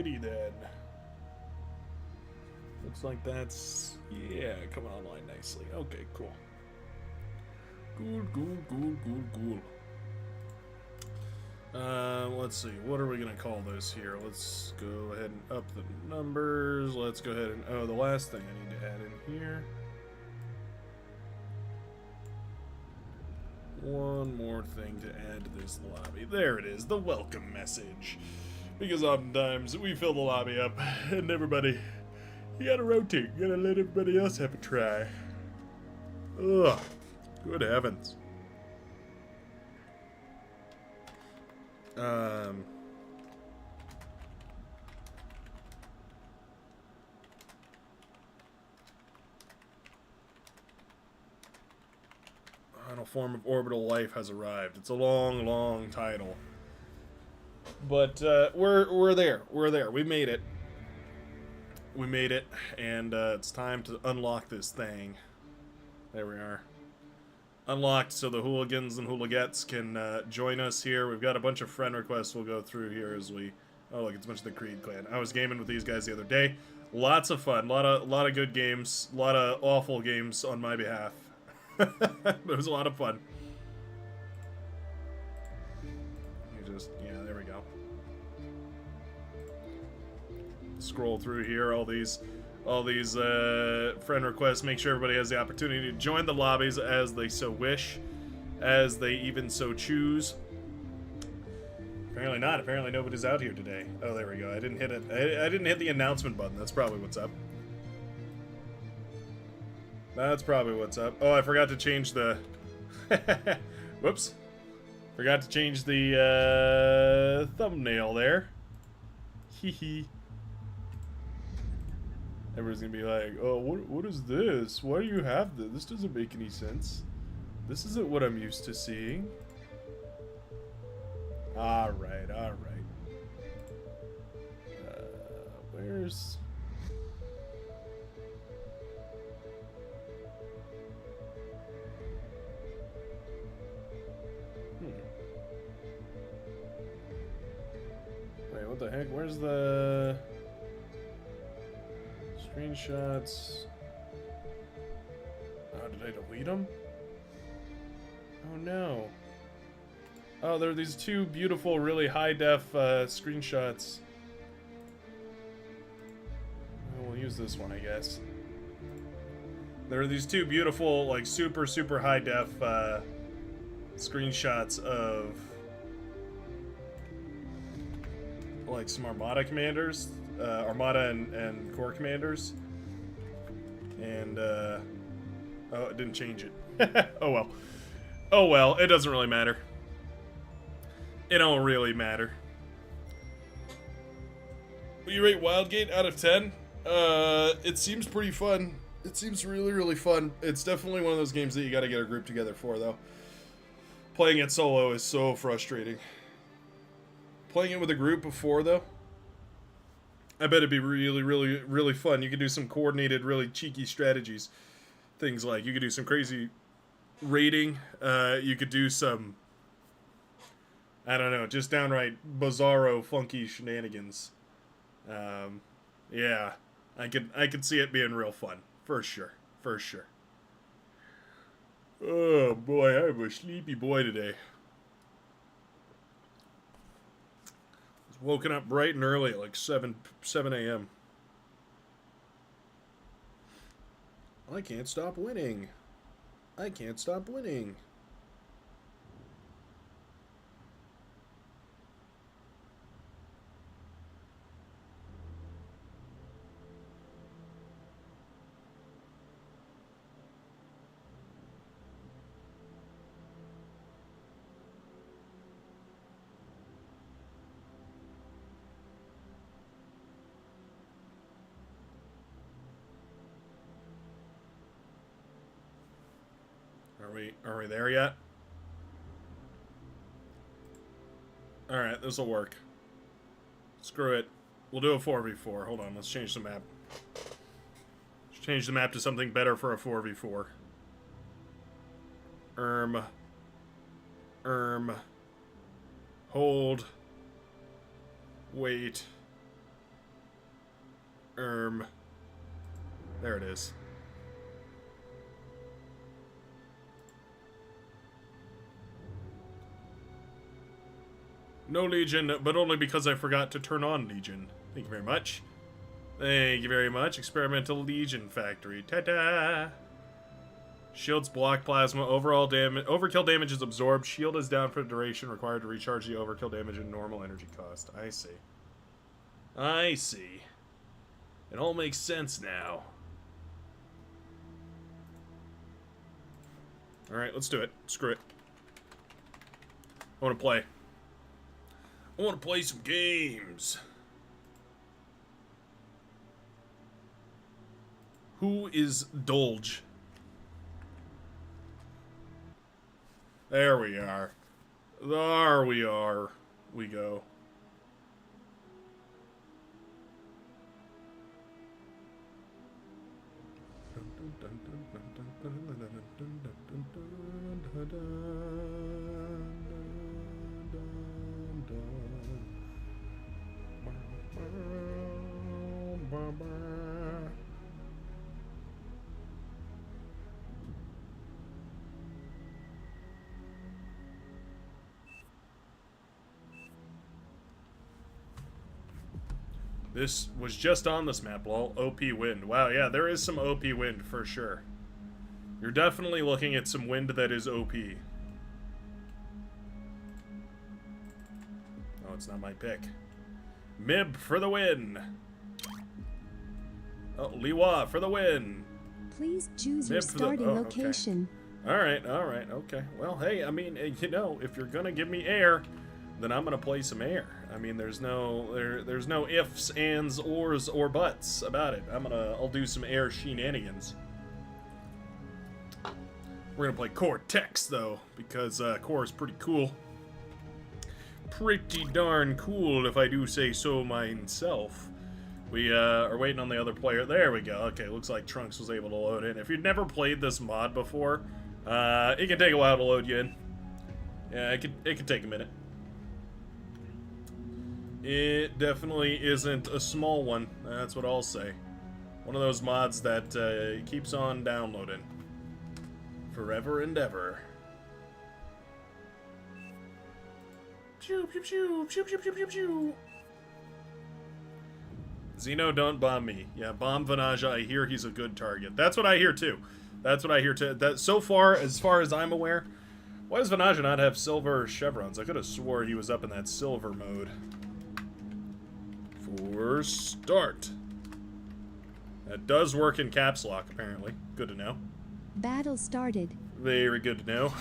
Alrighty then. Looks like that's, yeah, coming online nicely. Okay, cool. Cool. Let's see. What are we gonna call this here? Let's go ahead and up the numbers. Let's go ahead and the last thing I need to add in here. One more thing to add to this lobby. There it is, the welcome message. Because oftentimes we fill the lobby up and everybody, you gotta rotate. You gotta let everybody else have a try. Ugh. Good heavens. Final form of orbital life has arrived. It's a long title. But we're there. We're there. We made it. We made it, and it's time to unlock this thing. There we are. Unlocked so the hooligans and hooligettes can join us here. We've got a bunch of friend requests we'll go through here as we... Oh, look, it's a bunch of the Creed clan. I was gaming with these guys the other day. Lots of fun. Lot of good games. A lot of awful games on my behalf. It was a lot of fun. You just... Yeah, there we go. Scroll through here, all these friend requests. Make sure everybody has the opportunity to join the lobbies as they so wish, as they even so choose. Apparently not. Apparently nobody's out here today. Oh, there we go. I didn't hit it. I didn't hit the announcement button. That's probably what's up. That's probably what's up. Oh, I forgot to change the... Whoops. Forgot to change the thumbnail there. Hee hee. Everyone's gonna be like, oh, what is this? Why do you have this? This doesn't make any sense. This isn't what I'm used to seeing. Alright, alright. Where's... Wait, what the heck? Where's the... Screenshots. Oh, did I delete them? Oh no. Oh, there are these two beautiful, really high-def screenshots. Oh, we'll use this one, I guess. There are these two beautiful, like, super high-def screenshots of, like, some Armada commanders. Armada and Corps commanders. And, oh, it didn't change it. Oh well. Oh well, it doesn't really matter. It don't really matter. Will you rate Wildgate out of 10? It seems pretty fun. It seems really fun. It's definitely one of those games that you gotta get a group together for, though. Playing it solo is so frustrating. Playing it with a group before, though, I bet it'd be really fun. You could do some coordinated, really cheeky strategies. Things like, you could do some crazy raiding. You could do some, I don't know, just downright bizarro, funky shenanigans. Yeah, I could see it being real fun. For sure. Oh boy, I'm a sleepy boy today. Woken up bright and early at like 7 a.m. I can't stop winning. I can't stop winning. Are we there yet? Alright, this'll work. Screw it. We'll do a 4v4. Hold on, let's change the map. Let's change the map to something better for a 4v4. Hold. Wait. There it is. No Legion, but only because I forgot to turn on Legion. Thank you very much. Thank you very much. Experimental Legion Factory. Ta-da! Shields block plasma. Overall damage. Overkill damage is absorbed. Shield is down for the duration required to recharge the overkill damage and normal energy cost. I see. I see. It all makes sense now. Alright, let's do it. Screw it. I want to play. I want to play some games. Who is Dolge? There we are. There we are. We go. This was just on this map, lol. OP wind. Wow, yeah, there is some OP wind for sure. You're definitely looking at some wind that is OP. Oh, it's not my pick. Mib for the win. Oh, Liwa for the win. Please choose your starting location. Okay. All right, okay. Well, hey, I mean, you know, if you're gonna give me air, then I'm gonna play some air. I mean, there's no ifs, ands, ors, or buts about it. I'll do some air shenanigans. We're gonna play Cortex though, because Core is pretty cool. Pretty darn cool, if I do say so myself. We are waiting on the other player. There we go. Okay, looks like Trunks was able to load in. If you've never played this mod before, it can take a while to load you in. Yeah, it could take a minute. It definitely isn't a small one. That's what I'll say. One of those mods that keeps on downloading. Forever and ever. Pew, pew, pew, pew, pew, pew, pew, pew. Xeno, don't bomb me. Yeah, bomb Vanaja. I hear he's a good target. That's what I hear too. That's what I hear too. That so far as I'm aware, why does Vanaja not have silver chevrons? I could have swore he was up in that silver mode. For start. That does work in caps lock, apparently. Good to know. Battle started. Very good to know.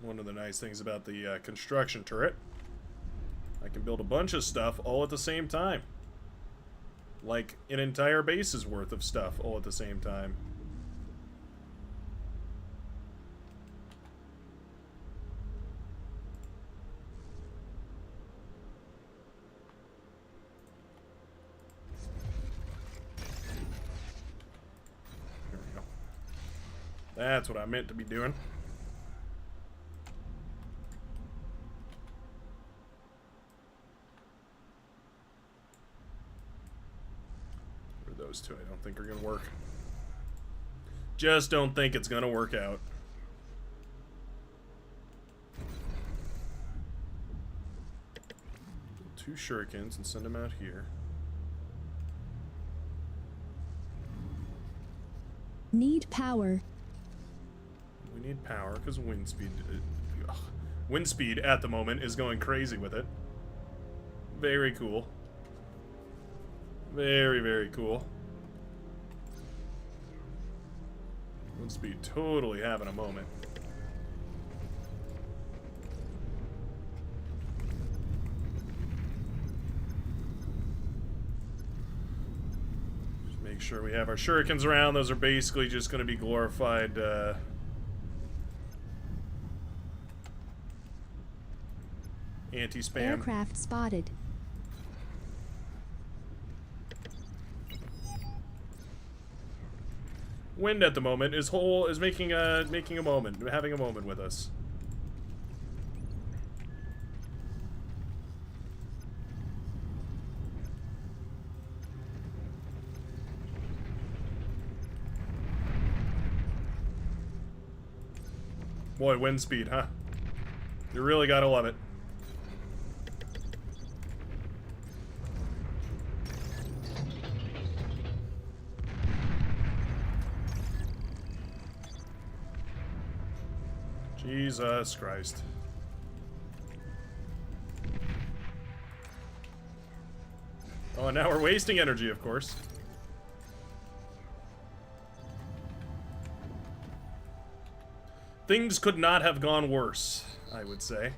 One of the nice things about the construction turret, I can build a bunch of stuff all at the same time. Like an entire base's worth of stuff all at the same time. There we go. That's what I meant to be doing. Those two I don't think are gonna work. Just don't think it's gonna work out. Two shurikens and send them out here. Need power. We need power because wind speed. Wind speed at the moment is going crazy with it. Very cool. Very, very cool. Wind speed totally having a moment. Just make sure we have our shurikens around. Those are basically just going to be glorified anti-spam. Aircraft spotted. Wind at the moment is making a moment, having a moment with us. Boy, wind speed, huh? You really gotta love it. Jesus Christ. Oh, and now we're wasting energy, of course. Things could not have gone worse, I would say.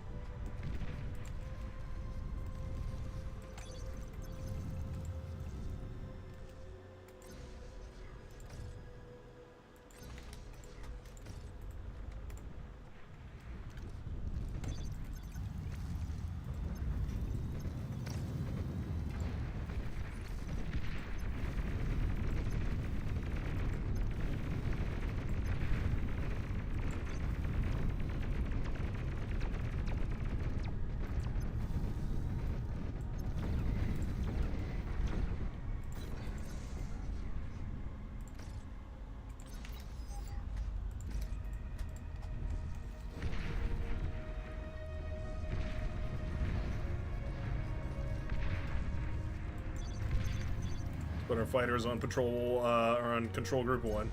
Put our fighters on patrol, or on control group 1.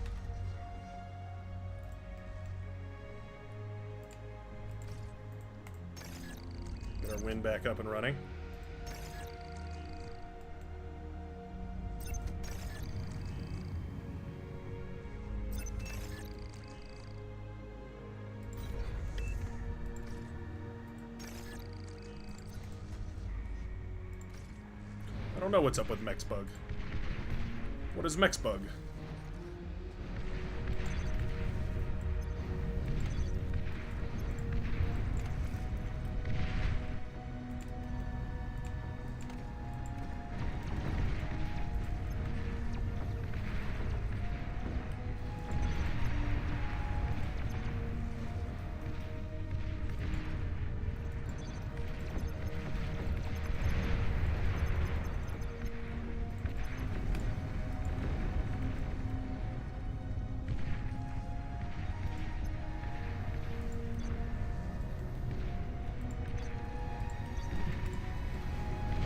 Get our wind back up and running. I don't know what's up with Mexbug. What is Mexbug?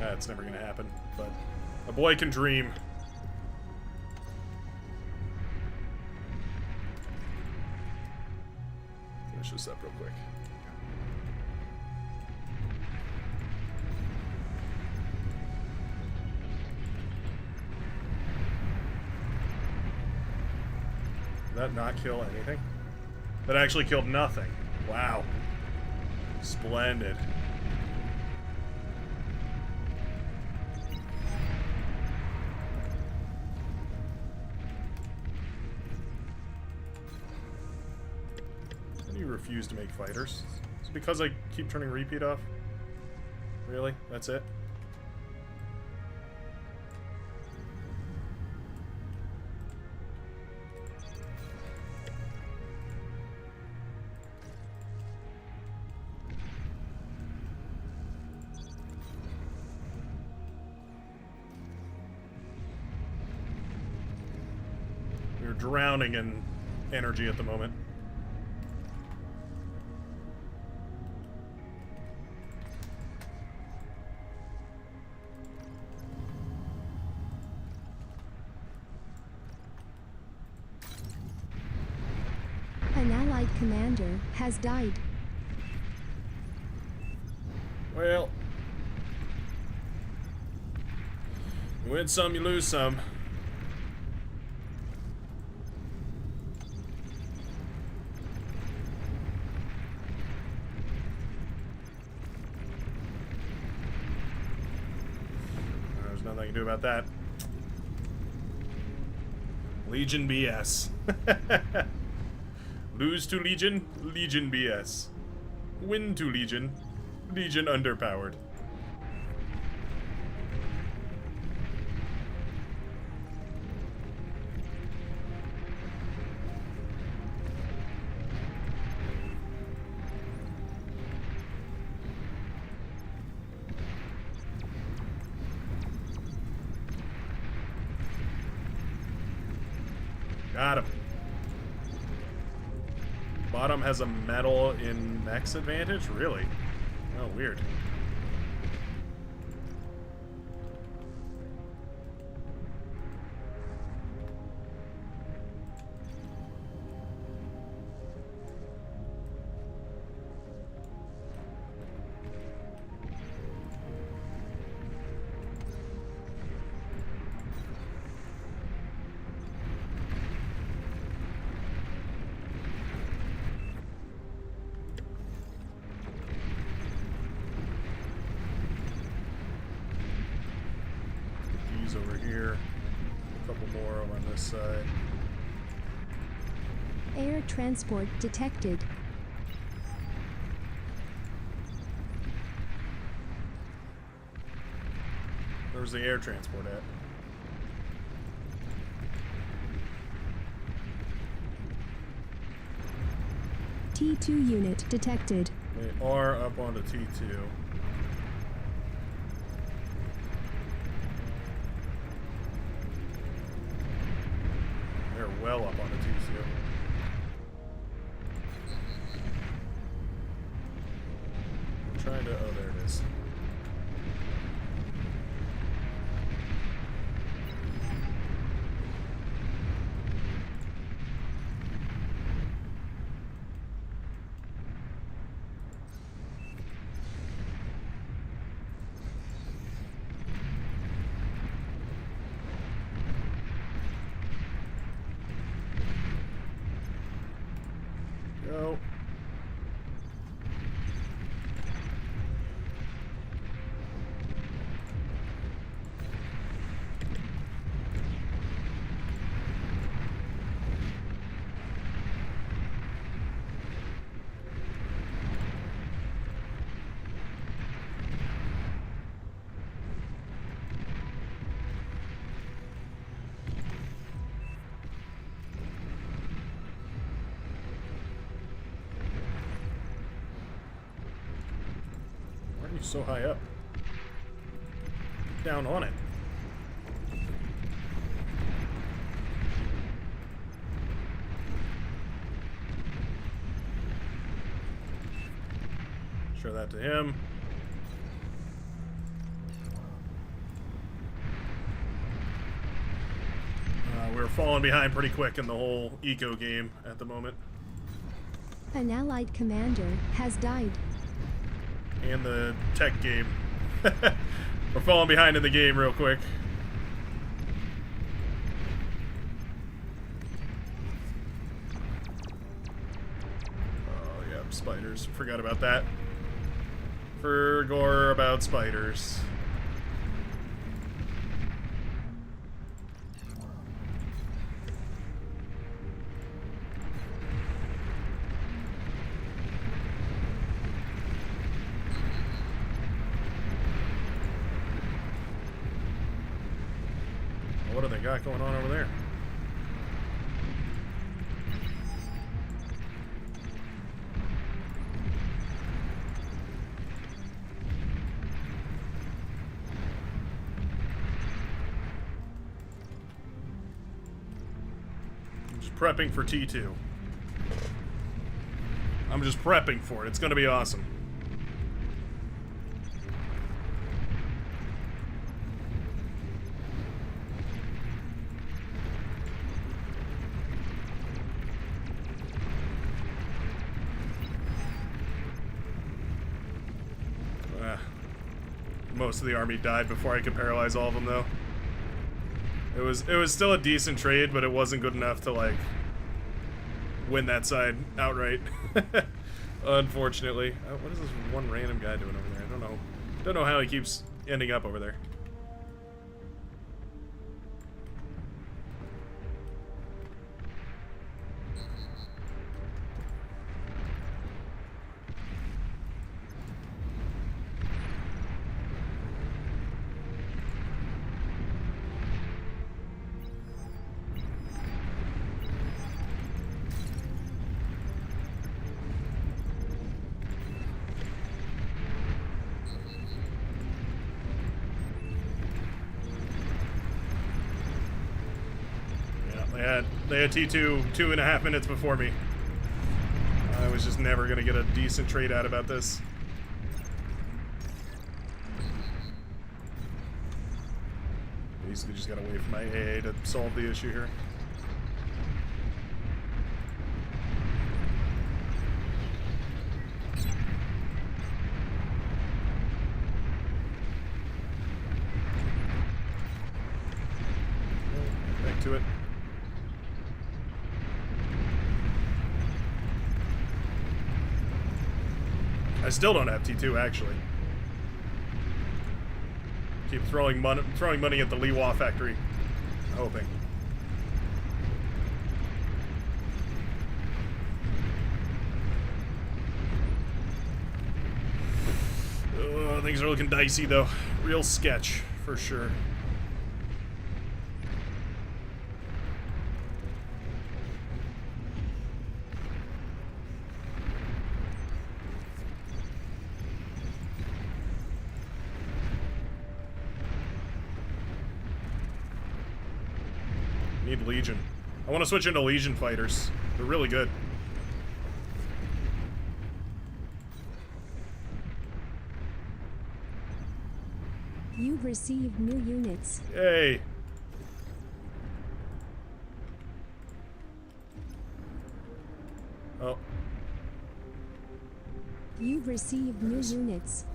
That's never gonna happen, but a boy can dream. Finish this up real quick. Did that not kill anything? That actually killed nothing. Wow. Splendid. Refuse to make fighters. Is it because I keep turning repeat off? Really? That's it? We're drowning in energy at the moment. Commander has died. Well, you win some, you lose some. There's nothing I can do about that. Legion BS. Lose to Legion, Legion BS. Win to Legion, Legion underpowered. Got him. Bottom has a metal in mech's advantage? Really? Oh, weird. Over here. A couple more on this side. Air transport detected. Where's the air transport at? T2 unit detected. They are up onto T2. Well up on the TCO. I'm trying to. Oh, there it is. Go. So high up. Down on it. Show that to him. We're falling behind pretty quick in the whole eco game at the moment. An allied commander has died. And the tech game. We're falling behind in the game real quick. Oh, yeah, spiders. Forgot about that. Forgot about spiders. What do they got going on over there? I'm just prepping for T2. I'm just prepping for it. It's gonna be awesome. Most of the army died before I could paralyze all of them, though. It was still a decent trade, but it wasn't good enough to like win that side outright. Unfortunately. What is this one random guy doing over there? I don't know. Don't know how he keeps ending up over there. Yeah, they had T2 2.5 minutes before me. I was just never gonna get a decent trade out about this. Basically just gotta wait for my AA to solve the issue here. Back to it. I still don't have T2 actually. Keep throwing money at the Liwa factory. Hoping. Things are looking dicey though. Real sketch for sure. Need Legion. I want to switch into Legion fighters. They're really good. You've received new units. Yay. Oh. You've received new units.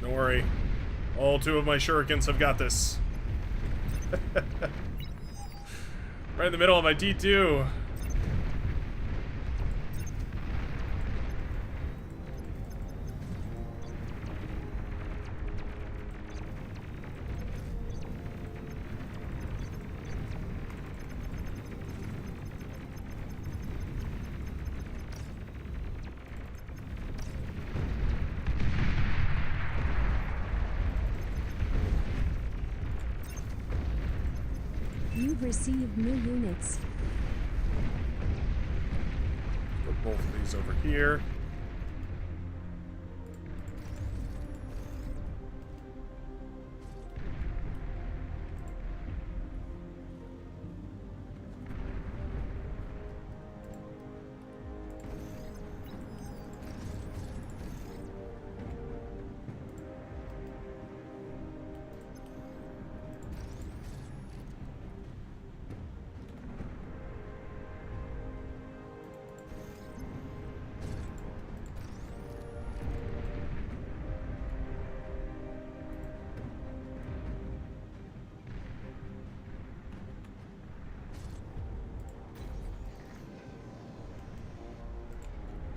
Don't worry. All 2 of my shurikens have got this. Right in the middle of my T2. You've received new units. Put both of these over here.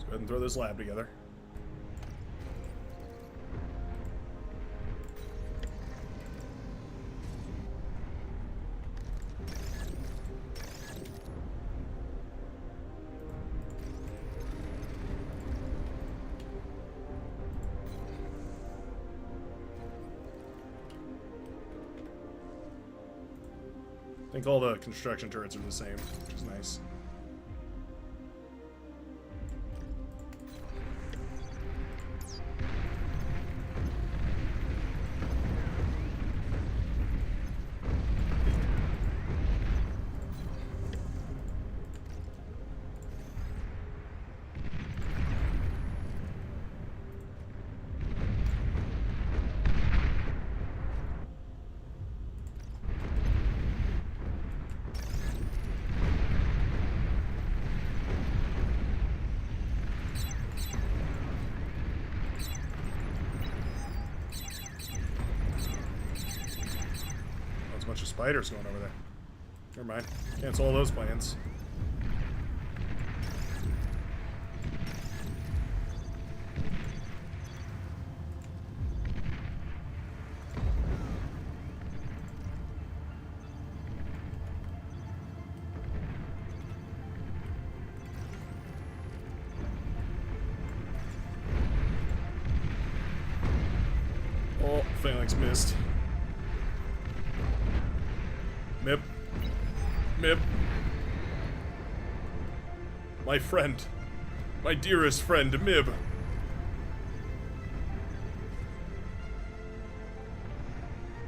Go ahead and throw this lab together. I think all the construction turrets are the same, which is nice. Bunch of spiders going over there. Never mind. Cancel all those plans. Thanks, Mist. Mib. Mib. My friend. My dearest friend, Mib.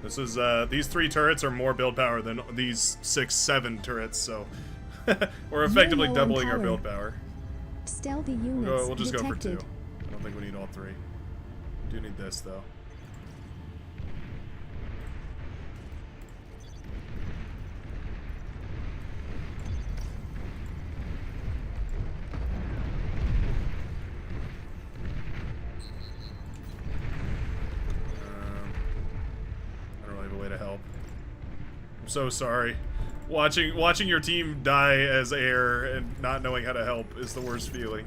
This is, these 3 turrets are more build power than these 6, 7 turrets, so we're effectively You're low on doubling our power. build power. Stealthy units We'll just detected. go for 2. I don't think we need all 3. Do need this, though. I don't really have a way to help. I'm so sorry. Watching your team die as air and not knowing how to help is the worst feeling.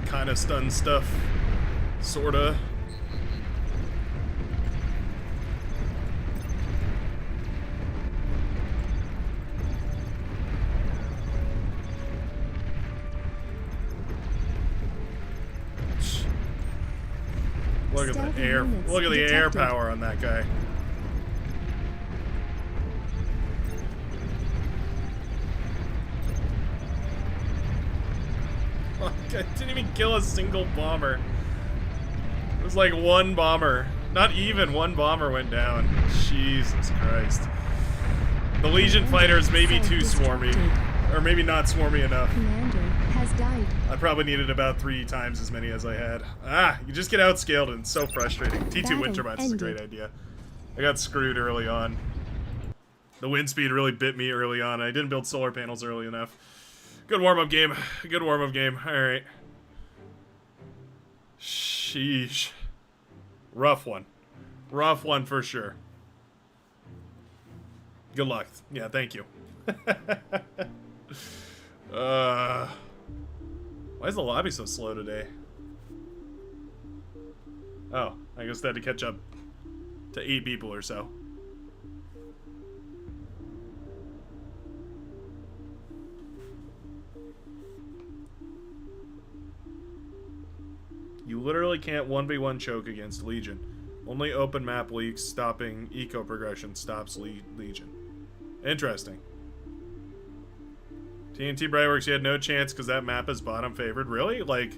Kind of stun stuff. Sorta. Look at the Stealthy air. units Look at the air detected. power on that guy. I didn't even kill a single bomber. It was like 1 bomber. Not even 1 bomber went down. Jesus Christ. The Legion fighters may be too swarmy. Or maybe not swarmy enough. Commander has died. I probably needed about 3 times as many as I had. Ah, you just get outscaled and it's so frustrating. T2 wind Battle turbines is a great idea. I got screwed early on. The wind speed really bit me early on. I didn't build solar panels early enough. Good warm-up game. Good warm-up game. Alright. Sheesh. Rough one. Rough one for sure. Good luck. Yeah, thank you. Why is the lobby so slow today? Oh, I guess they had to catch up to 8 people or so. You literally can't 1v1 choke against Legion. Only open map leaks stopping eco progression stops Legion. Interesting. TNT Brightworks, you had no chance because that map is bottom favored. Really? Like,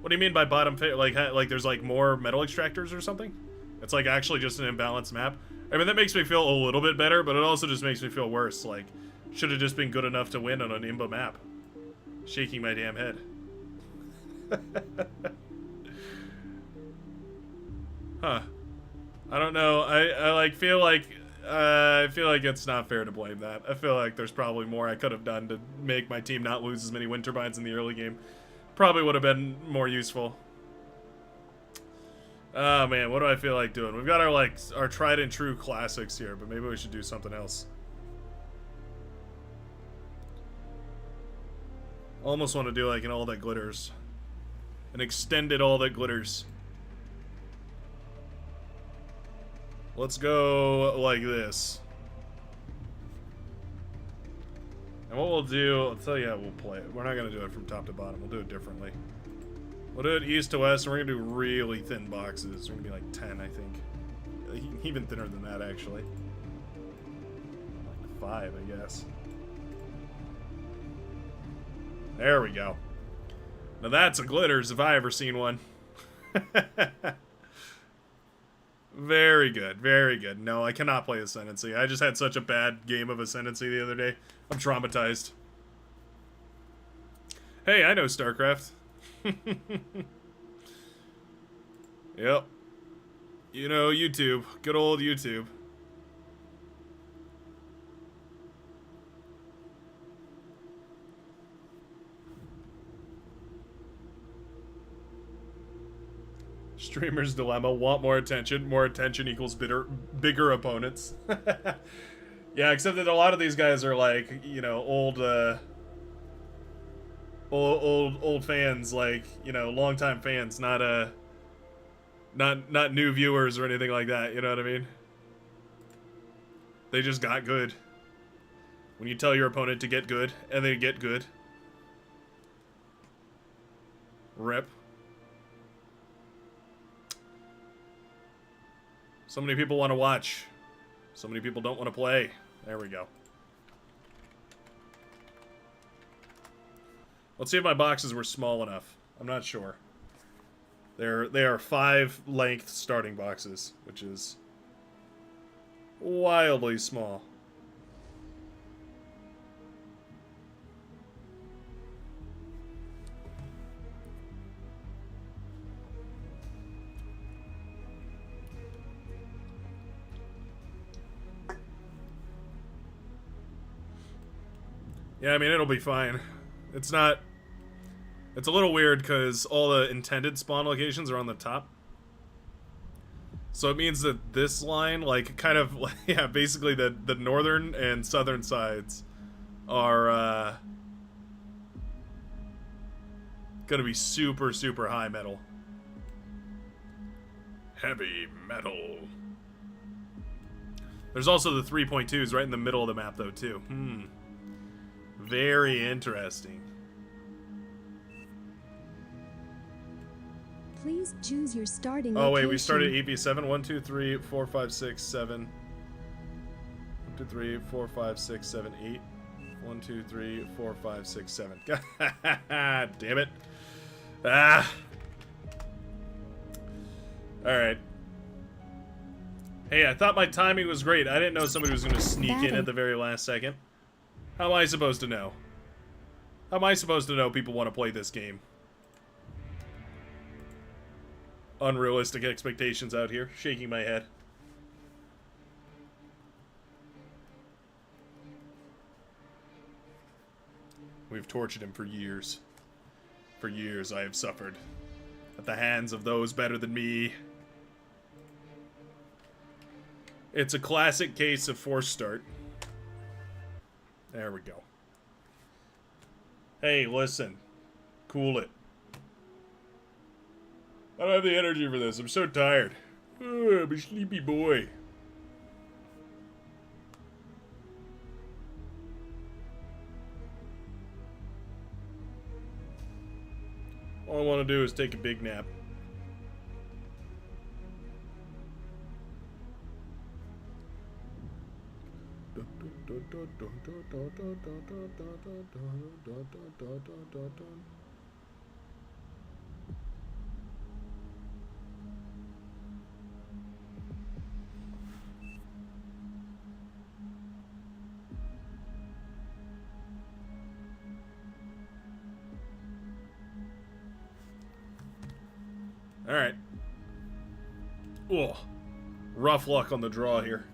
what do you mean by bottom favored? Like there's like more metal extractors or something? It's like actually just an imbalanced map. I mean, that makes me feel a little bit better, but it also just makes me feel worse. Like, should have just been good enough to win on an imba map. Shaking my damn head. Huh. I don't know. I feel like it's not fair to blame that. I feel like there's probably more I could have done to make my team not lose as many wind turbines in the early game. Probably would have been more useful. Oh man, what do I feel like doing? We've got our tried and true classics here, but maybe we should do something else. Almost want to do like an all that glitters. An extended all that glitters. Let's go like this. And what we'll do, I'll tell you how we'll play it. We're not going to do it from top to bottom. We'll do it differently. We'll do it east to west, and we're going to do really thin boxes. We're going to be like 10, I think. Even thinner than that, actually. Like 5, I guess. There we go. Now that's a glitters if I ever seen one. Very good, very good. No, I cannot play Ascendancy. I just had such a bad game of Ascendancy the other day. I'm traumatized. Hey, I know StarCraft. Yep. You know, YouTube. Good old YouTube. Streamer's dilemma. Want more attention. More attention equals bigger opponents. Yeah, except that a lot of these guys are like, you know, old fans, like, you know, longtime fans, not Not new viewers or anything like that, you know what I mean? They just got good. When you tell your opponent to get good, and they get good. Rip. So many people want to watch. So many people don't want to play. There we go. Let's see if my boxes were small enough. I'm not sure. They are 5 length starting boxes, which is wildly small. Yeah, I mean, it'll be fine. It's not... It's a little weird because all the intended spawn locations are on the top. So it means that this line, like, kind of... Yeah, basically the northern and southern sides are, gonna be super, super high metal. Heavy metal. There's also the 3.2s right in the middle of the map, though, too. Very interesting. Please choose your starting Oh, wait, location. we started at EP7. 1, 2, 3, 4, 5, 6, 7. 1, 2, 3, 4, 5, 6, 7, 8. 1, 2, 3, 4, 5, 6, 7. Damn it. Ah. Alright. Hey, I thought my timing was great. I didn't know somebody was going to sneak in at the very last second. How am I supposed to know? How am I supposed to know people want to play this game? Unrealistic expectations out here. Shaking my head. We've tortured him for years. For years I have suffered at the hands of those better than me. It's a classic case of forced start. There we go. Hey, listen. Cool it. I don't have the energy for this. I'm so tired. Oh, I'm a sleepy boy. All I want to do is take a big nap. Alright. Oh, rough luck on the draw here.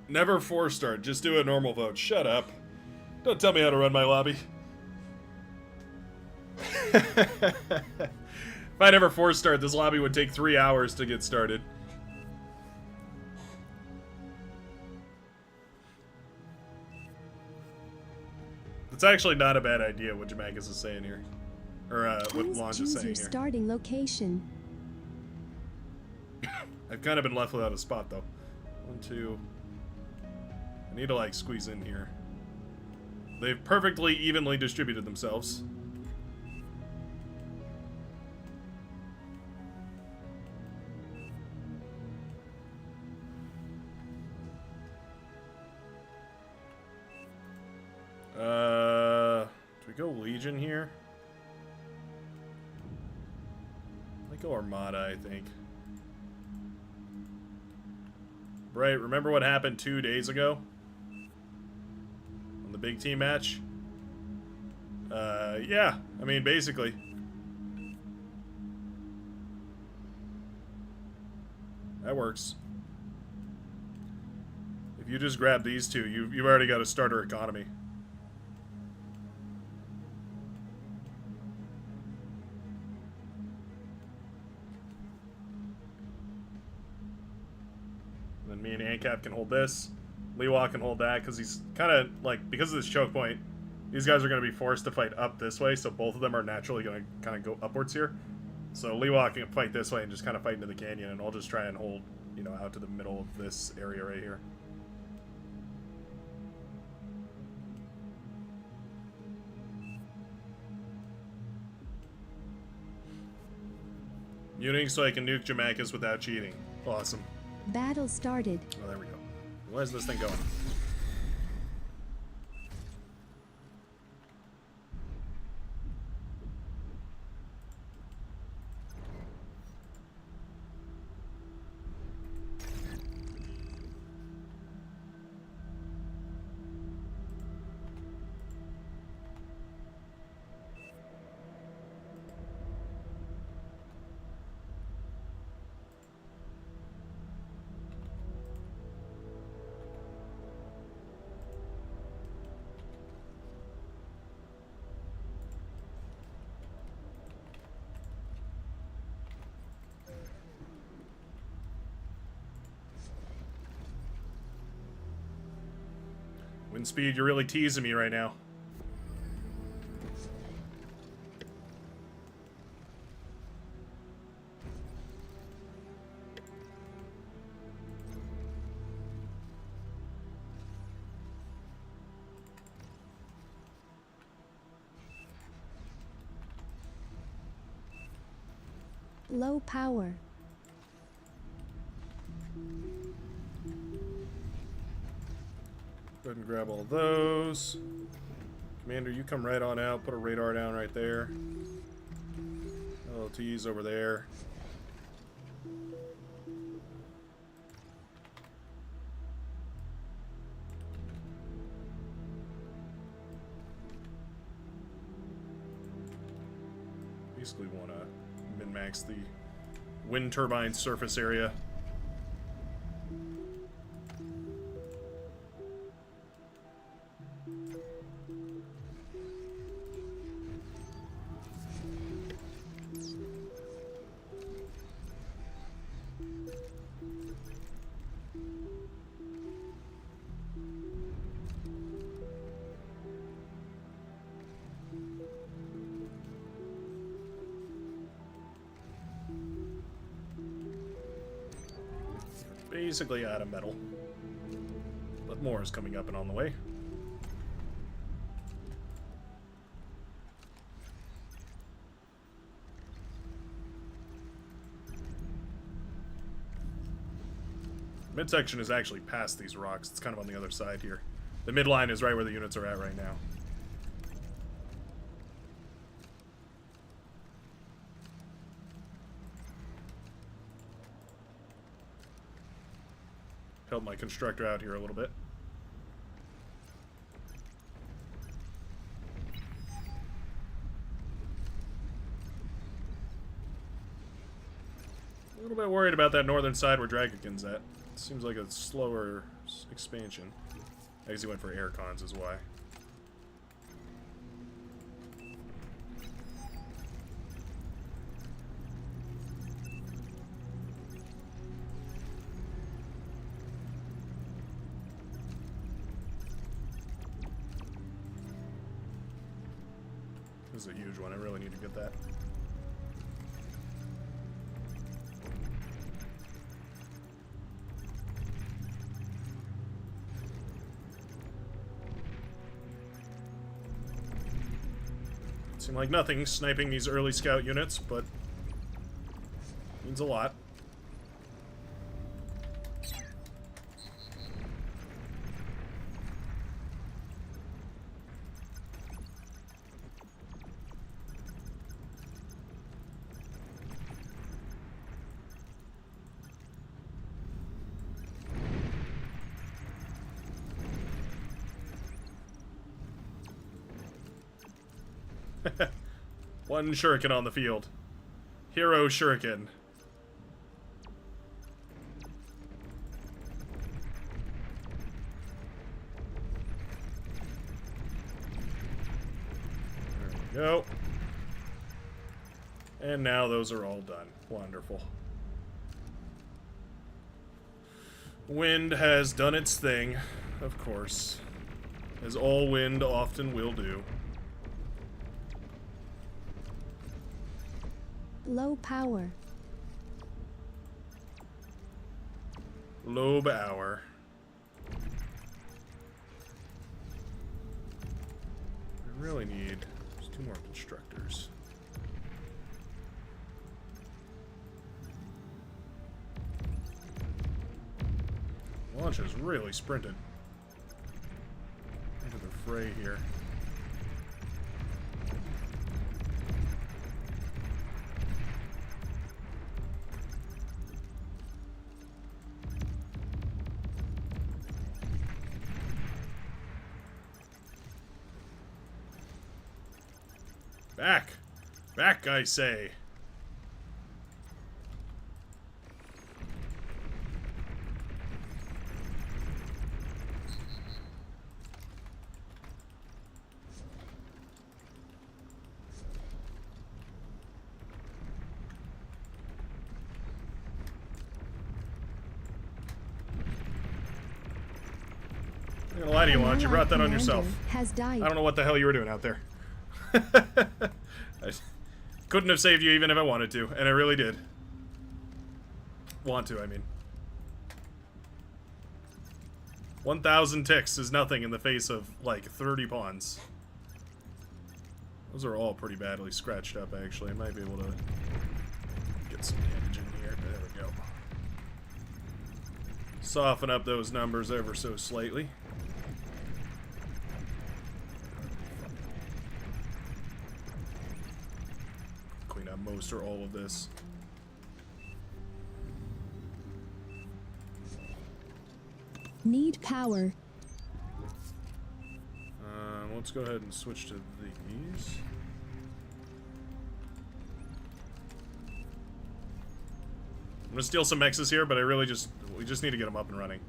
Never force start, just do a normal vote. Shut up. Don't tell me how to run my lobby. If I never force start, this lobby would take 3 hours to get started. It's actually not a bad idea what Jamagus is saying here. Or, what Lange is saying here. Starting location. I've kind of been left without a spot, though. 1, 2... I need to, like, squeeze in here. They've perfectly evenly distributed themselves. Do we go Legion here? I go Armada, I think. Right, remember what happened 2 days ago? On the big team match? Yeah, I mean, basically. That works. If you just grab these two, you've already got a starter economy. And then me and ANCAP can hold this. Lewa can hold that, because he's kind of, like, because of this choke point, these guys are going to be forced to fight up this way, so both of them are naturally going to kind of go upwards here. So Leewalk can fight this way and just kind of fight into the canyon, and I'll just try and hold, you know, out to the middle of this area right here. Muting so I can nuke Jamaica's without cheating. Awesome. Battle started. Oh, there we go. Where's this thing going? Wind speed, you're really teasing me right now. Low power. Go ahead and grab all those. Commander, you come right on out. Put a radar down right there. LT's over there. Basically want to min-max the wind turbine surface area. Basically out of metal. But more is coming up and on the way. Midsection is actually past these rocks. It's kind of on the other side here. The midline is right where the units are at right now. Help my constructor out here a little bit. A little bit worried about that northern side where Dragonkin's at. Seems like a slower expansion. I guess he went for air cons is why. This is a huge one. I really need to get that. Seemed like nothing sniping these early scout units, but means a lot. One shuriken on the field. Hero shuriken. There we go. And now those are all done. Wonderful. Wind has done its thing, of course. As all wind often will do. Low power. Lobe hour. We really need just 2 more constructors. Launch has really sprinted into the fray here. Back! Back, I say! I'm not gonna lie to you, Launch. You brought that on yourself. Has died. I don't know what the hell you were doing out there. I couldn't have saved you even if I wanted to, and I really did. Want to, I mean. 1,000 ticks is nothing in the face of, like, 30 pawns. Those are all pretty badly scratched up, actually. I might be able to get some damage in here. There we go. Soften up those numbers ever so slightly. Clean up most or all of this. Need power. Let's go ahead and switch to these. I'm gonna steal some mexes here, but we just need to get them up and running.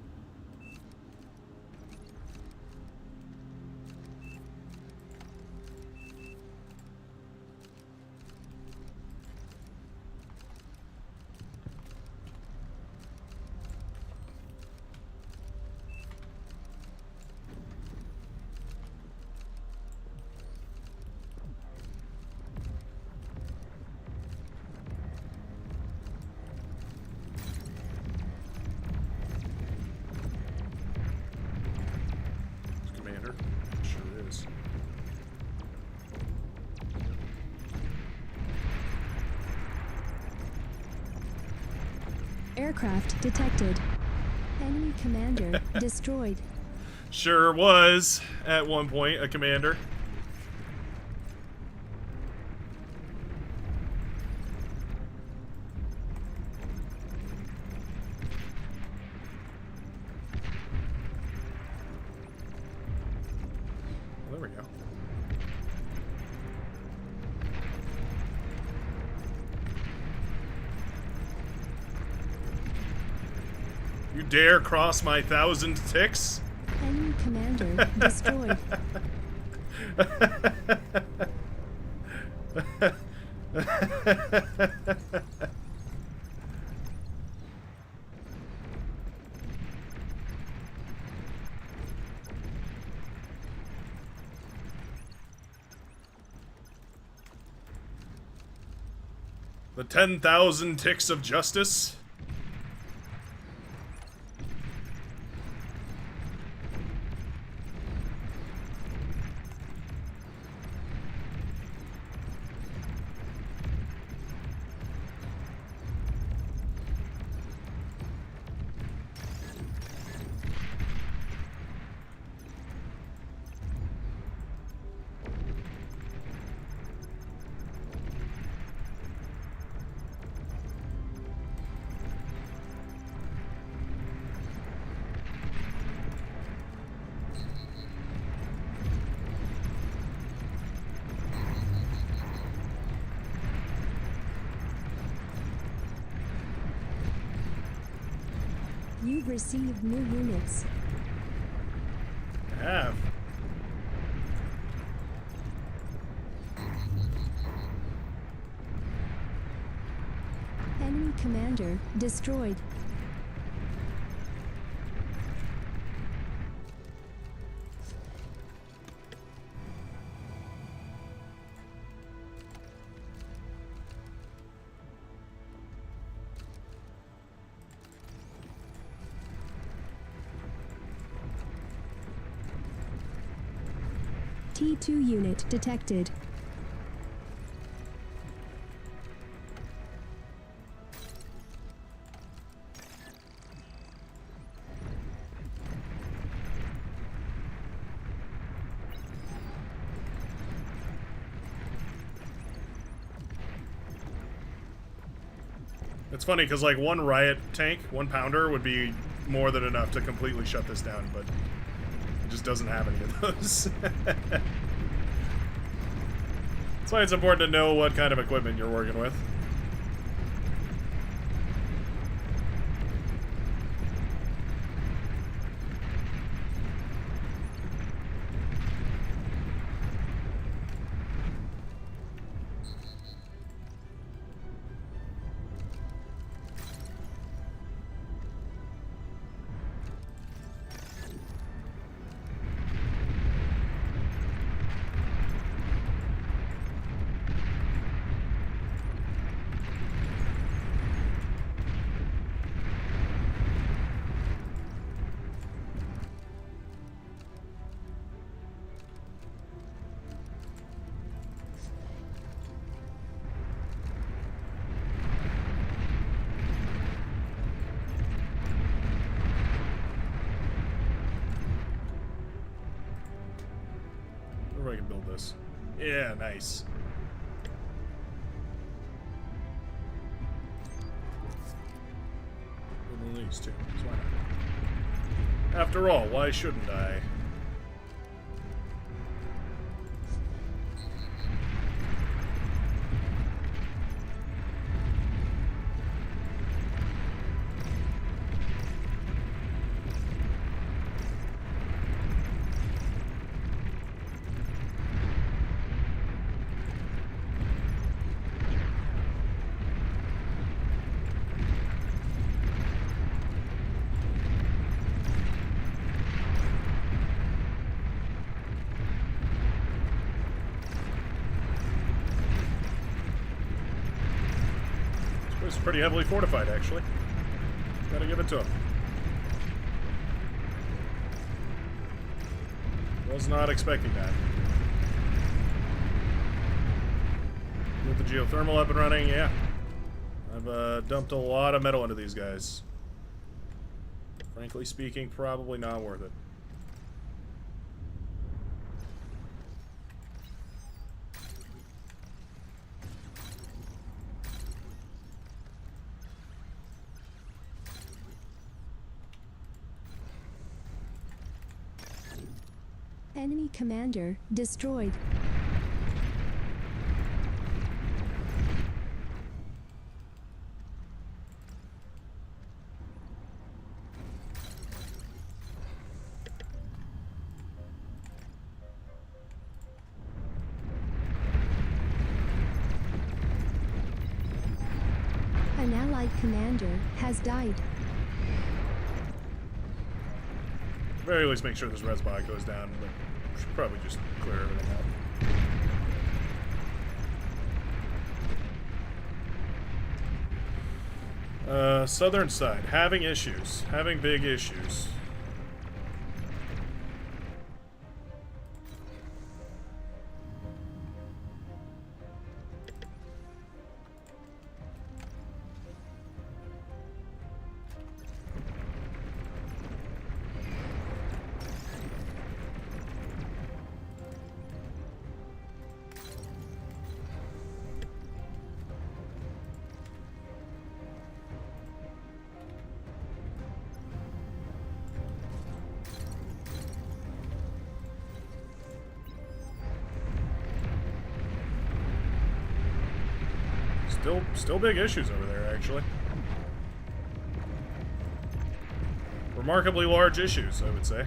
Aircraft detected. Enemy commander destroyed. Sure was, at one point, a commander. Well, there we go. You dare cross my 1,000 ticks? Enemy commander destroyed. The 10,000 ticks of justice? You've received new units. I have. Enemy commander destroyed. P2 unit detected. It's funny because like one riot tank, 1 pounder would be more than enough to completely shut this down, but it just doesn't have any of those. That's why it's important to know what kind of equipment you're working with. Where I can build this. Yeah, nice. Build these two. So why not? After all, why shouldn't I? It's pretty heavily fortified, actually. Gotta give it to him. Was not expecting that. With the geothermal up and running, yeah. I've dumped a lot of metal into these guys. Frankly speaking, probably not worth it. Enemy commander destroyed. An allied commander has died. Very least make sure this res bot goes down, but should probably just clear everything out. Southern side, having issues. Having big issues. Still big issues over there, actually. Remarkably large issues, I would say.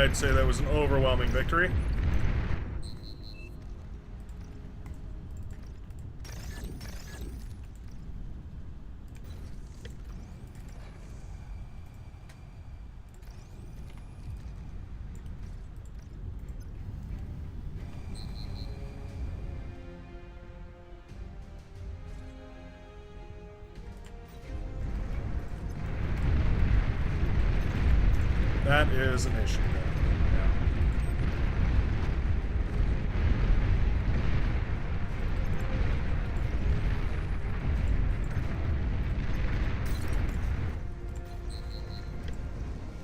I'd say that was an overwhelming victory. That is an issue, though. Yeah.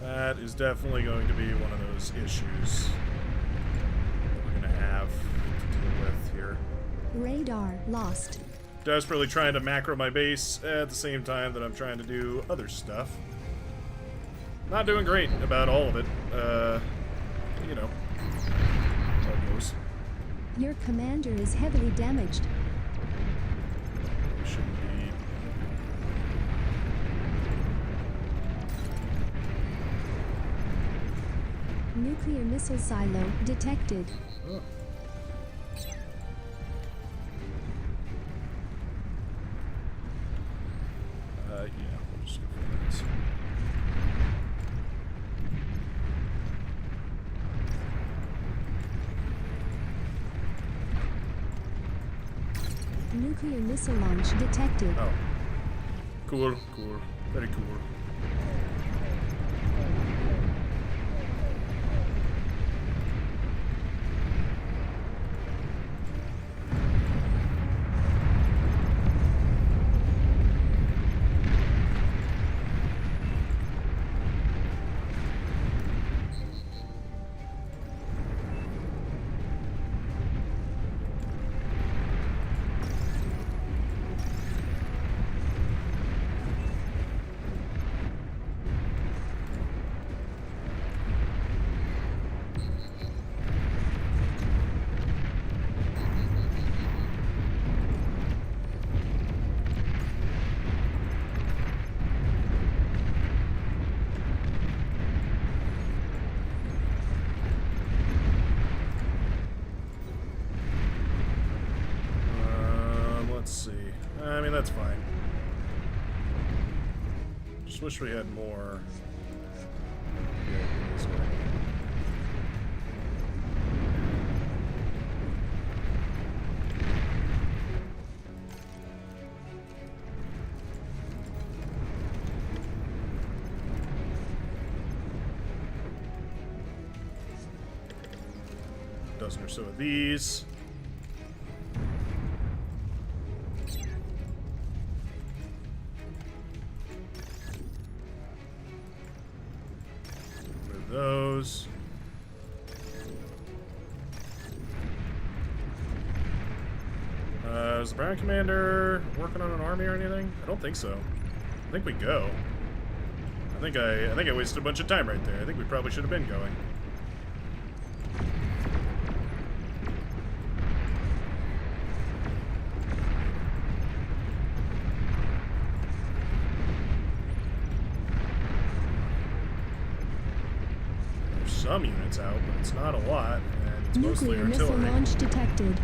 That is definitely going to be one of those issues that we're going to have to deal with here. Radar lost. Desperately trying to macro my base at the same time that I'm trying to do other stuff. Not doing great about all of it. You know, how it goes. Your commander is heavily damaged. Shouldn't be. Nuclear missile silo detected. Oh. Yeah, we'll just go for this. Nuclear missile launch detected. Oh. Cool, cool. Very cool. Let's see. I mean, that's fine. Just wish we had more. Yeah, this way. A dozen or so of these. Those. Is the Brown Commander working on an army or anything? I don't think so. I think we go. I think I wasted a bunch of time right there. I think we probably should have been going. Some units out, but it's not a lot, and it's mostly Nuclear missile artillery. launch detected.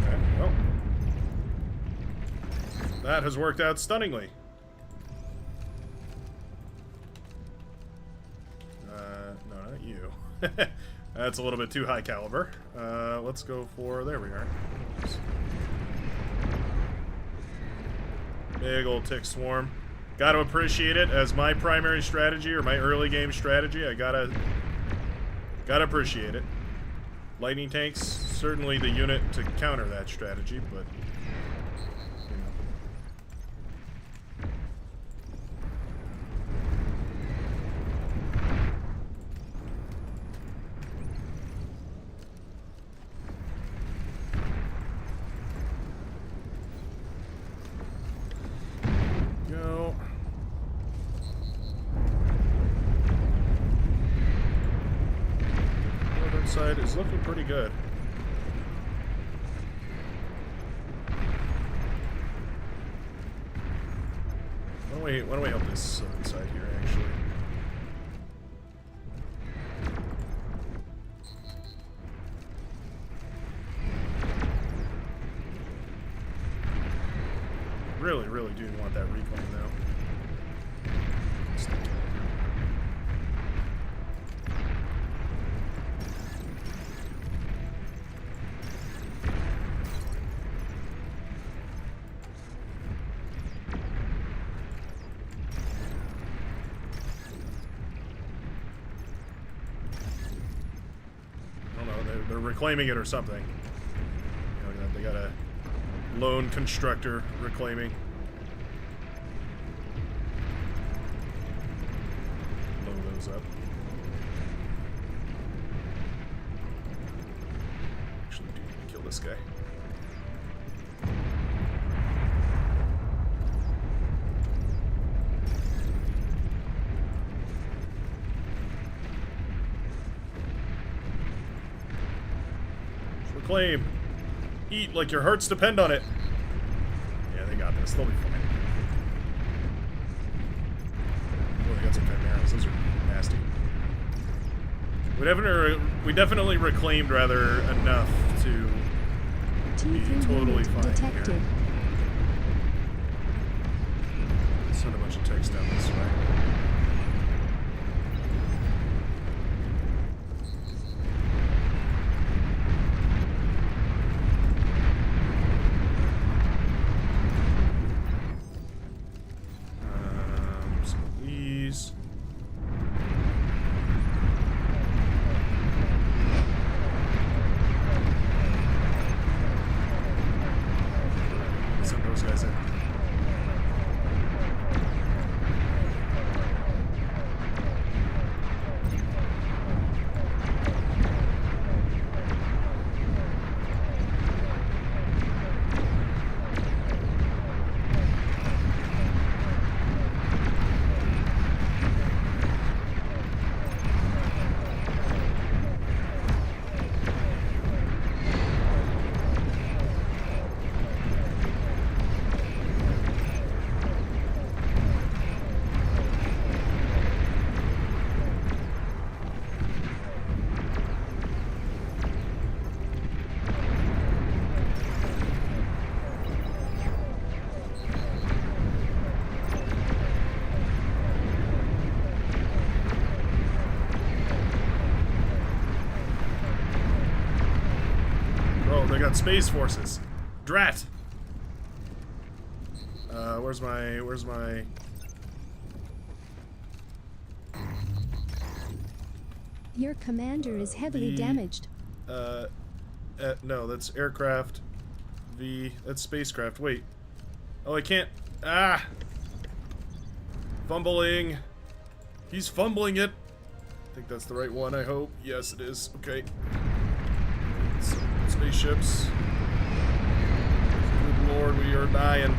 Okay, well, that has worked out stunningly. No, not you. That's a little bit too high caliber. Let's go for... There we are. Big old tick swarm. Gotta appreciate it as my primary strategy, or my early game strategy. I gotta appreciate it. Lightning tanks, certainly the unit to counter that strategy, but... Go. side is looking pretty good. Why don't we help this southern side here, actually? Really, really do want that reclaim, though. They're reclaiming it or something. You know, they got a lone constructor reclaiming. Blow those up. Actually, do need to kill this guy. Reclaim. Eat like your hearts depend on it. Yeah, they got this. They'll be fine. Oh, they got some chimeras. Those are nasty. We definitely reclaimed rather enough to be totally fine detected. here. Send a bunch of text down this way. They got space forces. Drat. Where's my? Your commander is heavily damaged. No, that's aircraft. That's spacecraft. Wait. Oh, I can't. Ah. Fumbling. He's fumbling it. I think that's the right one, I hope. Yes, it is. Okay. Spaceships. Good lord, we are dying.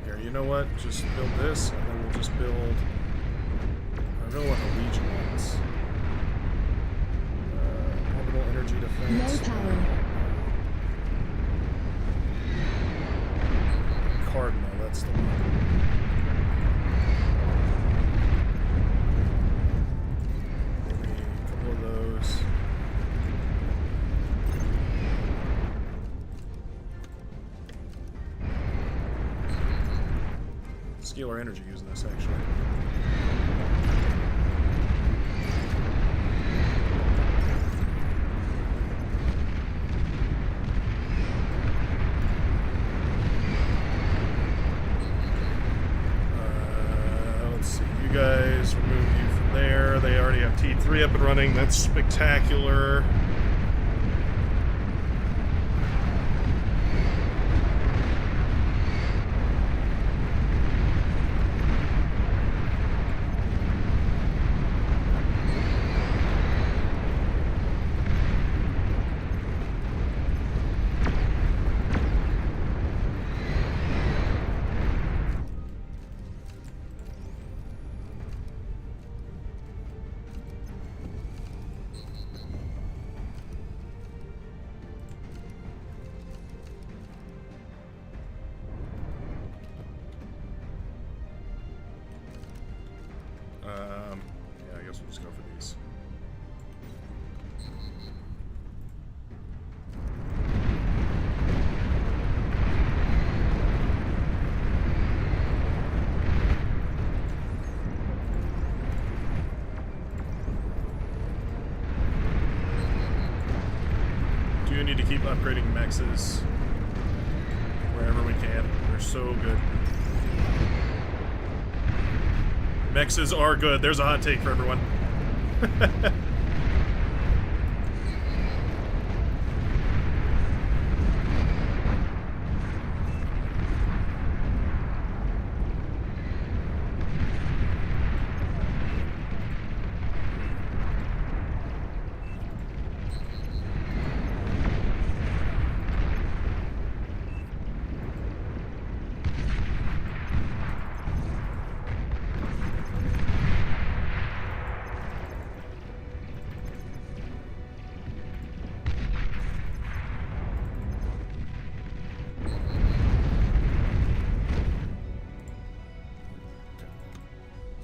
Here, you know what? Just build this, and then we'll just build. I really want the Legion ones. Orbital energy defense. Low power. Cardinal, that's the one. Scalar energy using this, actually. Let's see. You guys, remove you from there. They already have T3 up and running. That's spectacular. do need to keep upgrading mexes wherever we can. They're so good. Mexes are good. There's a hot take for everyone.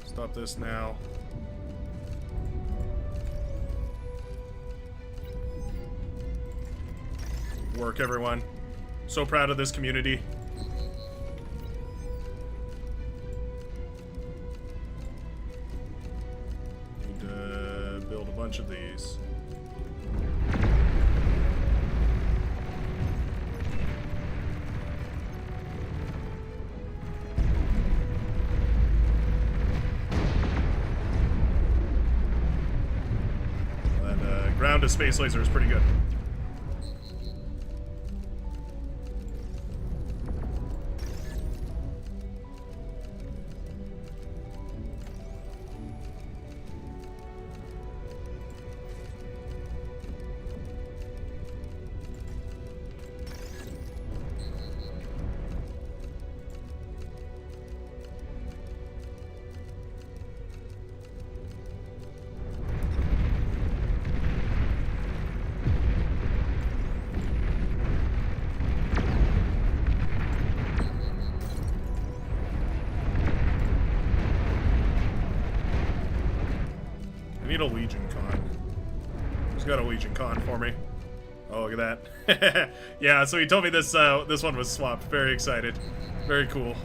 Stop this now. Work, everyone. So proud of this community. Need to build a bunch of these. Ground to space laser is pretty good. I need a Legion Con. Who's got a Legion Con for me? Oh, look at that. Yeah, so he told me this this one was swapped. Very excited. Very cool.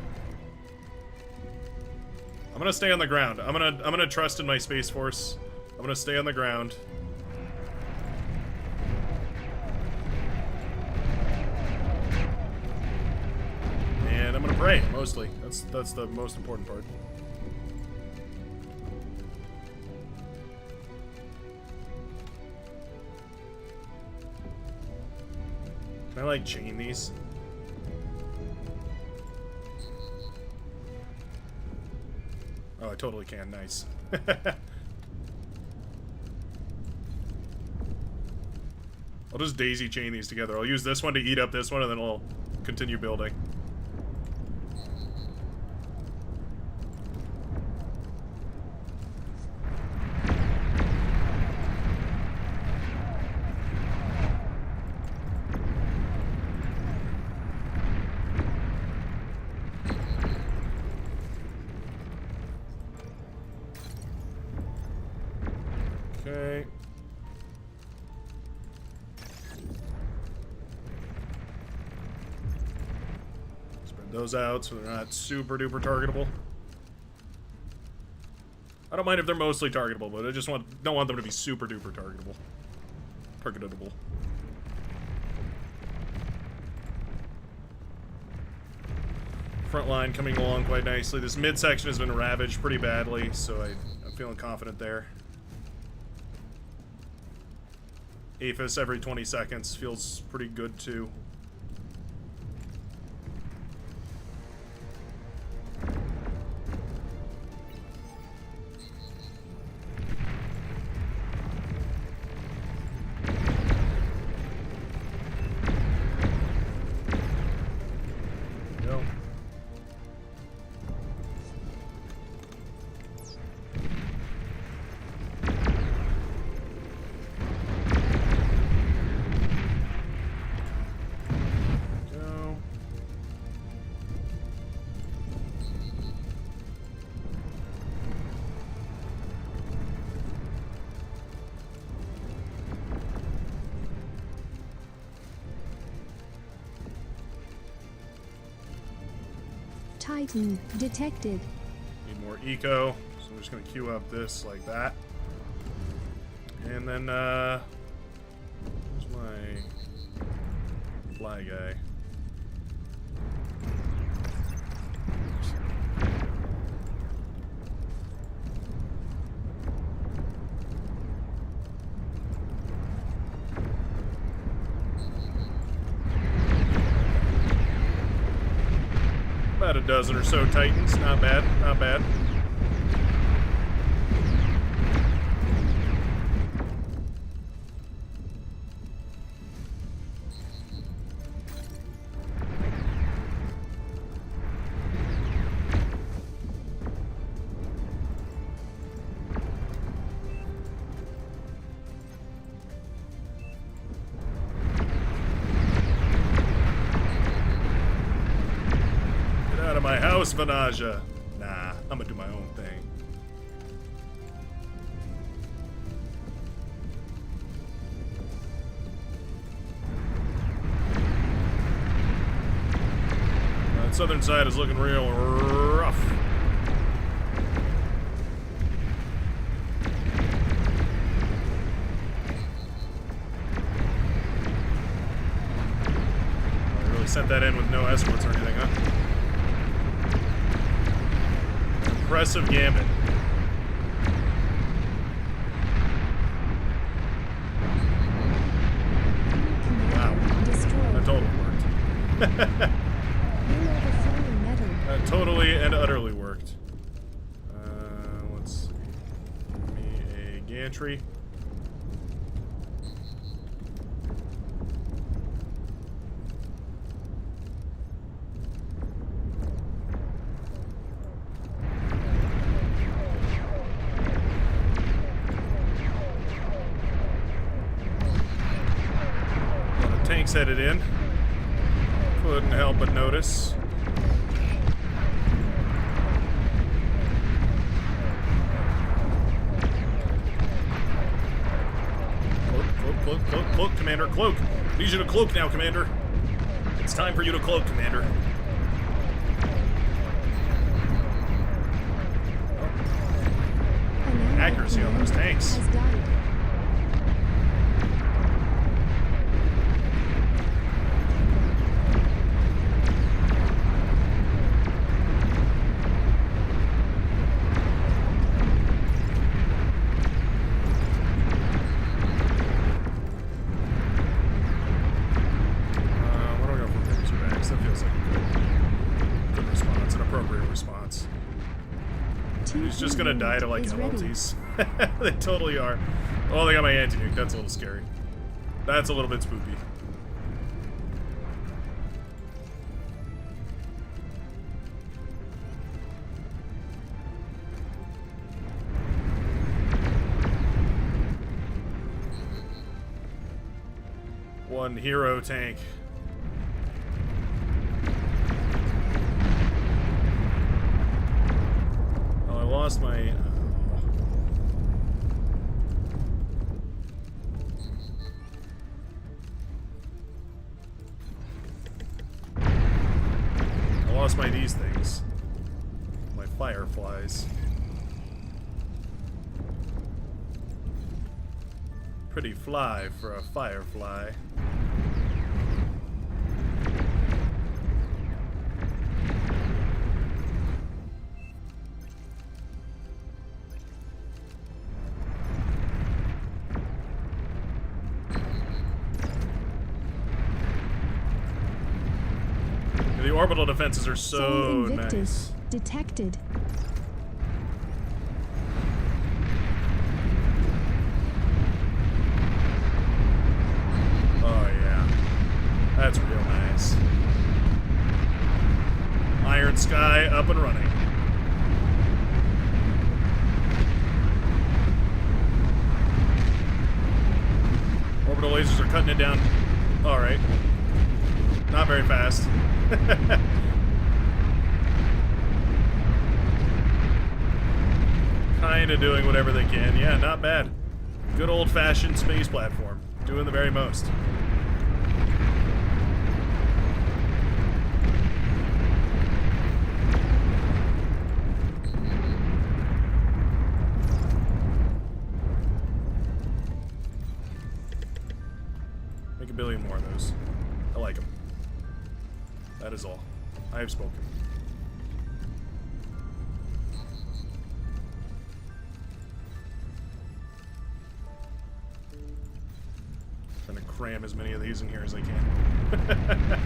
I'm gonna stay on the ground. I'm gonna trust in my Space Force. I'm gonna stay on the ground. And I'm gonna pray, mostly. That's the most important part. Can I, like, chain these? Oh, I totally can. Nice. I'll just daisy chain these together. I'll use this one to eat up this one, and then I'll continue building. Okay. Spread those out so they're not super duper targetable. I don't mind if they're mostly targetable, but I just don't want them to be super duper targetable. Targetable. Front line coming along quite nicely. This midsection has been ravaged pretty badly, so I'm feeling confident there. APHIS every 20 seconds feels pretty good too. Titan detected. Need more eco, so I'm just gonna queue up this like that. And then, where's my fly guy. About a dozen or so Titans. Not bad, not bad. Out of my house, Vanaja. Nah, I'm gonna do my own thing. That southern side is looking real rough. I really sent that in with no escorts or anything, huh? Impressive gambit. Wow. That totally worked. That totally and utterly worked. Let's see. Give me a gantry. Tanks headed in. Couldn't help but notice. Cloak, Commander, cloak. Need you to cloak now, Commander. It's time for you to cloak, Commander. Accuracy on those tanks. He's just gonna die to like LLTs. They totally are. Oh, they got my anti-nuke. That's a little scary. That's a little bit spooky. One hero tank. Lost my I lost my these things. My fireflies. Pretty fly for a firefly. The orbital defenses are so nice. Detected. Oh yeah, that's real nice. Iron Sky up and running. Orbital lasers are cutting it down. All right, not very fast. Kinda doing whatever they can. Yeah, not bad. Good old-fashioned space platform. Doing the very most. Make a billion more of those. I like him. That is all. I have spoken. I'm gonna cram as many of these in here as I can.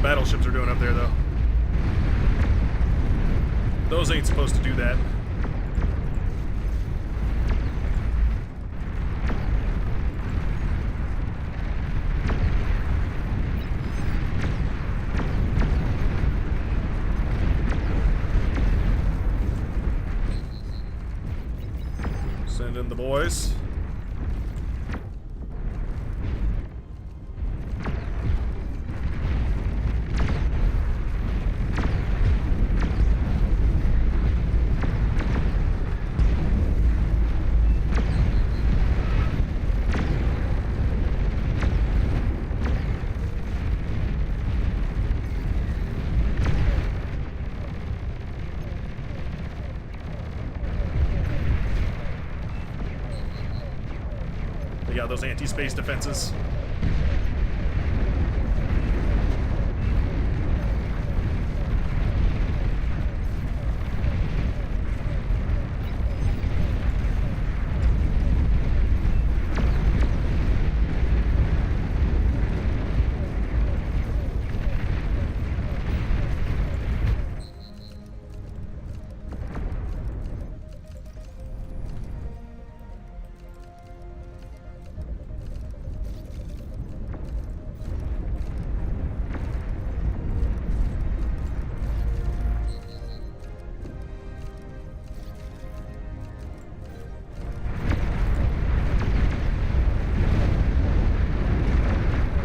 Battleships are doing up there, though. Those ain't supposed to do that. Send in the boys. Yeah, those anti-space defenses.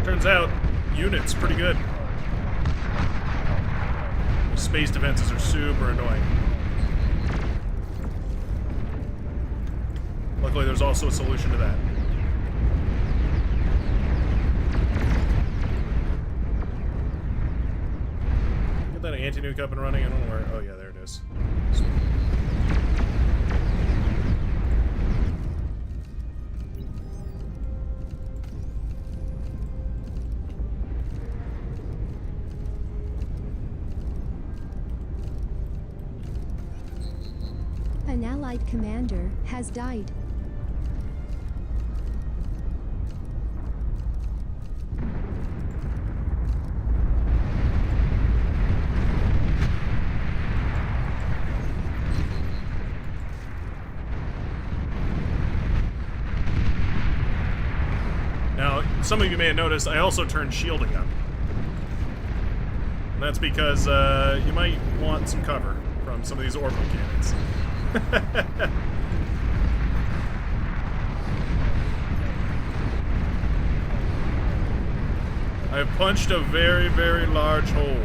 Turns out, unit's pretty good. The space defenses are super annoying. Luckily, there's also a solution to that. Get that anti-nuke up and running. I don't know where. Oh yeah, there it is. An Allied commander has died. Now, some of you may have noticed I also turned shielding up. And that's because you might want some cover from some of these orbital cannons. I've punched a very, very large hole.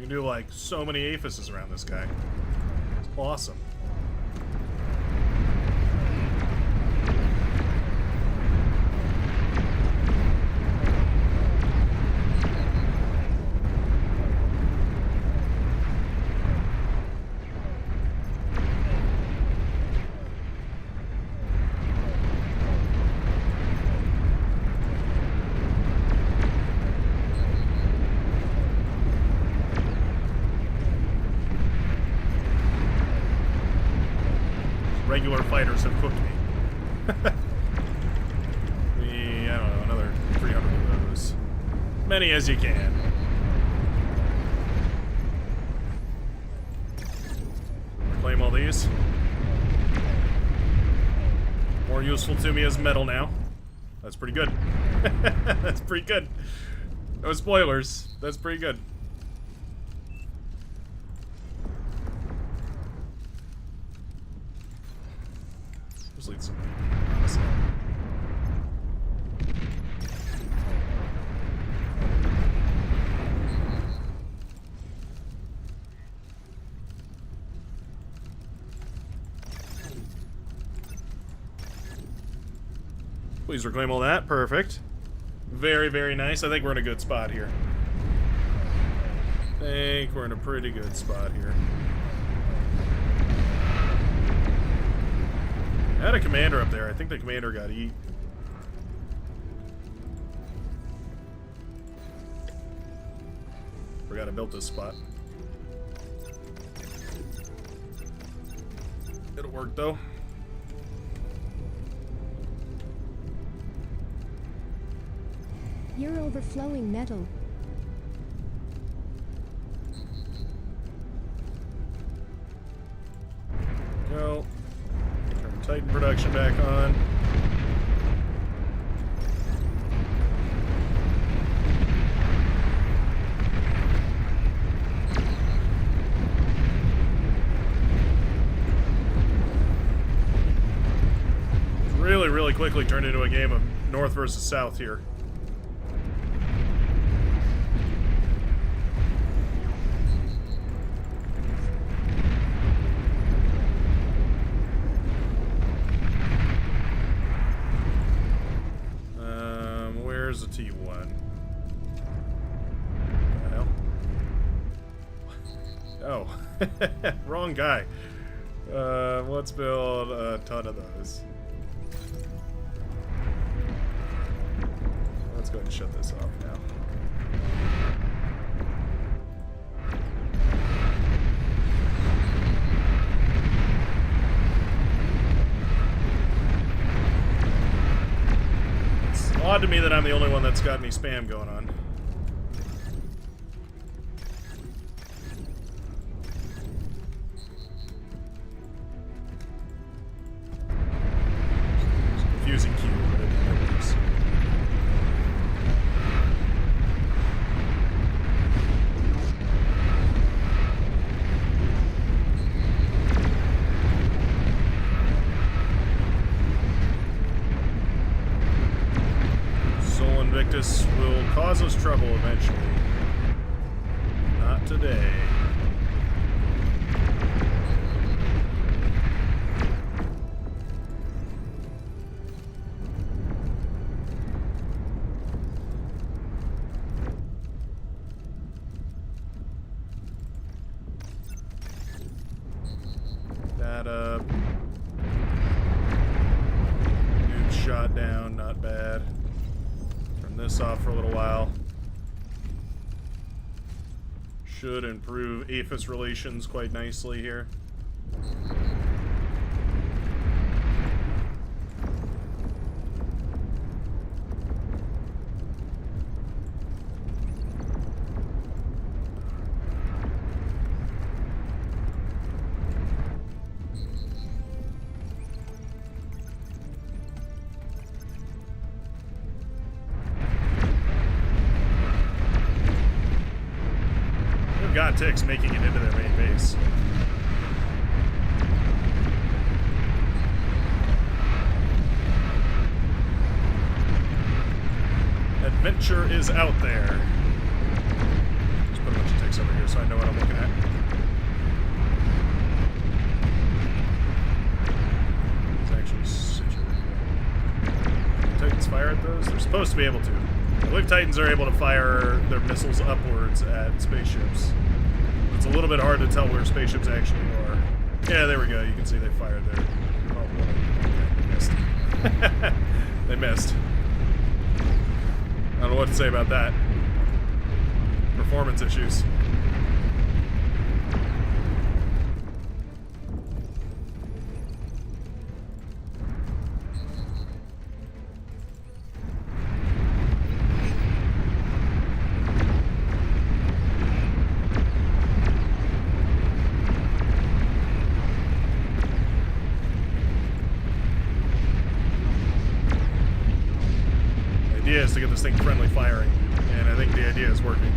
We can do like so many aphises around this guy. It's awesome. Regular fighters have cooked me. I don't know, another 300 of those. Many as you can. Claim all these. More useful to me as metal now. That's pretty good. That's pretty good. No spoilers. That's pretty good. Lead some. Please reclaim all that. Perfect. Very, very nice. I think we're in a good spot here. I think we're in a pretty good spot here. I had a commander up there. I think the commander got eat. Forgot I built this spot. It'll work though. You're overflowing metal. Go. Titan production back on. Really, really quickly turned into a game of North versus South here. Where's the T1? What the hell? Oh, wrong guy. Let's build a ton of those. Let's go ahead and shut this off now. Odd to me that I'm the only one that's got any spam going on. Confusing queue, but it works. Invictus will cause us trouble eventually. Not today. That up. Dude shot down, not bad. This off for a little while. Should improve APHIS relations quite nicely here. Got ticks making it into their main base. Adventure is out there. Just put bunch of ticks over here so I know what I'm looking at. It's actually situated. Can Titans fire at those? They're supposed to be able to. I believe Titans are able to fire their missiles upwards at spaceships. It's a little bit hard to tell where spaceships actually are. Yeah, there we go. You can see they fired there. Oh, okay, missed. They missed. I don't know what to say about that. Performance issues. The idea is to get this thing friendly firing, and I think the idea is working.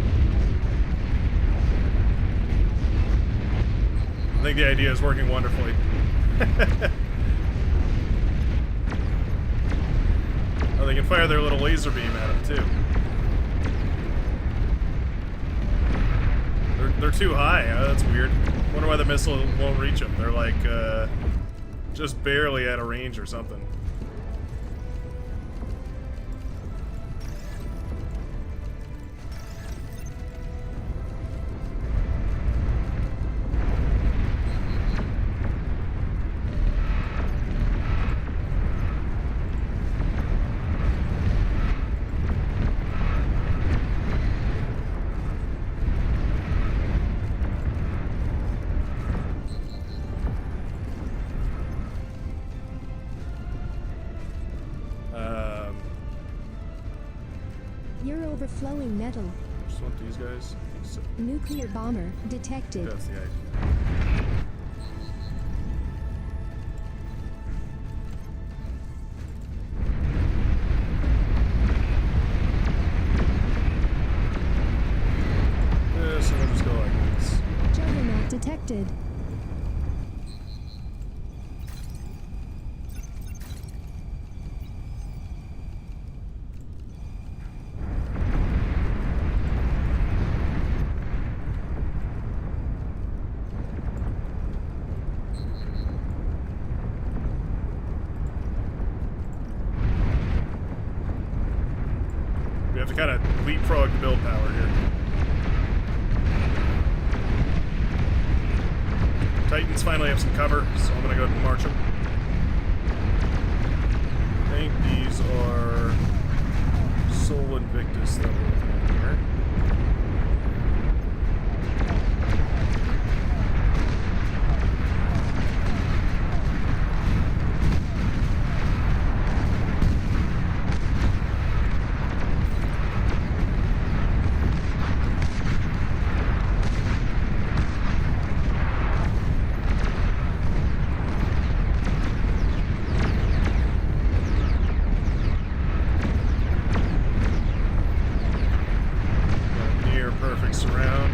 I think the idea is working wonderfully. Oh, they can fire their little laser beam at him too. They're too high. Oh, that's weird. Wonder why the missile won't reach them. They're like just barely out of range or something. You're overflowing metal. Just want these guys. So, Nuclear bomber detected. that's the idea. Yeah, so we'll just go like this. Juggernaut detected. We have to kind of leapfrog the build power here. Titans finally have some cover, so I'm gonna go ahead and march them. I think these are Sol Invictus that we're looking at here. Near perfect surround.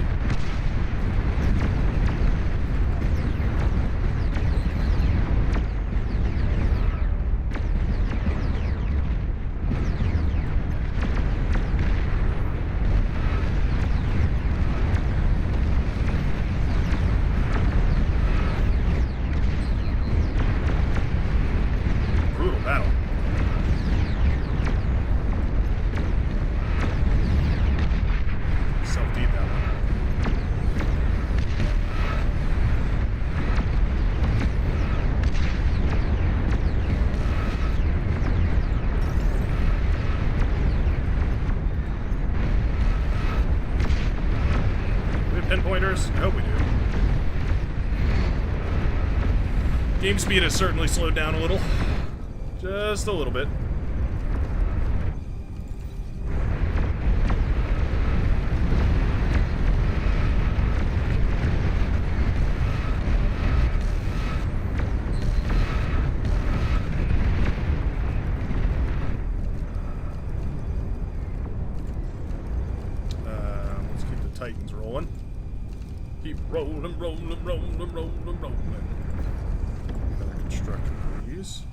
Brutal battle. Self-deed that one. Do we have pinpointers? I hope we do. Game speed has certainly slowed down a little. Just a little bit. Let's keep the Titans rolling. Keep rolling, rolling, rolling, rolling, rolling. Better construct these.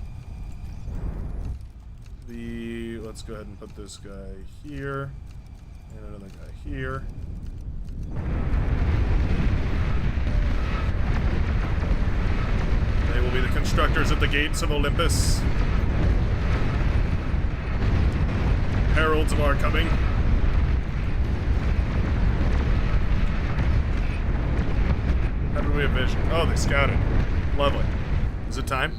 Let's go ahead and put this guy here, and another guy here. They will be the constructors at the gates of Olympus. Heralds of our coming. How did we have vision? Oh, they scouted. Lovely. Is it time?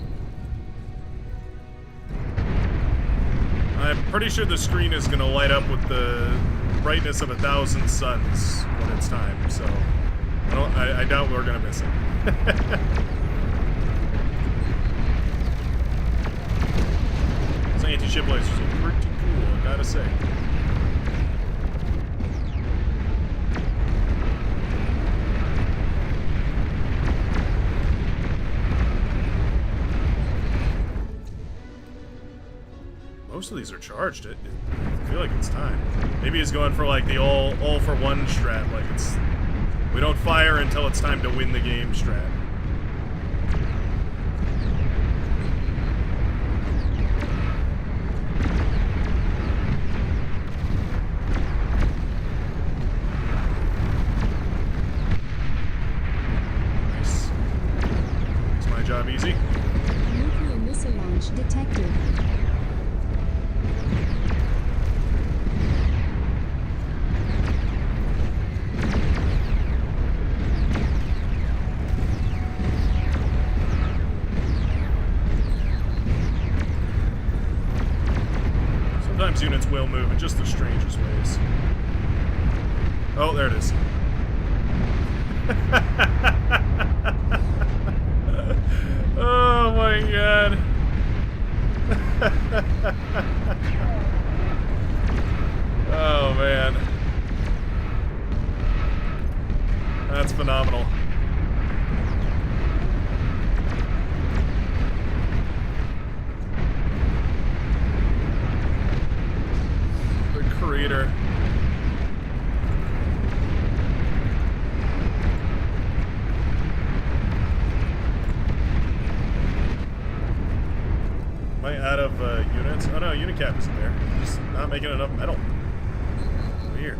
I'm pretty sure the screen is going to light up with the brightness of 1,000 suns when it's time, so I doubt we're going to miss it. Those anti-ship lasers are pretty cool, I gotta say. Most of these are charged. I feel like it's time. Maybe he's going for like the all for one strat. Like it's we don't fire until it's time to win the game strat. Nice. Makes my job easy. Nuclear missile launch detected. Sometimes units will move in just the strangest ways. Oh, there it is. Oh my god. Oh man. That's phenomenal. The creator. Am I out of units? Oh no, Unicap isn't there. Just not making enough metal. Weird.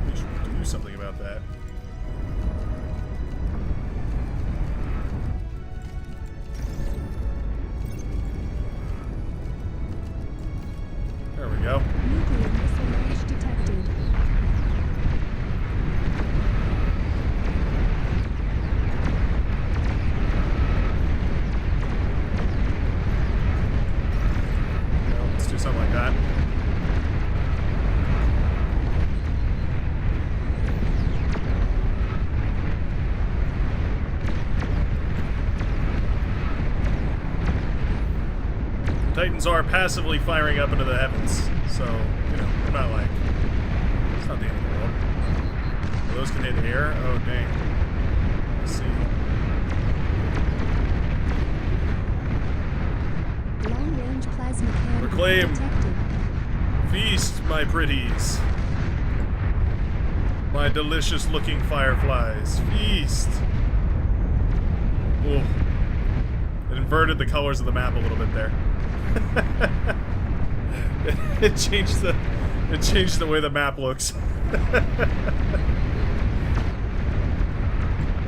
We should do something about that. There we go. Nuclear missile launch detected. Well, let's do something like that. Titans are passively firing up into the heavens, so, you know, we're not like, it's not the end of the world. Oh, those can hit air? Oh, dang. Let's see. Long-range plasma cannon Reclaim. detected. Feast, my pretties. My delicious-looking fireflies. Feast. Ooh. It inverted the colors of the map a little bit there. It changed the way the map looks.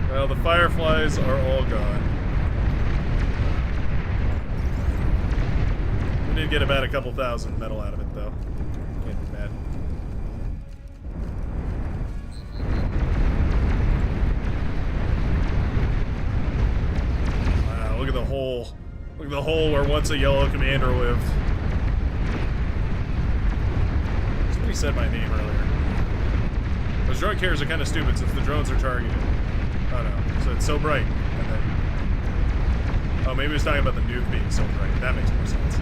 Well, the fireflies are all gone. We did get about a couple thousand metal out of it, though. Can't be bad. Wow, look at the hole. Look at the hole where once a yellow commander lived. Somebody said my name earlier. Those drone carriers are kind of stupid since the drones are targeted. Oh no. So it's so bright. And then... Oh, maybe he was talking about the nuke being so bright. That makes more sense.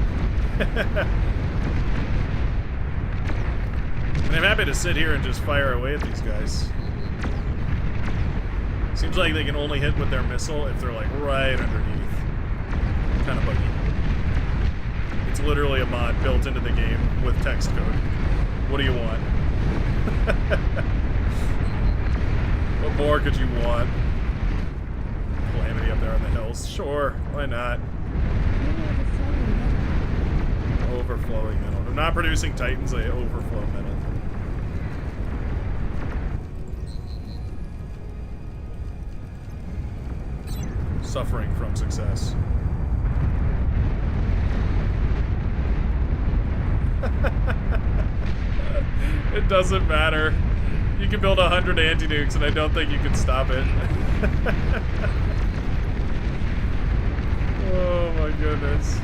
And I'm happy to sit here and just fire away at these guys. Seems like they can only hit with their missile if they're like right underneath. Kind of buggy. It's literally a mod built into the game with text code. What do you want? What more could you want? Calamity up there on the hills. Sure, why not? Overflowing metal. I'm not producing Titans, they overflow metal. suffering from success. It doesn't matter. You can build 100 anti-nukes and I don't think you can stop it. Oh my goodness.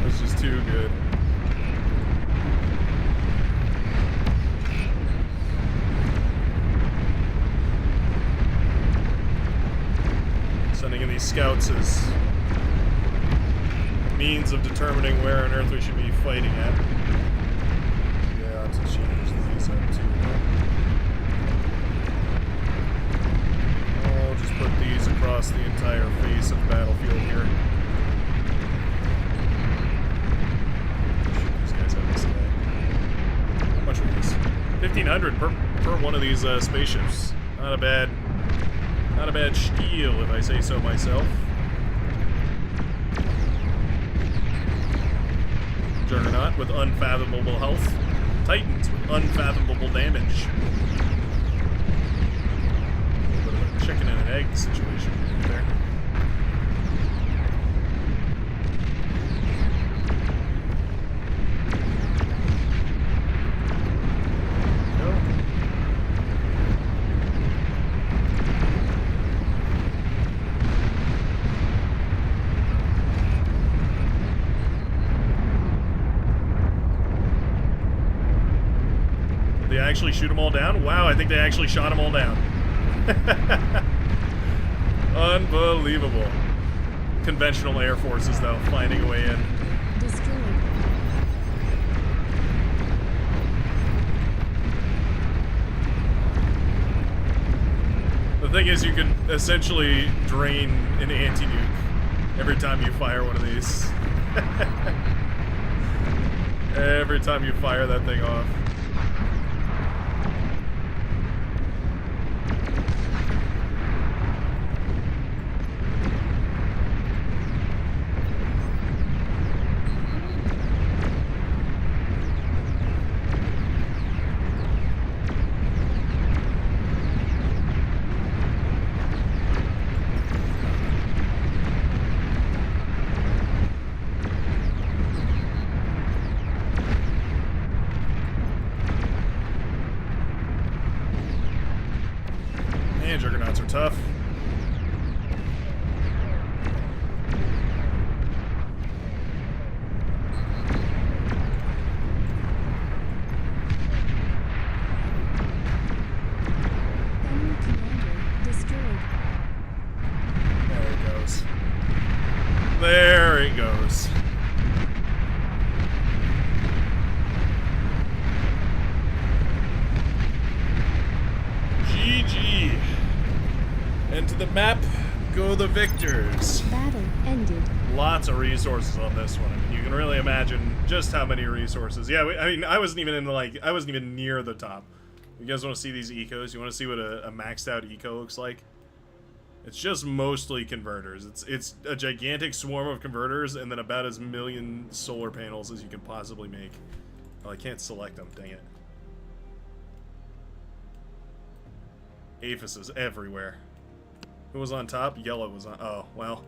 That's just too good. Sending in these scouts as means of determining where on Earth we should be fighting at. Yeah, to change these up too. I'll just put these across the entire face of the battlefield here. Shoot, these guys have this today. How much are these? 1,500 per one of these spaceships. Not a bad steal, if I say so myself. Juggernaut with unfathomable health. Titans with unfathomable damage. A little bit of a chicken and an egg situation there. Actually shoot them all down? Wow, I think they actually shot them all down. Unbelievable. Conventional air forces, though, finding a way in. Destroyed. The thing is, you can essentially drain an anti-nuke every time you fire one of these. Every time you fire that thing off. Juggernauts are tough. Enemy commander destroyed. There it goes. There it goes. GG. And to the map go the victors. Battle ended. Lots of resources on this one. I mean, you can really imagine just how many resources. Yeah, I mean, I wasn't even near the top. You guys want to see these ecos? You want to see what a maxed out eco looks like? It's just mostly converters. It's a gigantic swarm of converters and then about as million solar panels as you can possibly make. Oh, I can't select them. Dang it. Aphises everywhere. Who was on top? Yellow was on. Oh, well.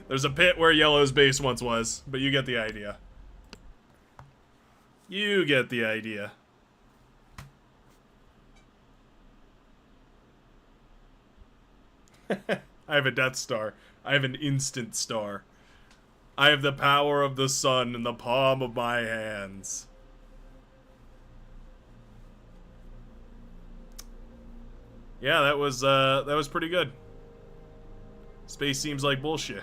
There's a pit where Yellow's base once was, but you get the idea. You get the idea. I have a Death Star. I have an instant star. I have the power of the sun in the palm of my hands. Yeah, that was pretty good. Space seems like bullshit.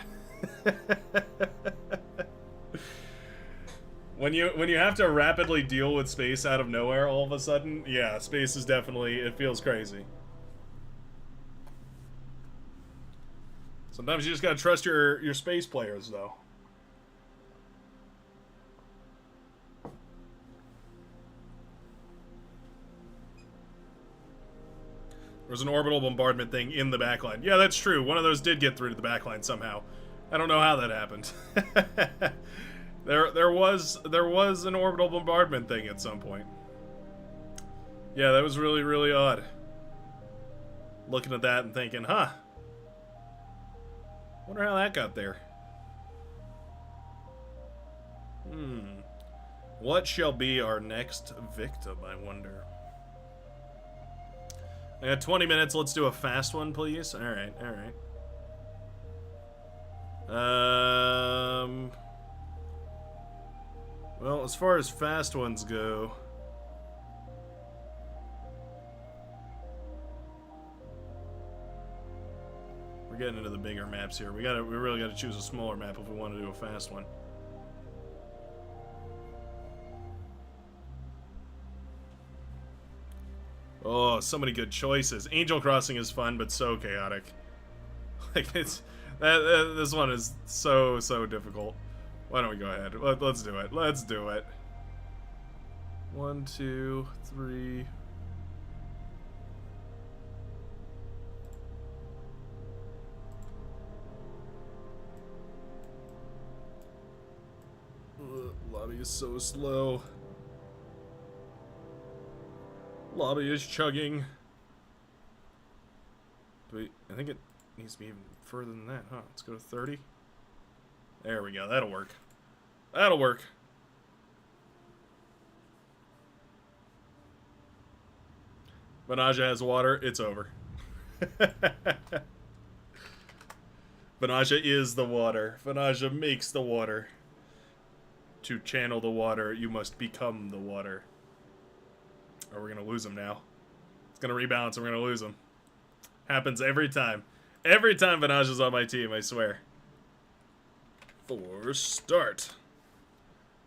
When you have to rapidly deal with space out of nowhere all of a sudden, yeah, space is definitely, it feels crazy. Sometimes you just gotta trust your space players, though. There was an orbital bombardment thing in the backline. Yeah, that's true. One of those did get through to the backline somehow. I don't know how that happened. there was an orbital bombardment thing at some point. Yeah, that was really, really odd. Looking at that and thinking, huh. Wonder how that got there. What shall be our next victim, I wonder? I got 20 minutes. Let's do a fast one, please. Alright, alright. Well, as far as fast ones go... We're getting into the bigger maps here. We really gotta choose a smaller map if we want to do a fast one. Oh, so many good choices. Angel Crossing is fun, but so chaotic. Like, it's... this one is so difficult. Why don't we go ahead? Let's do it. Let's do it. 1, 2, 3... Lobby is so slow. Lobby is chugging. I think it needs to be even further than that, huh? Let's go to 30. There we go. That'll work. That'll work. Vanaja has water. It's over. Vanaja is the water. Vanaja makes the water. To channel the water, you must become the water. Or we're gonna lose him now. It's gonna rebalance and we're gonna lose him. Happens every time. Every time Vanaja's on my team, I swear. For start.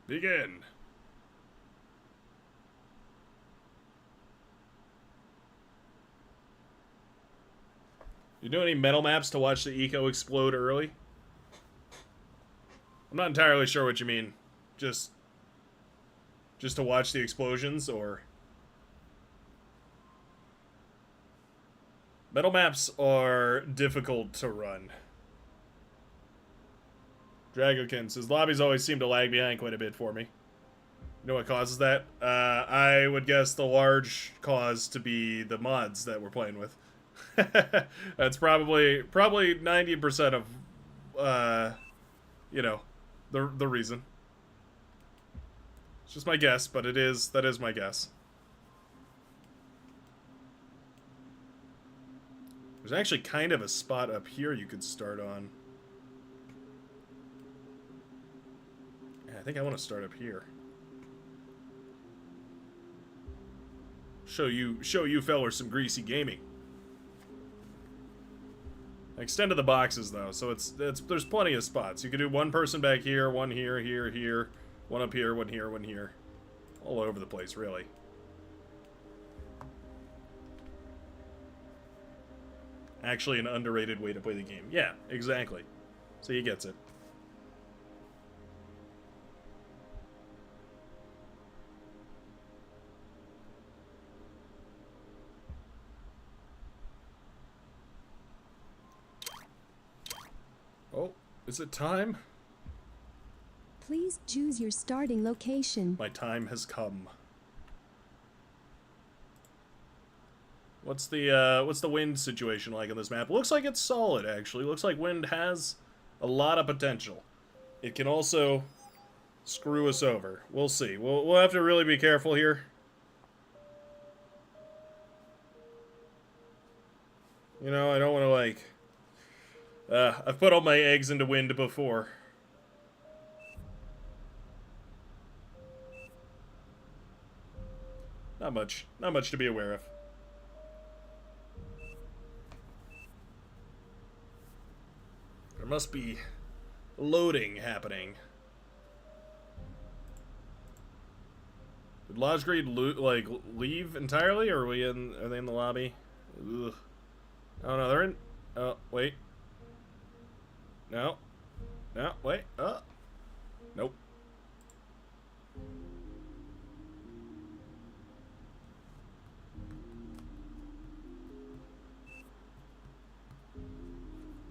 Begin. You do any metal maps to watch the eco explode early? I'm not entirely sure what you mean. Just to watch the explosions, or... Metal maps are difficult to run. Dragokin says, lobbies always seem to lag behind quite a bit for me. You know what causes that? I would guess the large cause to be the mods that we're playing with. That's probably 90% of, you know, the reason. It's just my guess, but that is my guess. There's actually kind of a spot up here you could start on. Yeah, I think I want to start up here. Show you fellers some greasy gaming. I extended the boxes though, so there's plenty of spots. You could do one person back here, one here, here, one up here, one here, one here. All over the place, really. Actually an underrated way to play the game. Yeah, exactly. So he gets it. Oh, is it time? Please choose your starting location. My time has come. What's the wind situation like on this map? Looks like it's solid, actually. Looks like wind has a lot of potential. It can also screw us over. We'll see. We'll have to really be careful here. You know, I don't want to, like... I've put all my eggs into wind before. Not much to be aware of. There must be loading happening. Did Lodge Greed like leave entirely, or are they in the lobby? Ugh. Oh no, they're in. Oh wait. No. No wait. Nope.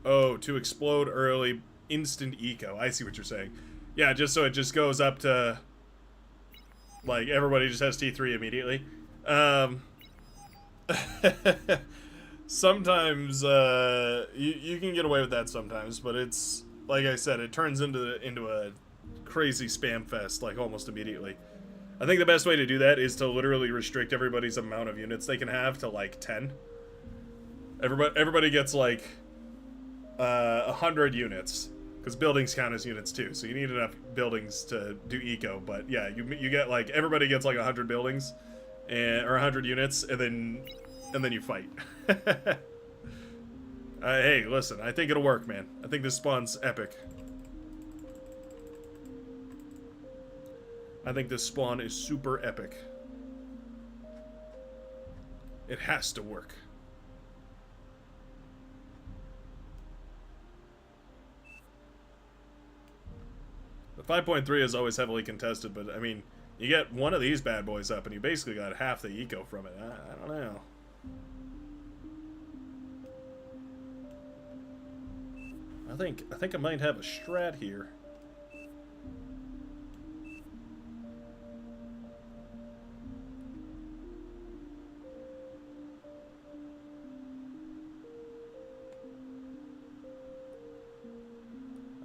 Oh, to explode early, instant eco. I see what you're saying. Yeah, just so it just goes up to, like, everybody just has T3 immediately. Um, sometimes you can get away with that sometimes, but it's like I said, it turns into a crazy spam fest like almost immediately. I think the best way to do that is to literally restrict everybody's amount of units they can have to like 10. Everybody gets like 100 units because buildings count as units too. So you need enough buildings to do eco. But yeah, you get like everybody gets like 100 buildings or 100 units, and then you fight. Hey, listen, I think it'll work, man. I think this spawn's epic. I think this spawn is super epic. It has to work. The 5.3 is always heavily contested, but I mean, you get one of these bad boys up and you basically got half the eco from it. I don't know. I think I might have a strat here.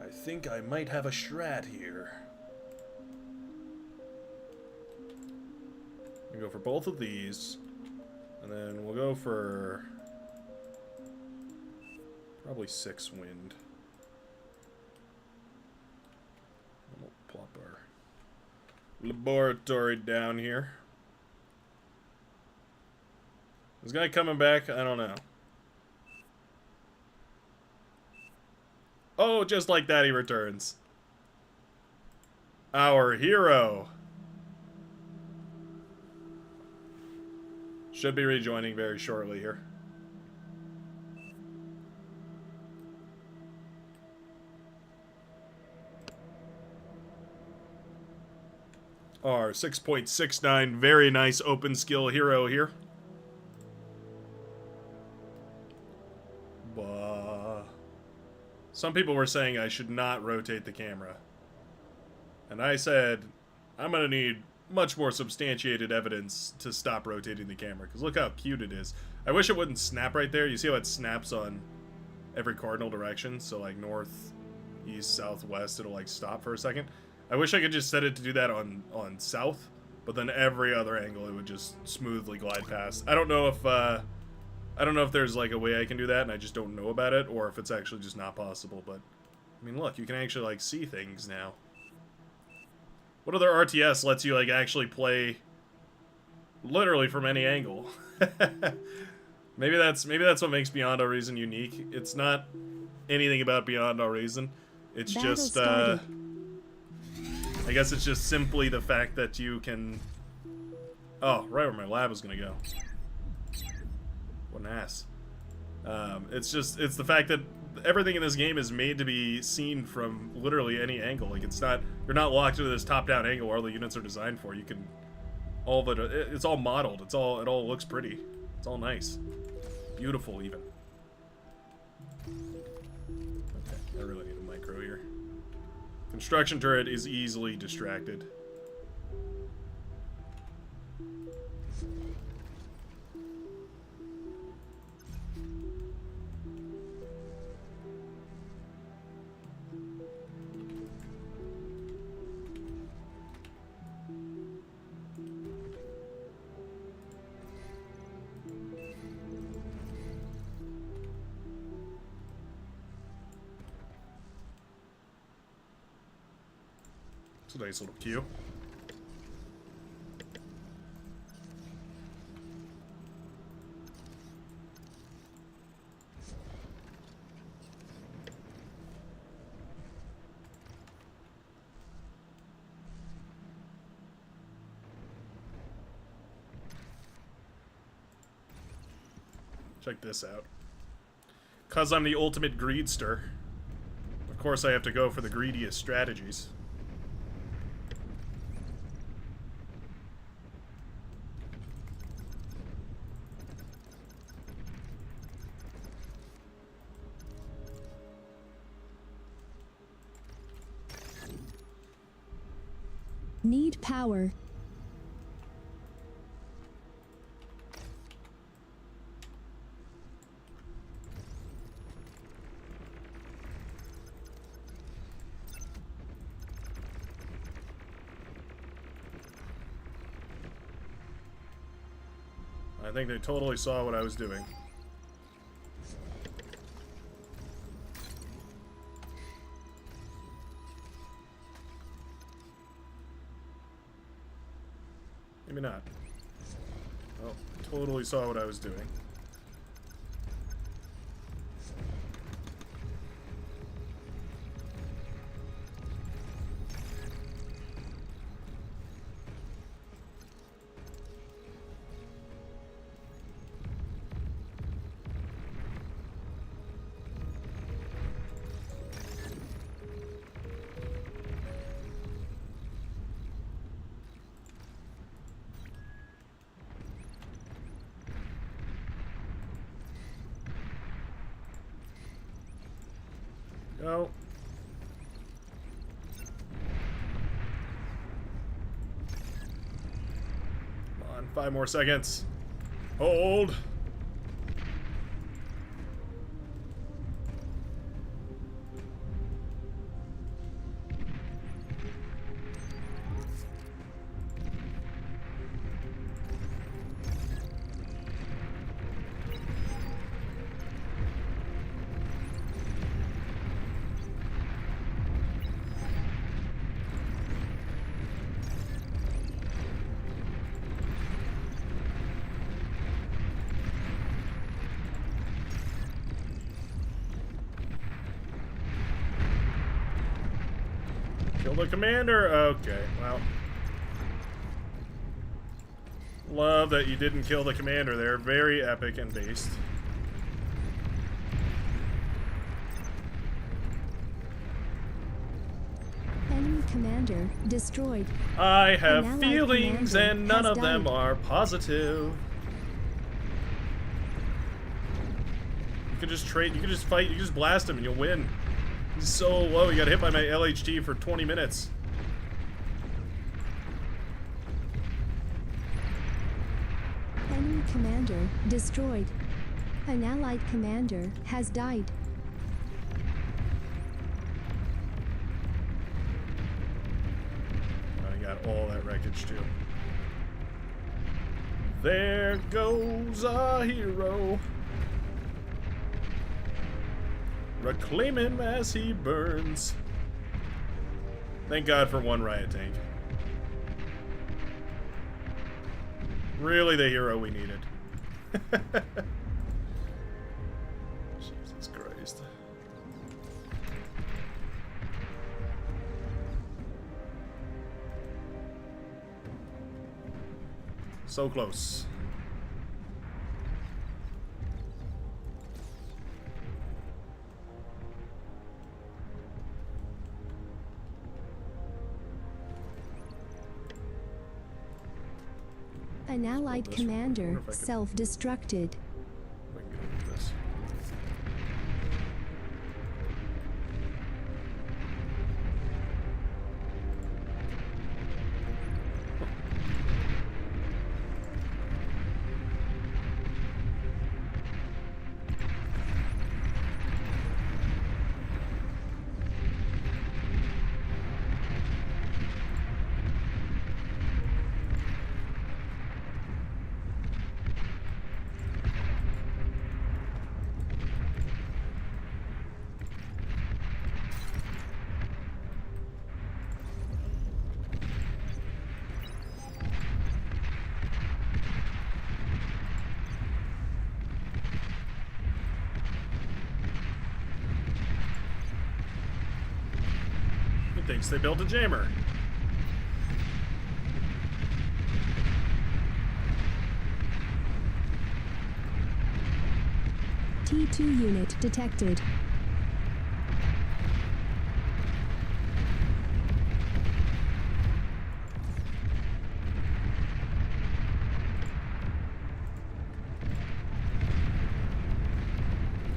I think I might have a strat here. We go for both of these, and then we'll go for probably 6 wind. And we'll plop our laboratory down here. Is this guy coming back? I don't know. Oh, just like that, he returns. Our hero. Should be rejoining very shortly here. Our 6.69, very nice open skill hero here. Some people were saying I should not rotate the camera. And I said, I'm going to need much more substantiated evidence to stop rotating the camera. Because look how cute it is. I wish it wouldn't snap right there. You see how it snaps on every cardinal direction? So like north, east, south, west, it'll like stop for a second. I wish I could just set it to do that on south. But then every other angle it would just smoothly glide past. I don't know if there's like a way I can do that and I just don't know about it, or if it's actually just not possible, but I mean, look, you can actually like see things now. What other RTS lets you like actually play literally from any angle? maybe that's what makes Beyond Our Reason unique. It's not anything about Beyond Our Reason. It's Battle just started. I guess it's just simply the fact that you can. Oh, right where my lab is gonna go. What an ass. It's the fact that everything in this game is made to be seen from literally any angle. Like you're not locked into this top-down angle where all the units are designed for. You can, it's all modeled. It all looks pretty. It's all nice. Beautiful even. Okay, I really need a micro here. Construction turret is easily distracted. It's a nice little queue. Check this out. 'Cause I'm the ultimate greedster, of course I have to go for the greediest strategies. Need power. I think they totally saw what I was doing. Maybe not. Oh, totally saw what I was doing. Go. Come on, 5 more seconds. Hold. Kill the commander? Okay, well. Love that you didn't kill the commander there. Very epic and based. Enemy commander destroyed. I have An allied feelings commander and none has of them died. are positive. You can just trade, you can just fight, you can just blast him and you'll win. He's so low, he got hit by my LHT for 20 minutes. Enemy commander destroyed. An allied commander has died. I got all that wreckage too. There goes our hero. Reclaim him as he burns. Thank God for one riot tank. Really the hero we needed. Jesus Christ. So close. An allied this one. I commander wonder if I could- self-destructed. We can get into this. He thinks they built a jammer. T2 unit detected.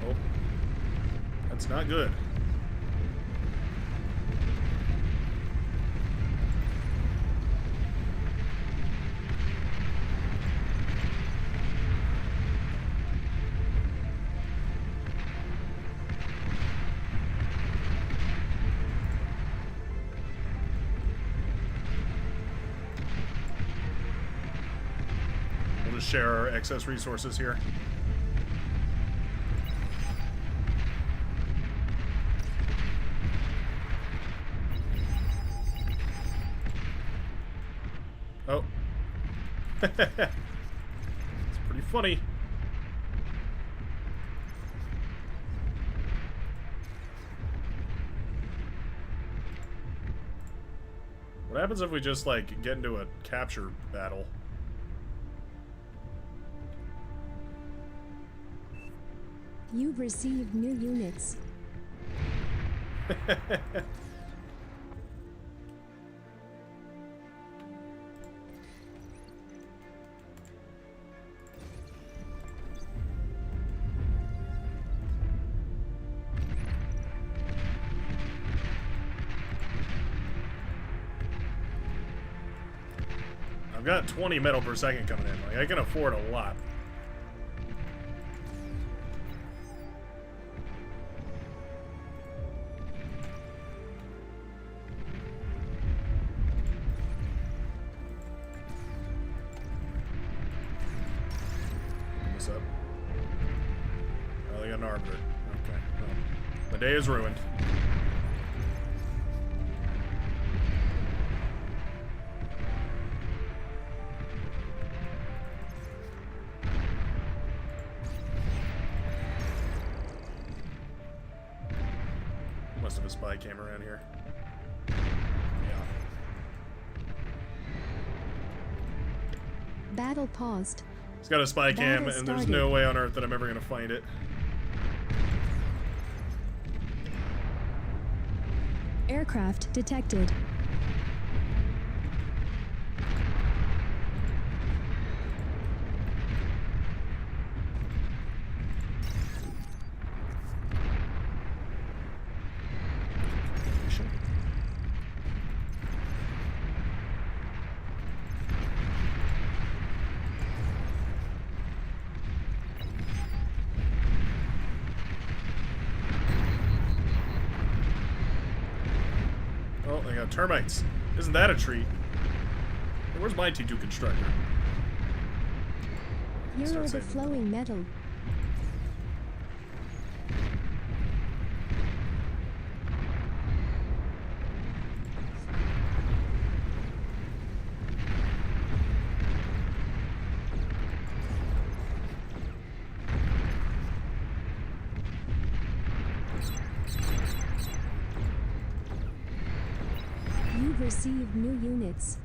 Oh. That's not good. share our excess resources here. Oh. It's pretty funny. What happens if we just, like, get into a capture battle? You've received new units. I've got 20 metal per second coming in. Like, I can afford a lot. This up. Oh, they got an arbiter. Okay. Well, the day is ruined. Must have a spy cam around here. Yeah. Battle paused. It's got a spy cam, Battle and there's started. no way on earth that I'm ever gonna find it. Aircraft detected. Oh, they got termites. Isn't that a treat? Hey, where's my T2 constructor? You're Start saving overflowing metal. You've received new units.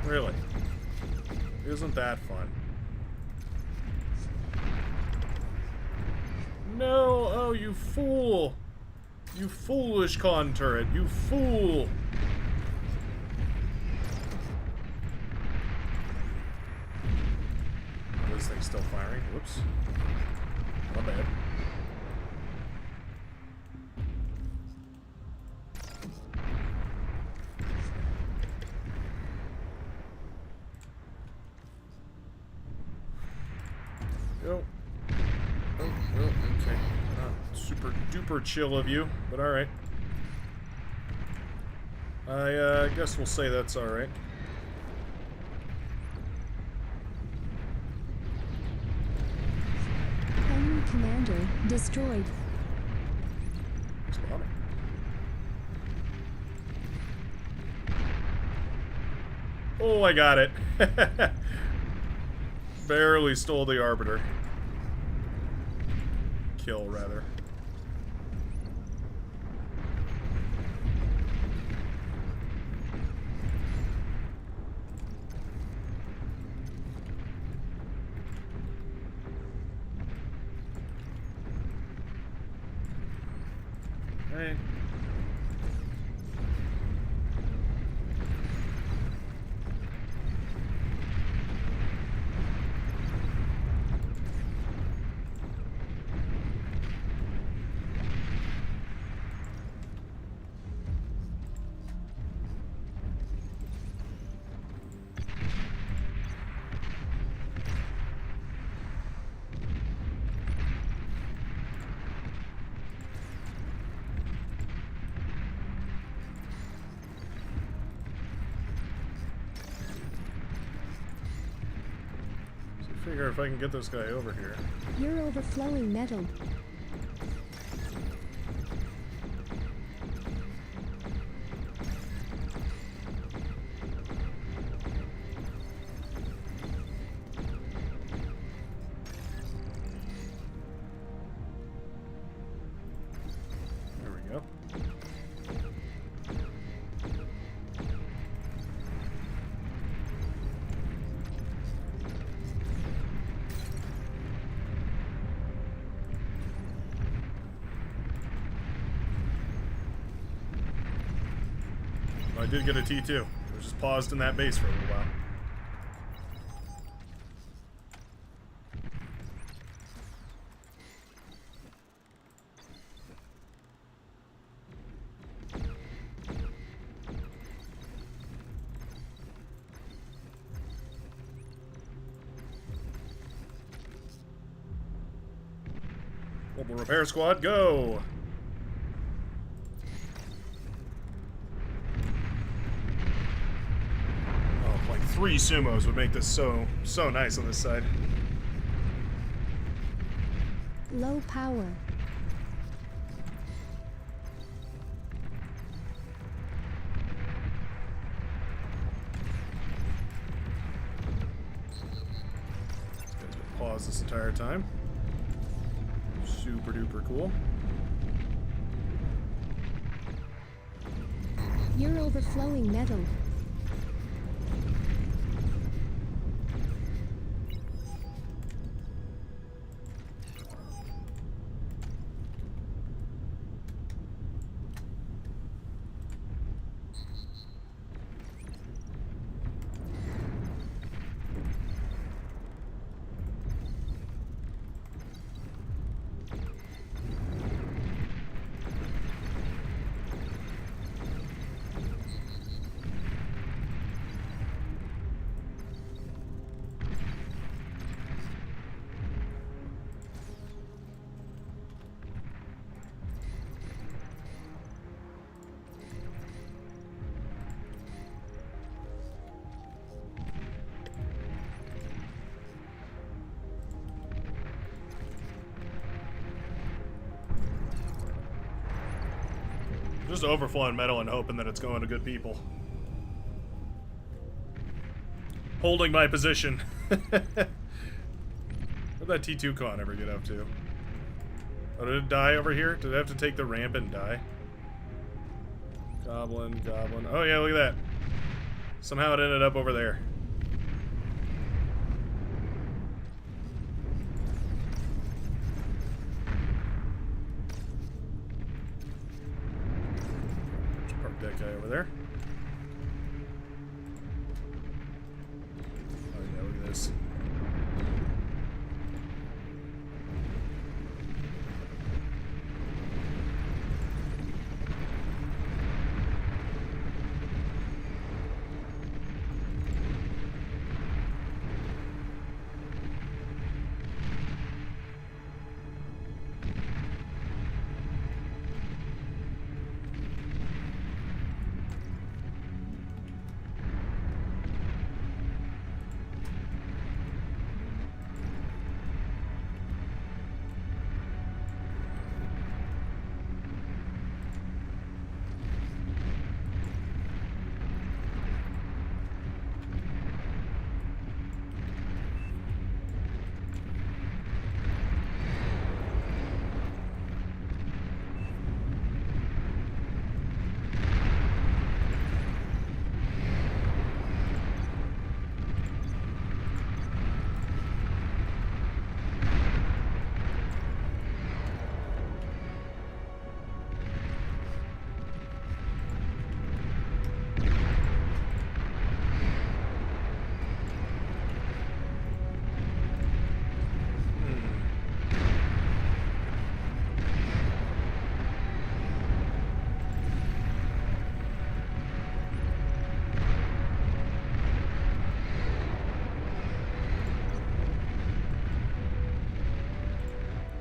Really? Isn't that fun? No! Oh, you fool! You foolish con turret! You fool! This thing's still firing. Whoops. My bad. Yo. Oh, okay. Not super duper chill of you, but alright. I guess we'll say that's alright. Enemy commander destroyed. Spotted. Oh, I got it. Barely stole the arbiter. Kill, rather. Right. Figure if I can get this guy over here. You're overflowing metal. There we go. I did get a T2. It was just paused in that base for a little while. Mobile repair squad, go! Oh, like 3 sumos would make this so nice on this side. Low power. This guy's been paused this entire time. Super duper cool. You're overflowing metal. Just overflowing metal and hoping that it's going to good people. Holding my position. What'd that T2 con ever get up to? Oh, did it die over here? Did it have to take the ramp and die? Goblin, goblin. Oh yeah, look at that. Somehow it ended up over there. That guy over there. Oh yeah, look at this.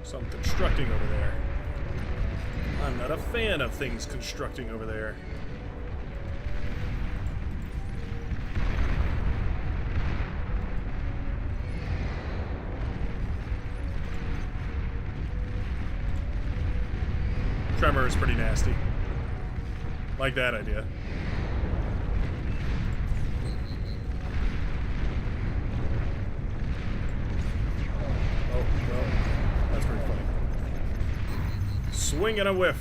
Something constructing over there. I'm not a fan of things constructing over there. Tremor is pretty nasty. Like that idea. Oh, well, that's pretty funny. Swing and a whiff.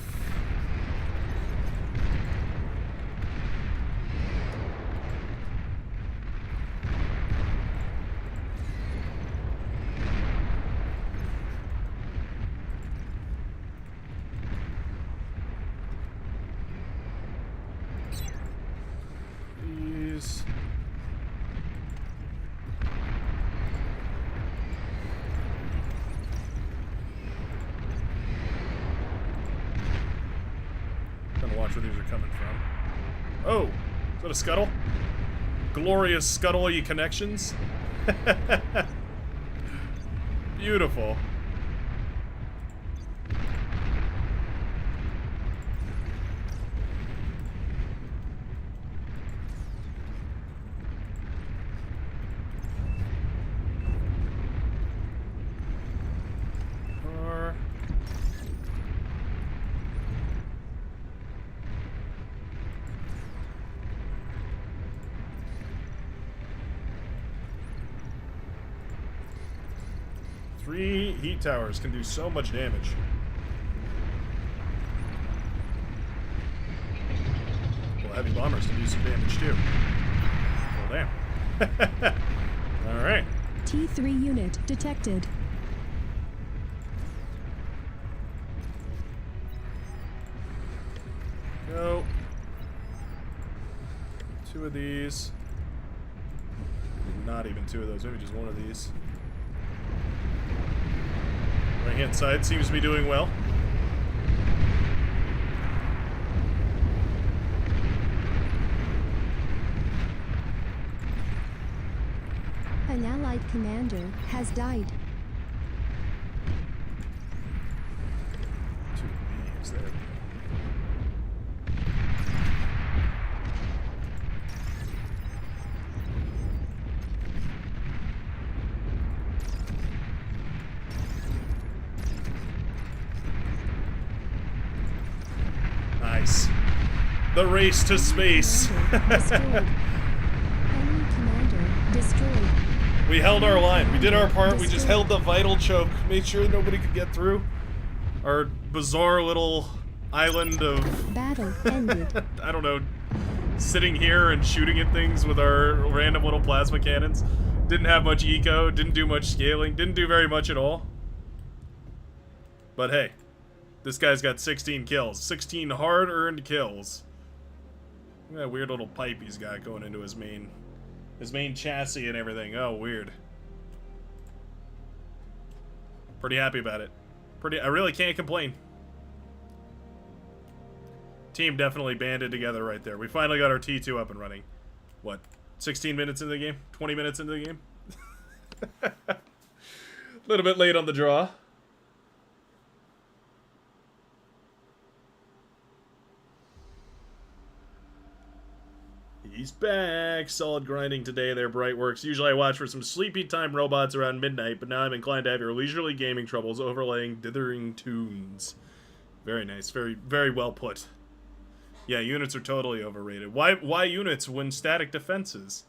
Please. Gonna watch where these are coming from. Oh, is that a scuttle? Glorious scuttle-y connections. Beautiful. Three heat towers can do so much damage. Well, heavy bombers can do some damage too. Well, damn. Alright. T3 unit detected. Go. Two of these. Not even two of those, maybe just one of these. Right hand side seems to be doing well. An allied commander has died. Two beams there. Nice. The race to space. Destroyed. Enemy commander destroyed. We held our line. We did our part. We just held the vital choke. Made sure nobody could get through. Our bizarre little island of... Battle ended. I don't know. Sitting here and shooting at things with our random little plasma cannons. Didn't have much eco. Didn't do much scaling. Didn't do very much at all. But hey. This guy's got 16 kills. 16 hard-earned kills. Look at that weird little pipe he's got going into his main chassis and everything. Oh, weird. Pretty happy about it. I really can't complain. Team definitely banded together right there. We finally got our T2 up and running. What? 16 minutes into the game? 20 minutes into the game? A little bit late on the draw. He's back. Solid grinding today there, Brightworks. Usually I watch for some sleepy time robots around midnight, but now I'm inclined to have your leisurely gaming troubles overlaying dithering tunes. Very nice. Very, very well put. Yeah, units are totally overrated. Why units when static defenses?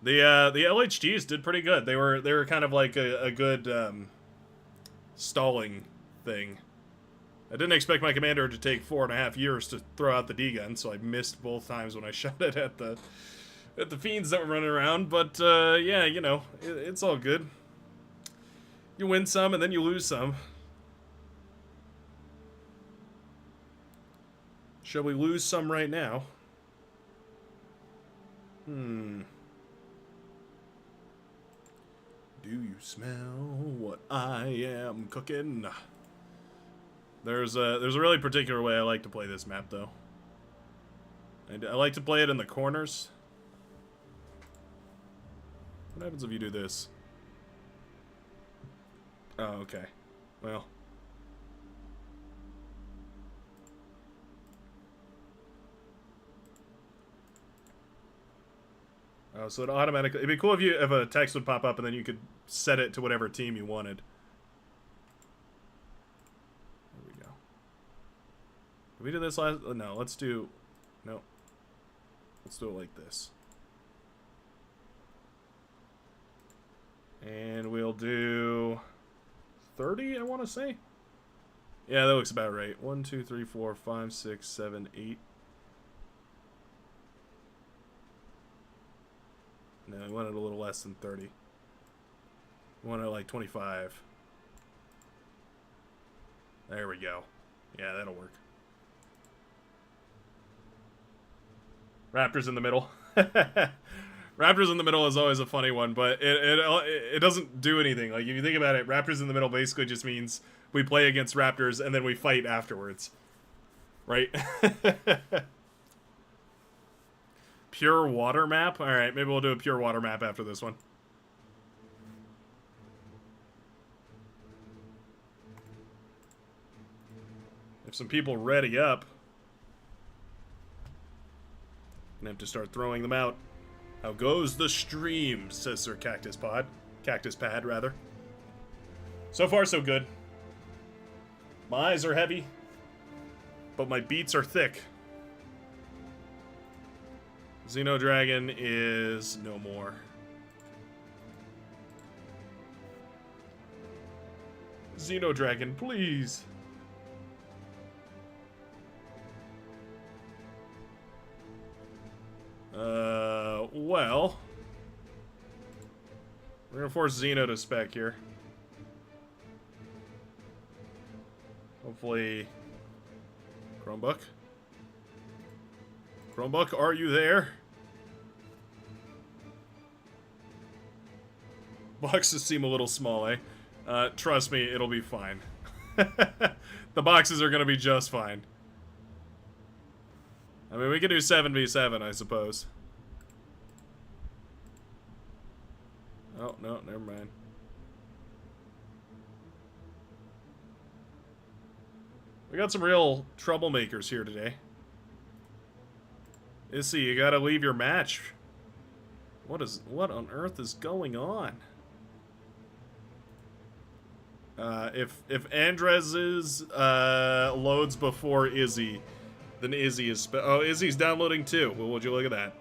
The LHTs did pretty good. They were kind of like a good stalling thing. I didn't expect my commander to take 4.5 years to throw out the D-gun, so I missed both times when I shot it at the fiends that were running around. But yeah, you know, it's all good. You win some and then you lose some. Shall we lose some right now? Do you smell what I am cooking? There's a really particular way I like to play this map, though. I like to play it in the corners. What happens if you do this? Oh, okay. Well. Oh, so it automatically... It'd be cool if a text would pop up and then you could set it to whatever team you wanted. Did we do this last? No, let's do... No. Let's do it like this. And we'll do 30, I want to say. Yeah, that looks about right. 1, 2, 3, 4, 5, 6, 7, 8. No, we wanted a little less than 30. We wanted like 25. There we go. Yeah, that'll work. Raptors in the middle. Raptors in the middle is always a funny one, but it doesn't do anything. Like, if you think about it, Raptors in the middle basically just means we play against Raptors and then we fight afterwards. Right? Pure water map? Alright, maybe we'll do a pure water map after this one. If some people ready up, gonna have to start throwing them out. How goes the stream, says Sir Cactus Pod. Cactus Pad, rather. So far, so good. My eyes are heavy, but my beats are thick. Xenodragon is no more. Xenodragon, please. Well, we're gonna force Xeno to spec here. Hopefully, Chromebook. Chromebook, are you there? Boxes seem a little small, eh? Trust me, it'll be fine. The boxes are gonna be just fine. I mean, we could do 7v7, I suppose. Oh, no, never mind. We got some real troublemakers here today. Issy, you gotta leave your match. What on earth is going on? If Andres's loads before Izzy, then Izzy is oh, Izzy's downloading too. Well, would you look at that?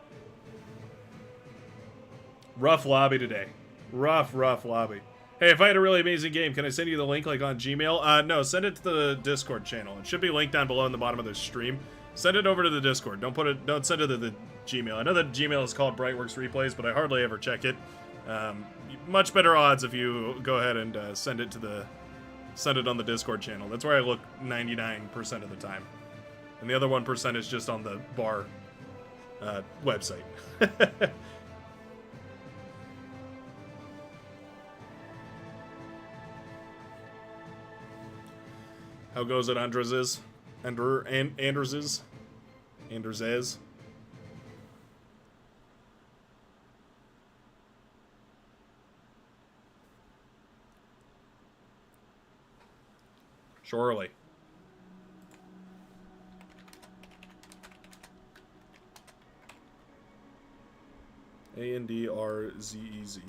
Rough lobby today. Rough lobby. Hey, if I had a really amazing game, can I send you the link like on Gmail? No, send it to the Discord channel. It should be linked down below in the bottom of the stream. Send it over to the Discord. Don't send it to the Gmail. I know that Gmail is called Brightworks Replays, but I hardly ever check it. Much better odds if you go ahead and send it on the Discord channel. That's where I look 99% of the time. And the other 1% is just on the bar website. How goes it, Andres's? Andres's? Andres's? Surely. A-N-D-R-Z-E-Z.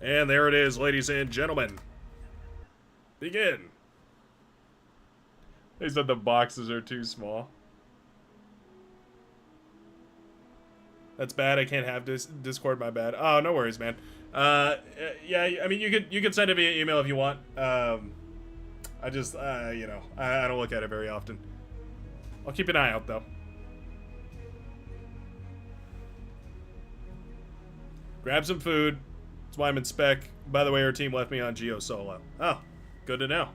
And there it is, ladies and gentlemen. Begin. They said the boxes are too small. That's bad. I can't have Discord. My bad. Oh, no worries, man. Yeah, I mean, you could send it via email if you want. I just, you know, I don't look at it very often. I'll keep an eye out though. Grab some food. That's why I'm in spec. By the way, our team left me on Geo solo. Oh, good to know.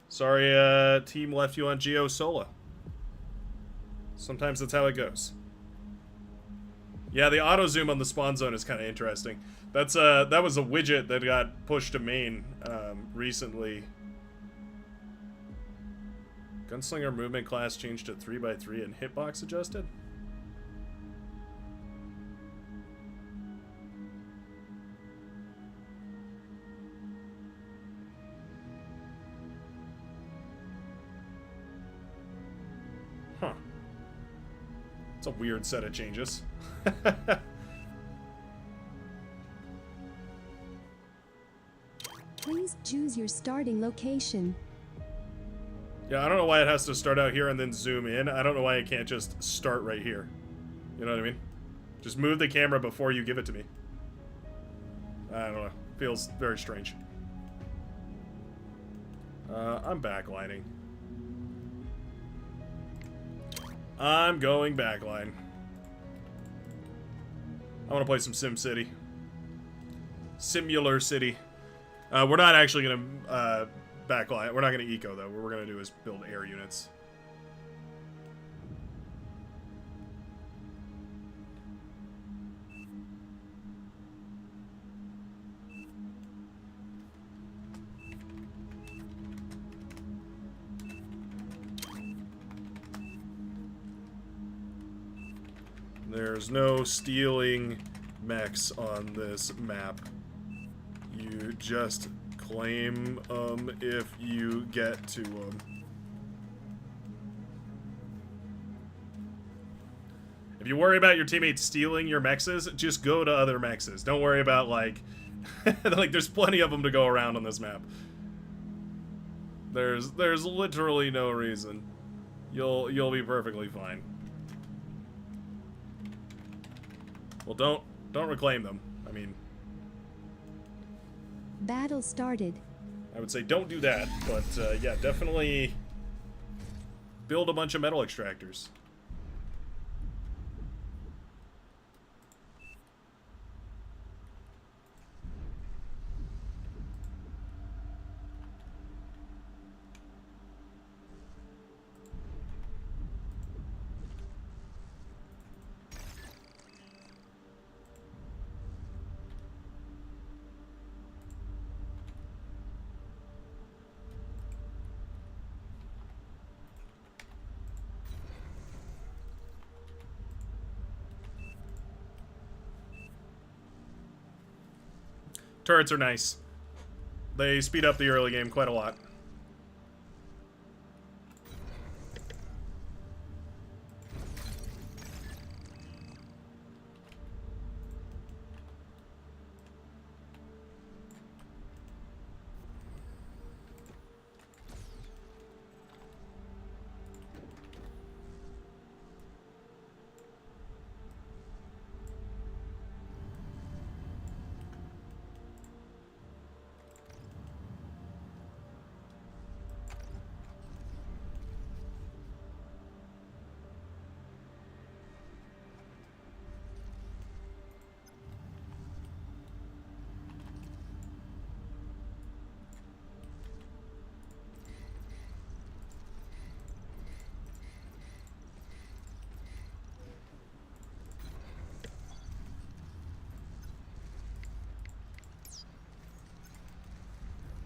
Sorry, team left you on Geo solo. Sometimes that's how it goes. Yeah, the auto zoom on the spawn zone is kind of interesting. That's that was a widget that got pushed to main recently. Gunslinger movement class changed to 3x3 and hitbox adjusted. Huh. It's a weird set of changes. Please choose your starting location. Yeah, I don't know why it has to start out here and then zoom in. I don't know why it can't just start right here. You know what I mean? Just move the camera before you give it to me. I don't know. Feels very strange. I'm backlining. I'm going backline. I want to play some SimCity. Simular City. We're not actually going to backline. We're not going to eco, though. What we're going to do is build air units. There's no stealing mechs on this map. You just claim them if you get to them. If you worry about your teammates stealing your mexes, just go to other mexes. Don't worry about, like... like, there's plenty of them to go around on this map. There's literally no reason. You'll be perfectly fine. Well, don't reclaim them. I mean... Battle started. I would say don't do that, but yeah, definitely build a bunch of metal extractors. Turrets are nice. They speed up the early game quite a lot.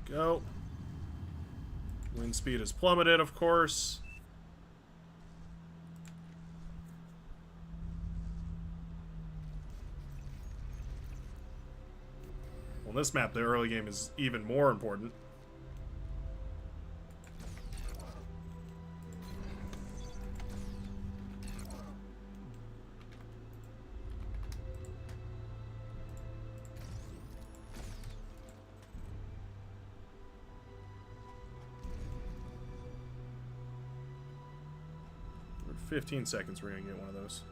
Go. Wind speed is plummeted, of course. On this map, the early game is even more important. For 15 seconds, we're gonna get one of those.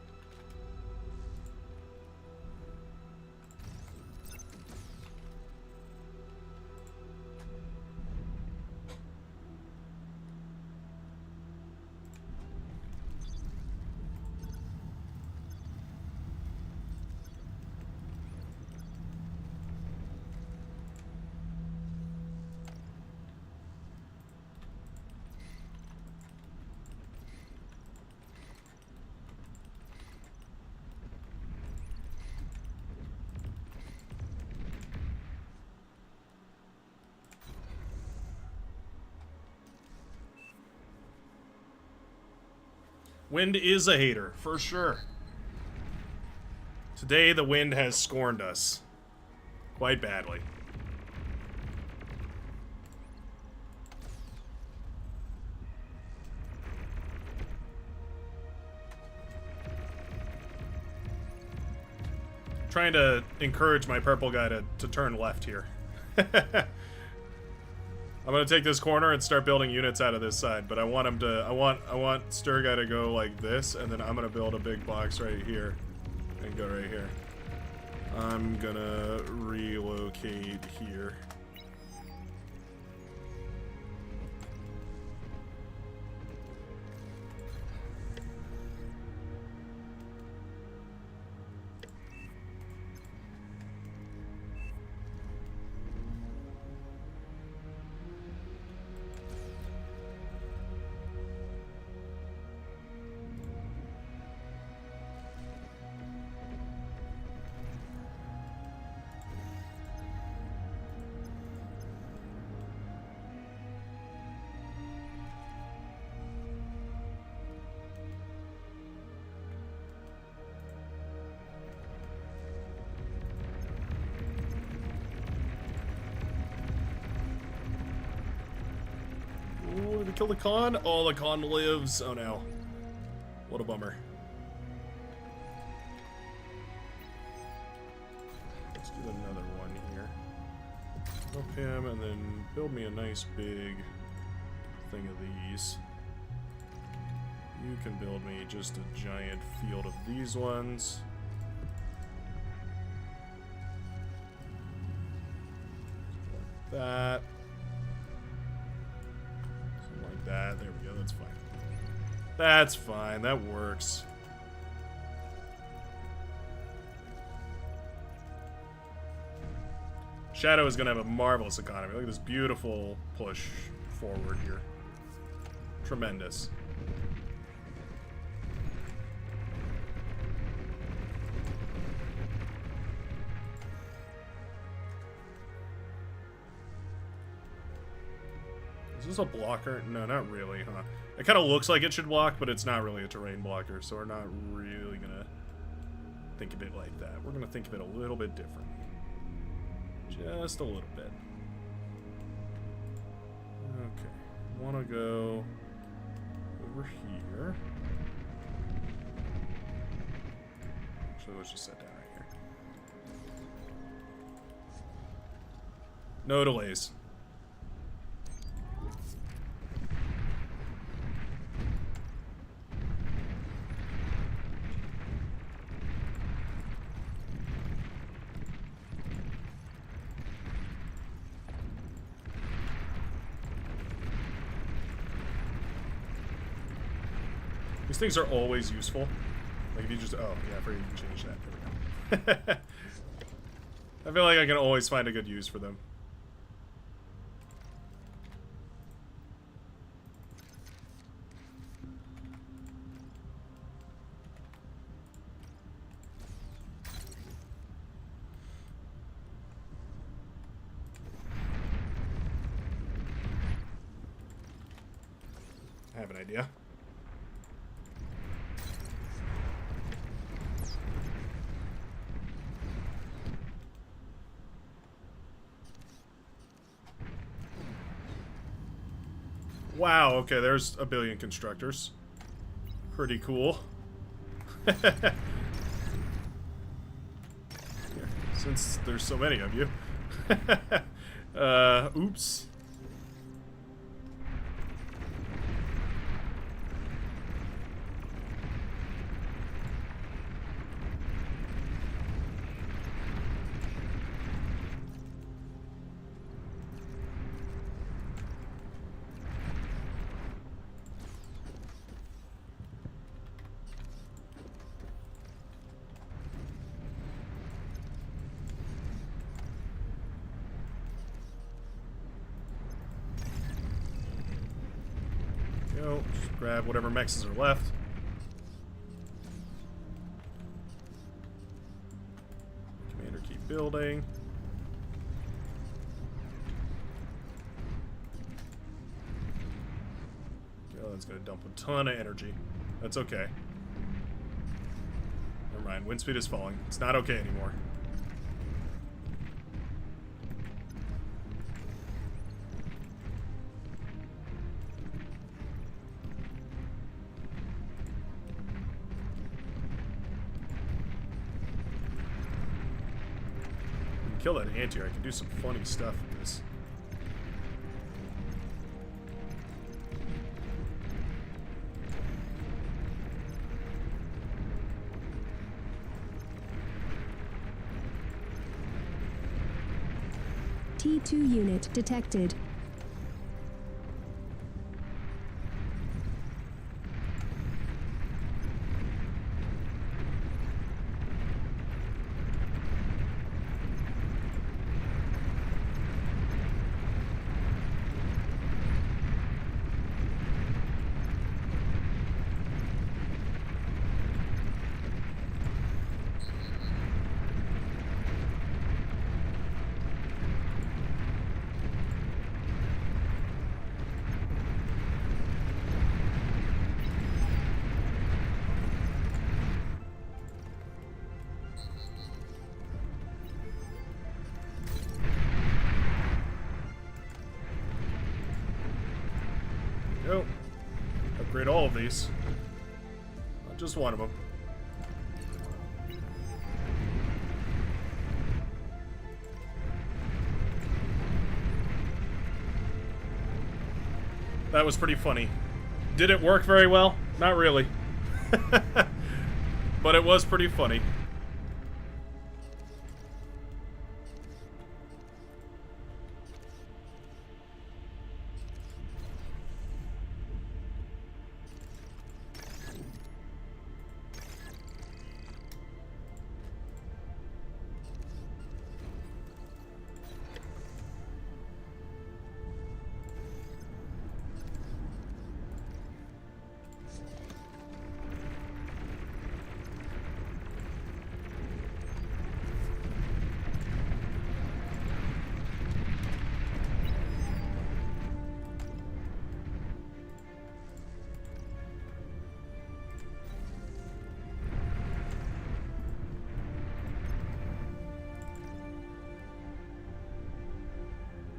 Wind is a hater, for sure. Today, the wind has scorned us. Quite badly. Trying to encourage my purple guy to turn left here. I'm gonna take this corner and start building units out of this side, but I want him to. I want Stir Guy to go like this, and then I'm gonna build a big box right here, and go right here. I'm gonna relocate here. Kill the Khan? Oh, the Khan lives. Oh no. What a bummer. Let's do another one here. Help him and then build me a nice big thing of these. You can build me just a giant field of these ones. Like that. That. There we go. That's fine. That's fine. That works. Shadow is going to have a marvelous economy. Look at this beautiful push forward here. Tremendous. Is this a blocker? No, not really, huh? It kind of looks like it should block, but it's not really a terrain blocker, so we're not really gonna think of it like that. We're gonna think of it a little bit different. Just a little bit. Okay. Wanna go over here. Actually, let's just sit down right here. No delays. These things are always useful. Like if you just, oh yeah, I forgot you can change that. There we go. I feel like I can always find a good use for them. I have an idea. Wow, okay, there's a billion constructors. Pretty cool. Here, since there's so many of you. Oops. Just grab whatever mexes are left. Commander, keep building. Oh, that's gonna dump a ton of energy. That's okay. Never mind, wind speed is falling. It's not okay anymore. kill that anteater, I can do some funny stuff with this. T2 unit detected. Go. Upgrade all of these. Not just one of them. That was pretty funny. Did it work very well? Not really. But it was pretty funny.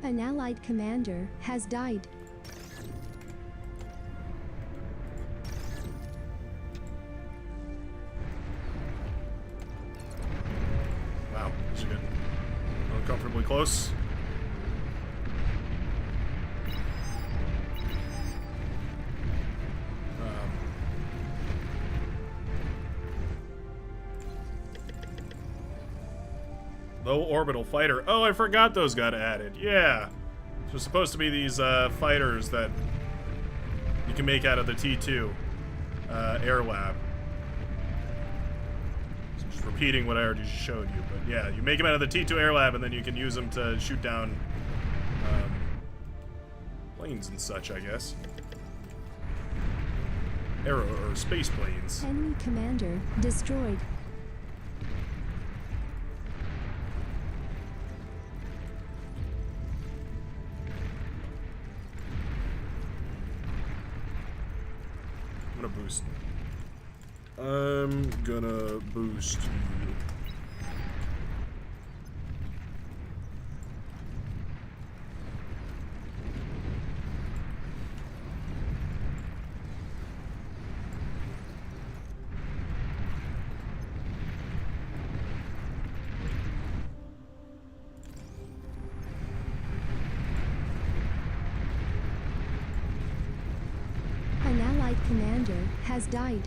An allied commander has died. Wow, these are getting uncomfortably close. Low orbital fighter. Oh, I forgot those got added. Yeah. So supposed to be these fighters that you can make out of the T2 Air Lab. So I'm just repeating what I already showed you. But yeah, you make them out of the T2 Air Lab and then you can use them to shoot down planes and such, I guess. Aero or space planes. Enemy commander destroyed. Boost. I'm gonna boost you. An allied commander has died.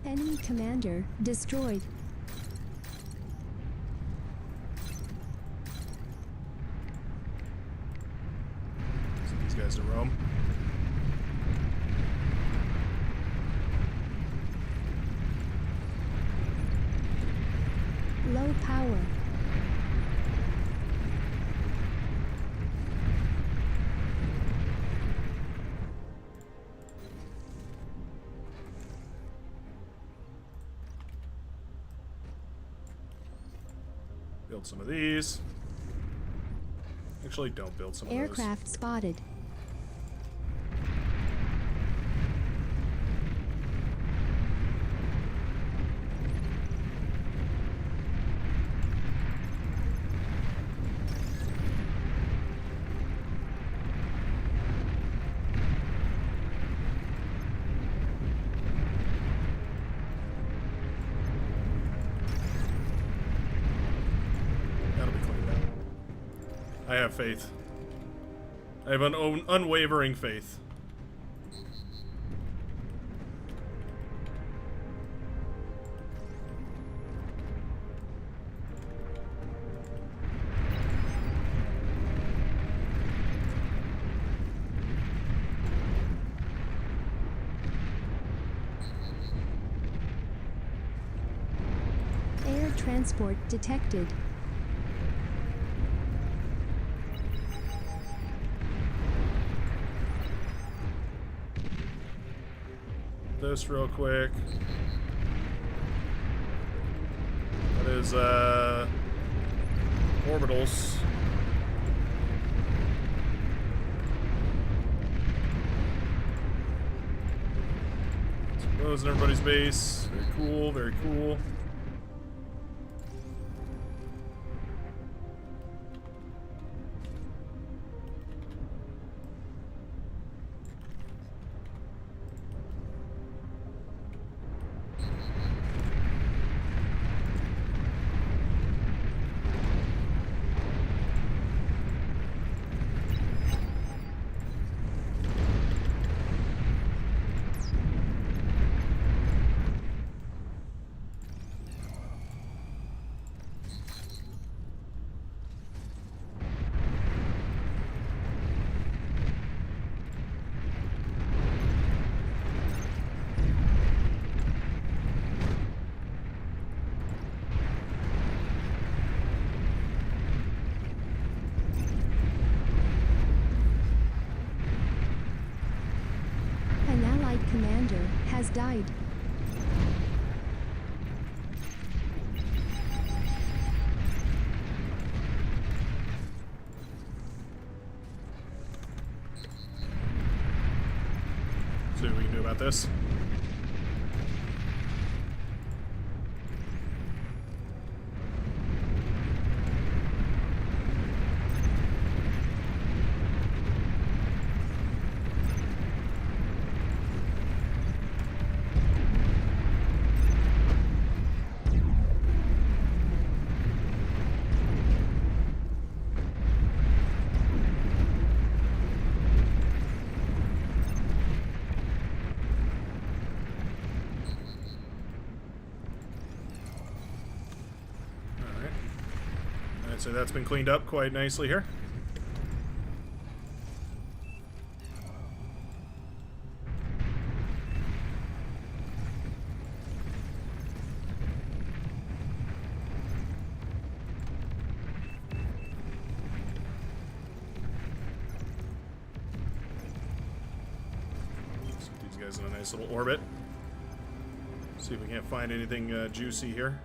Enemy commander destroyed. Send these guys to Rome. Low power. Build some of these. Actually, don't build some of Aircraft spotted. I have faith. I have an unwavering faith. Air transport detected. This real quick. That is orbitals. Exposing everybody's base. Very cool, very cool. An allied commander has died. See what we can do about this. So that's been cleaned up quite nicely here. Let's get these guys in a nice little orbit. See if we can't find anything juicy here.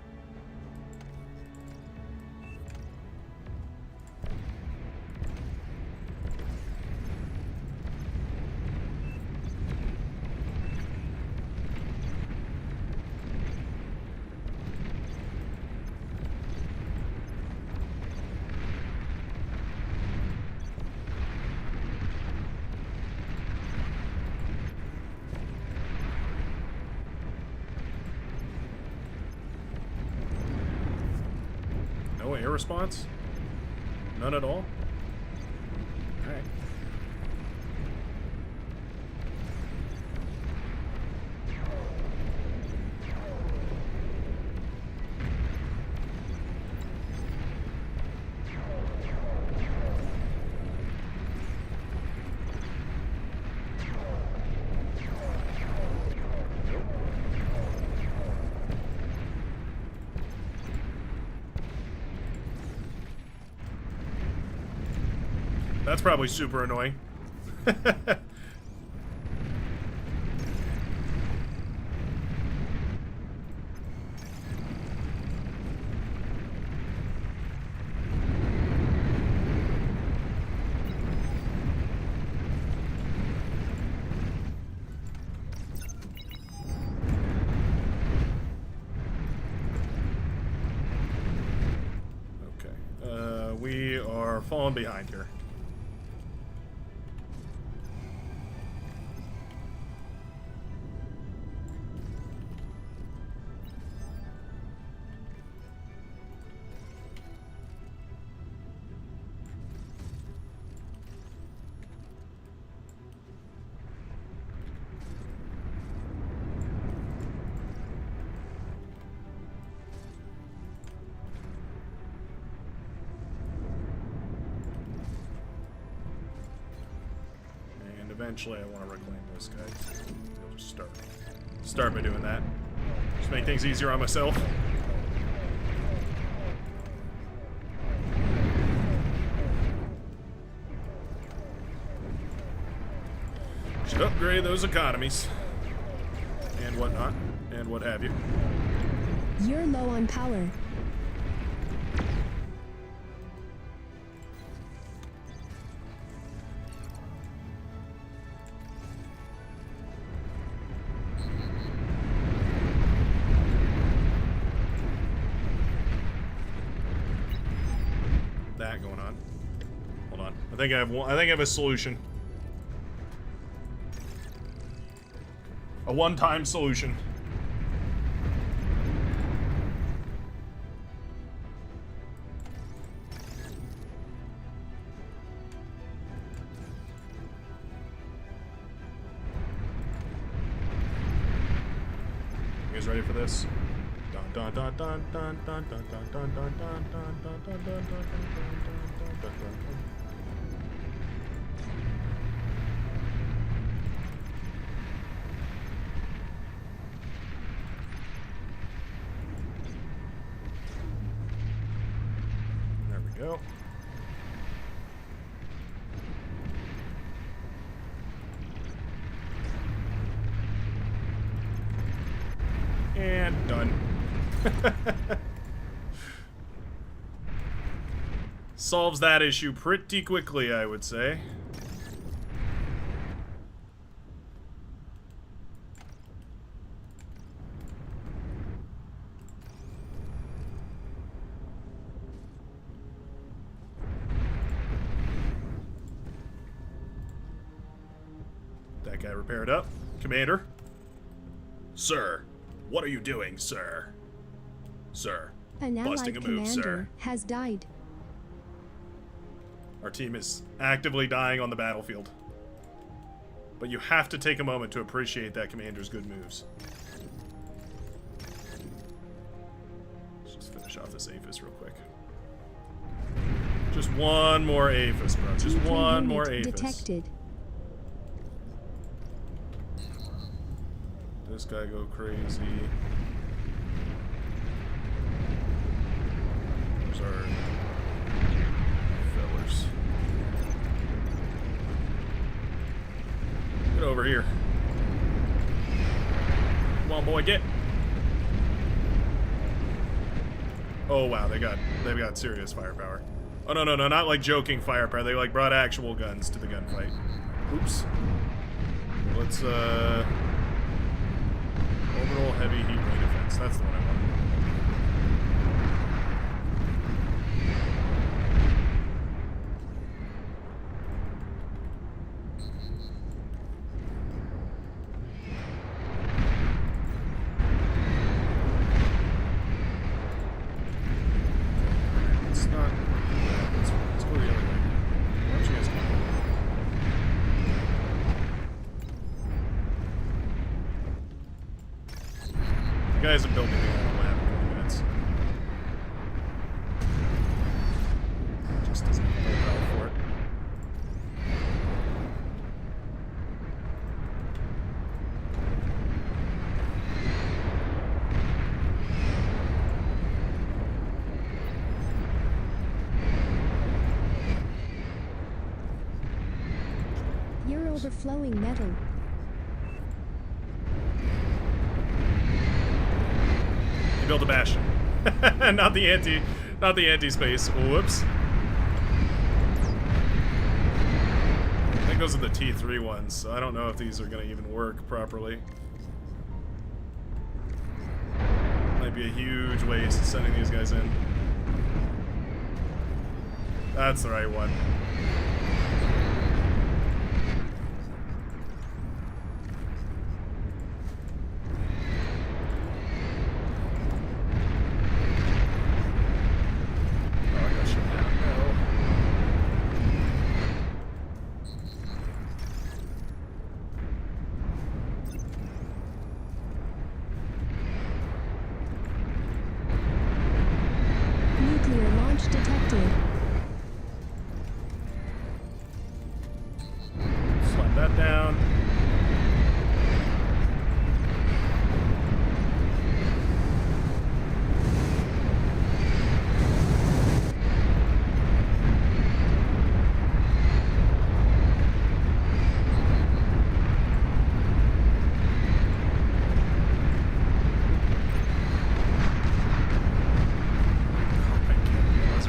No air response? None at all? Alright. That's probably super annoying. Okay. We are falling behind here. eventually I want to reclaim this guy. I'll just start by doing that. Just make things easier on myself. Should upgrade those economies and whatnot and what have you. You're low on power. That going on. Hold on. I think I have one. I think I have a solution. A one-time solution. You guys ready for this? Dun dun dun dun dun dun dun dun dun dun dun dun dun dun dun dun dun dun. There we go. And done. Solves that issue pretty quickly, I would say. That guy repaired up. Commander. Sir. What are you doing, sir? Sir. An Busting allied a move, sir. commander has died. Our team is actively dying on the battlefield. But you have to take a moment to appreciate that commander's good moves. Let's just finish off this APHIS real quick. Just one more APHIS, bro. Just T3 one more unit APHIS. detected. This guy go crazy. There's our fellers. Get over here. Come on, boy, get. Oh wow, they've got serious firepower. Oh no, not like joking firepower. They like brought actual guns to the gunfight. Oops. Let's orbital heavy heat ray defense. That's the one I want. It's not. Let's go the other way. Why don't you guys come? The guy hasn't built anything on the lab in 20 minutes. Just doesn't have the power for it. You're overflowing metal. He built a bastion. not the anti-space. Whoops. I think those are the T3 ones, so I don't know if these are gonna even work properly. Might be a huge waste sending these guys in. That's the right one. Nuclear launch detected. down.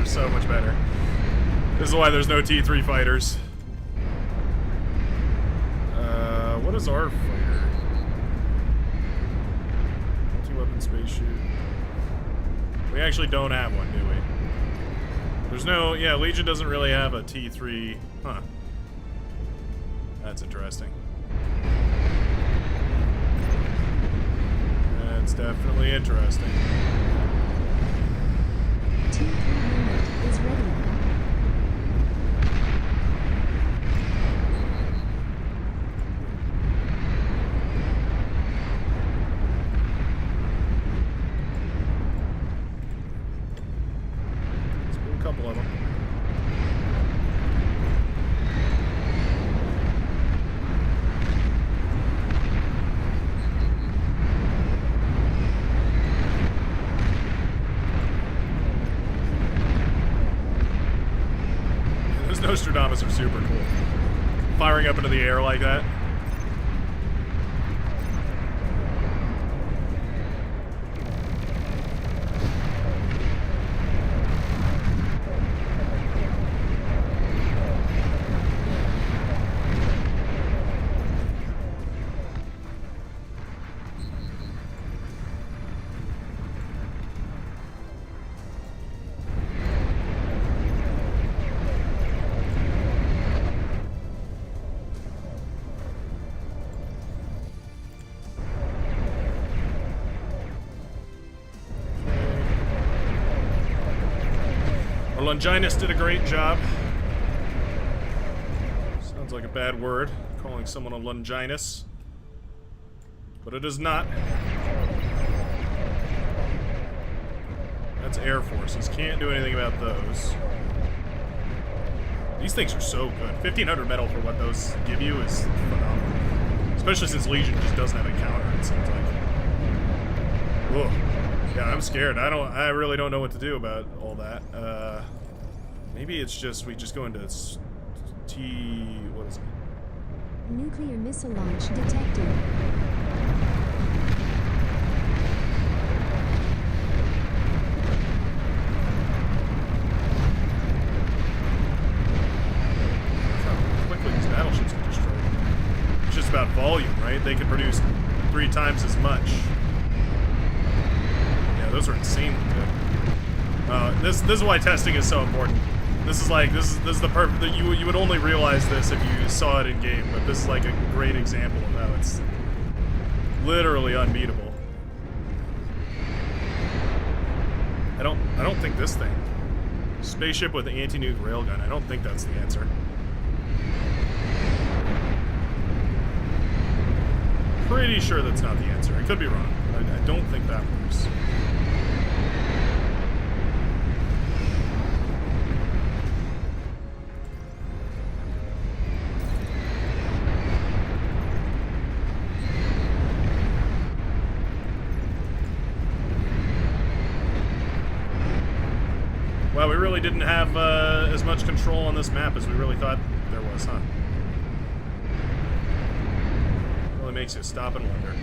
So much better. This is why there's no T3 fighters. What is our fighter? Multi-weapon space shoot. We actually don't have one, do we? There's no... Yeah, Legion doesn't really have a T3... Huh. That's interesting. That's definitely interesting. T3 unit is ready. Let's put a couple of them. Nostradamus are super cool. Firing up into the air like that. Longinus did a great job. Sounds like a bad word, calling someone a Longinus. But it is not. That's Air Forces. Can't do anything about those. These things are so good. 1500 metal for what those give you is phenomenal. Especially since Legion just doesn't have a counter, it seems like. Whoa. Yeah, I'm scared. I really don't know what to do about all that. Maybe it's just, we just go into what is it? Nuclear missile launch detected. That's how quickly these battleships get destroyed. It's just about volume, right? They can produce 3 times as much. Yeah, those are insanely good. This is why testing is so important. This is the perfect. You would only realize this if you saw it in game, but this is like a great example of how it's literally unbeatable. I don't think this thing, spaceship with anti-nuke railgun. I don't think that's the answer. Pretty sure that's not the answer. I could be wrong. I don't think that works. Wow, we really didn't have as much control on this map as we really thought there was, huh? Really makes you stop and wonder.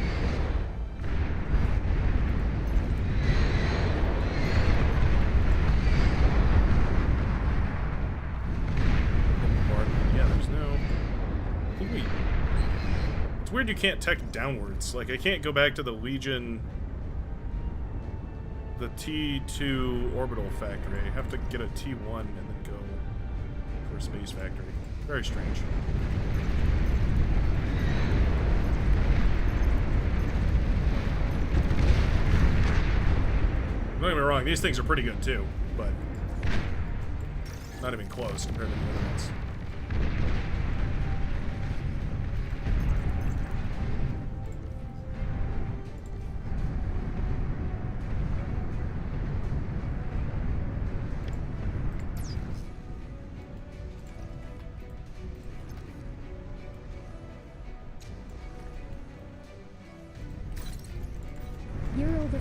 Yeah, there's no... I think we... It's weird you can't tech downwards. Like, I can't go back to the Legion... the T2 orbital factory. I have to get a T1 and then go for a space factory. Very strange. Don't get me wrong, these things are pretty good too, but not even close compared to the other ones.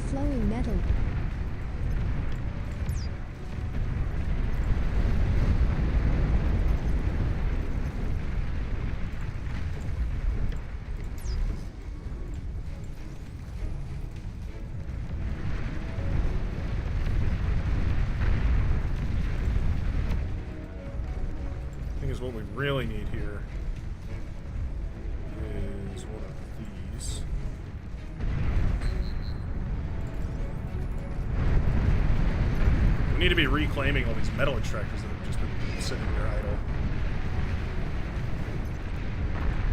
flowing metal. What we really need here is one of these. We need to be reclaiming all these metal extractors that have just been sitting there idle.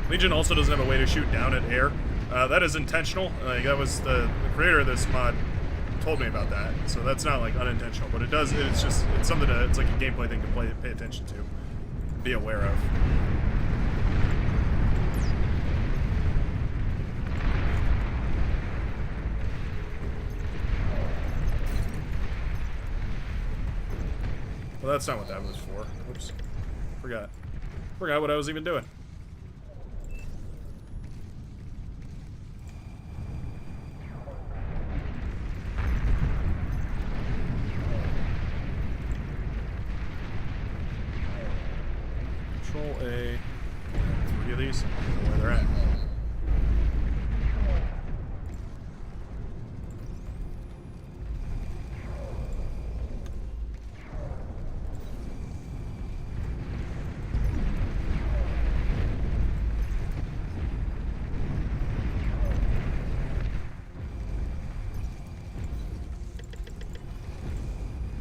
Legion also doesn't have a way to shoot down at air. That is intentional. That was the creator of this mod told me about that, so that's not like unintentional, but it does. It's something to. It's like a gameplay thing to pay attention to. Be aware of. Well, that's not what that was for. Oops. Forgot what I was even doing. Control A. 3 of these. I don't know where they're at.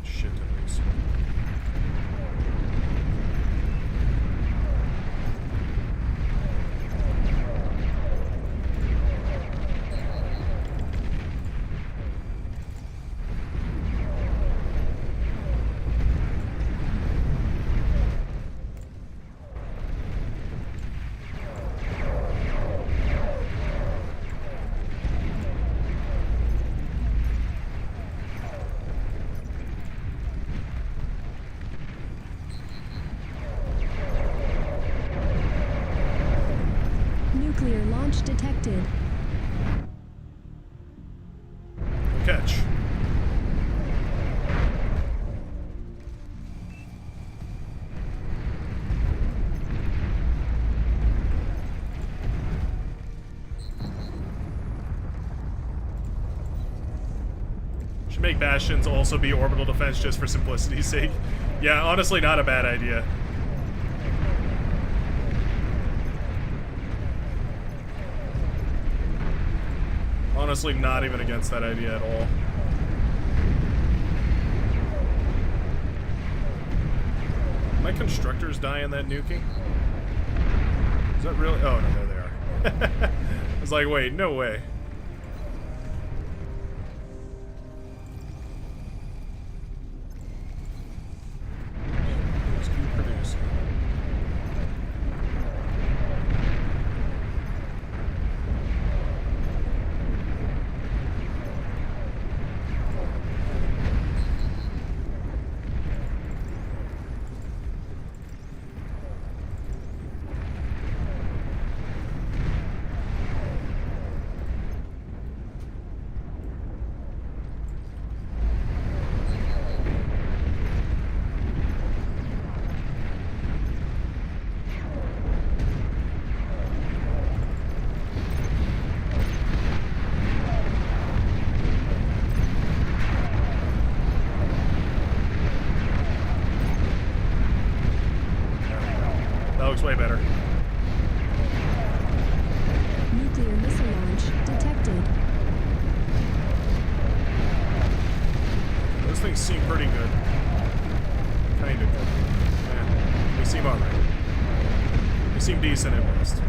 Shit, that is. Nuclear launch detected. Catch. Should make bastions also be orbital defense just for simplicity's sake. Yeah, honestly, not a bad idea. Honestly, not even against that idea at all. My constructors die in that nuking? Is that really? Oh, no, there they are. I was like, wait, no way. Just keep producing. That looks way better. Nuclear missile launch detected. Those things seem pretty good. Kind of good. Yeah, they seem alright. They seem decent at least.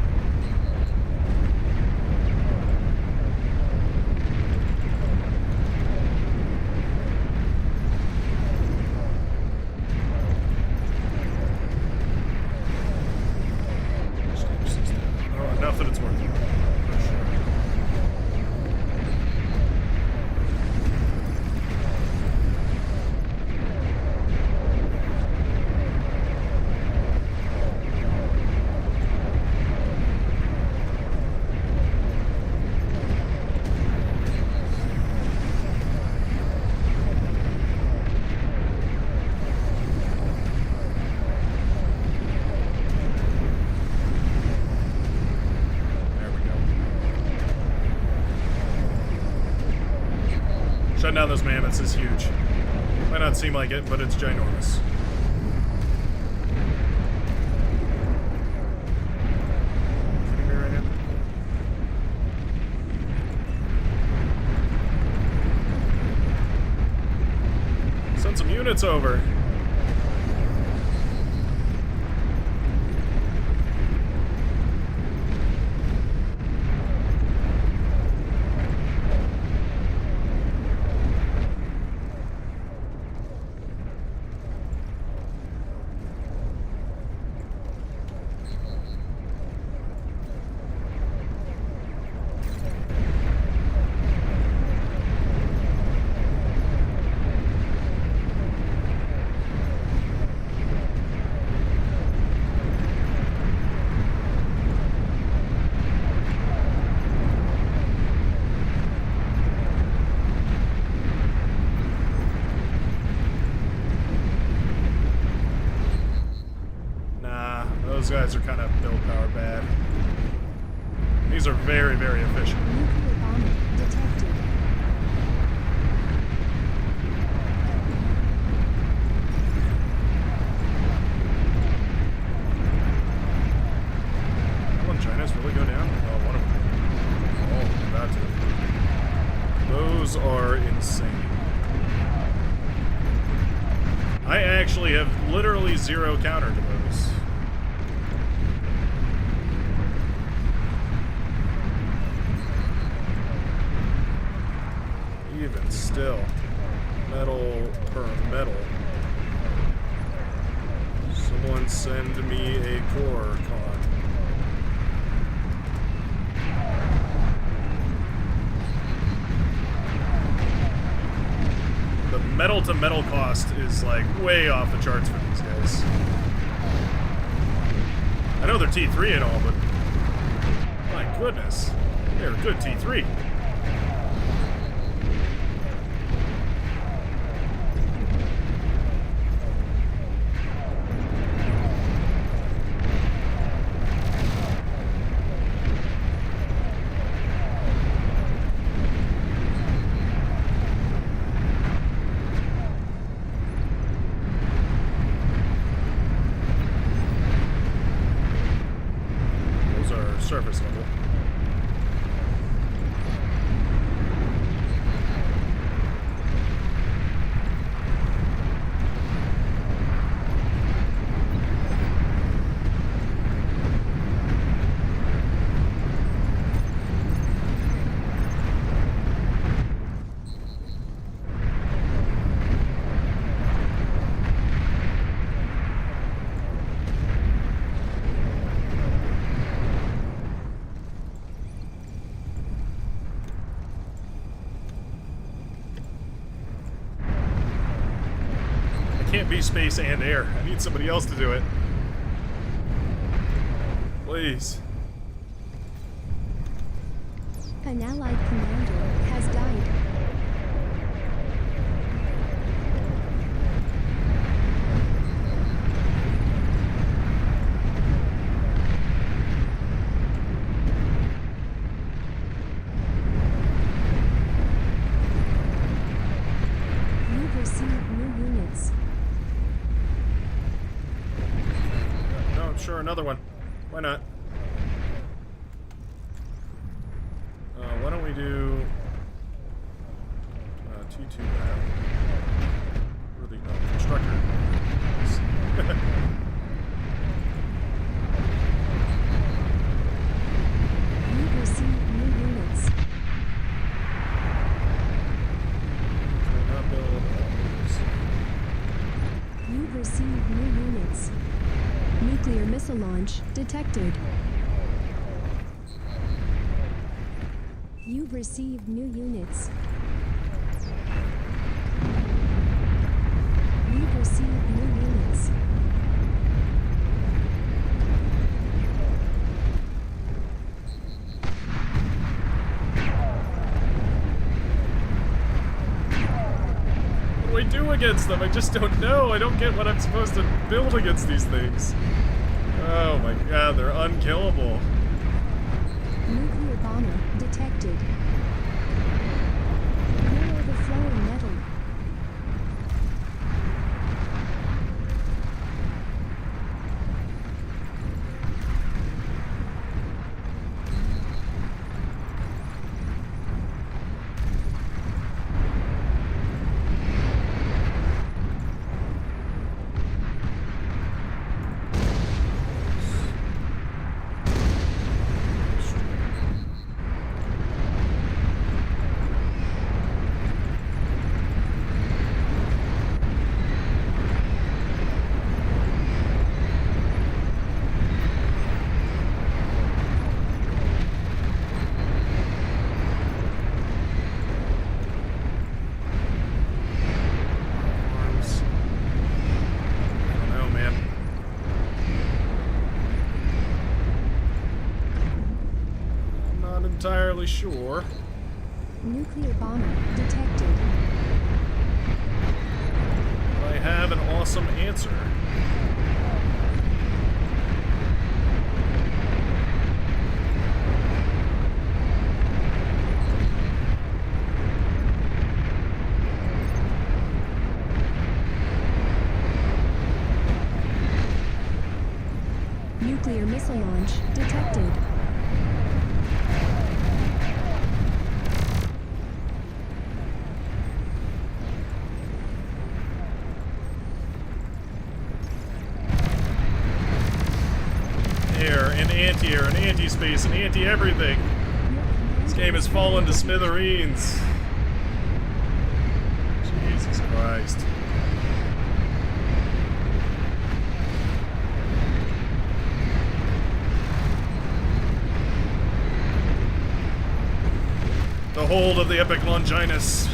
Enough that it's worth it. For sure. Shutting down those mammoths is huge. Might not seem like it, but it's ginormous. Kidding me right now? Send some units over. Those guys are kind of build power bad. These are very, very efficient. Nuclear bomber detected. One China's really go down? Oh, one of them. Oh, about to. Those are insane. I actually have literally zero counter to those. Even still, metal per metal. Someone send me a core con. The metal to metal cost is like way off the charts for these guys. I know they're T3 and all, but my goodness, they're a good T3. Surface level. Can't be space and air. I need somebody else to do it. Please. An allied commander has died. You've received new units. No, sure, another one. Why not? Why don't we do T2 that? Or the constructor. You've received new units. Can I not build all these? You've received new units. Nuclear missile launch detected. You've received new units. You've received new units. What do I do against them? I just don't know. I don't get what I'm supposed to build against these things. Oh my god, they're unkillable. Nuclear bomber detected. You're over flowing metal. Arms. I don't know, man. I'm not entirely sure. Nuclear bomber detected. But I have an awesome answer. Nuclear missile launch detected. Air and anti-air and anti-space and anti-everything. This game has fallen to smithereens. Jesus Christ. The hold of the epic Longinus.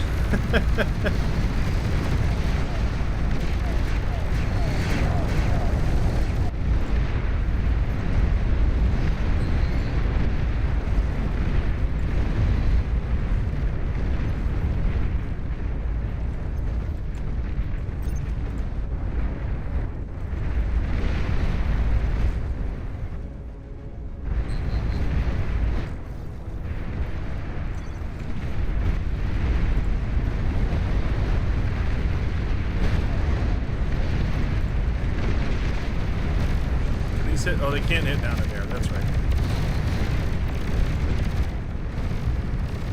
Hit, oh, they can't hit down in there. That's right.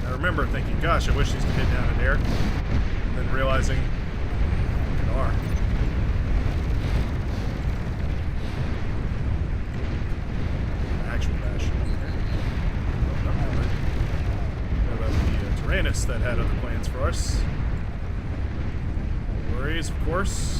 I remember thinking, gosh, I wish these could hit down in there. And then realizing they are. Actual bash. Oh, no, what about the Tyrannus that had other plans for us? No worries, of course.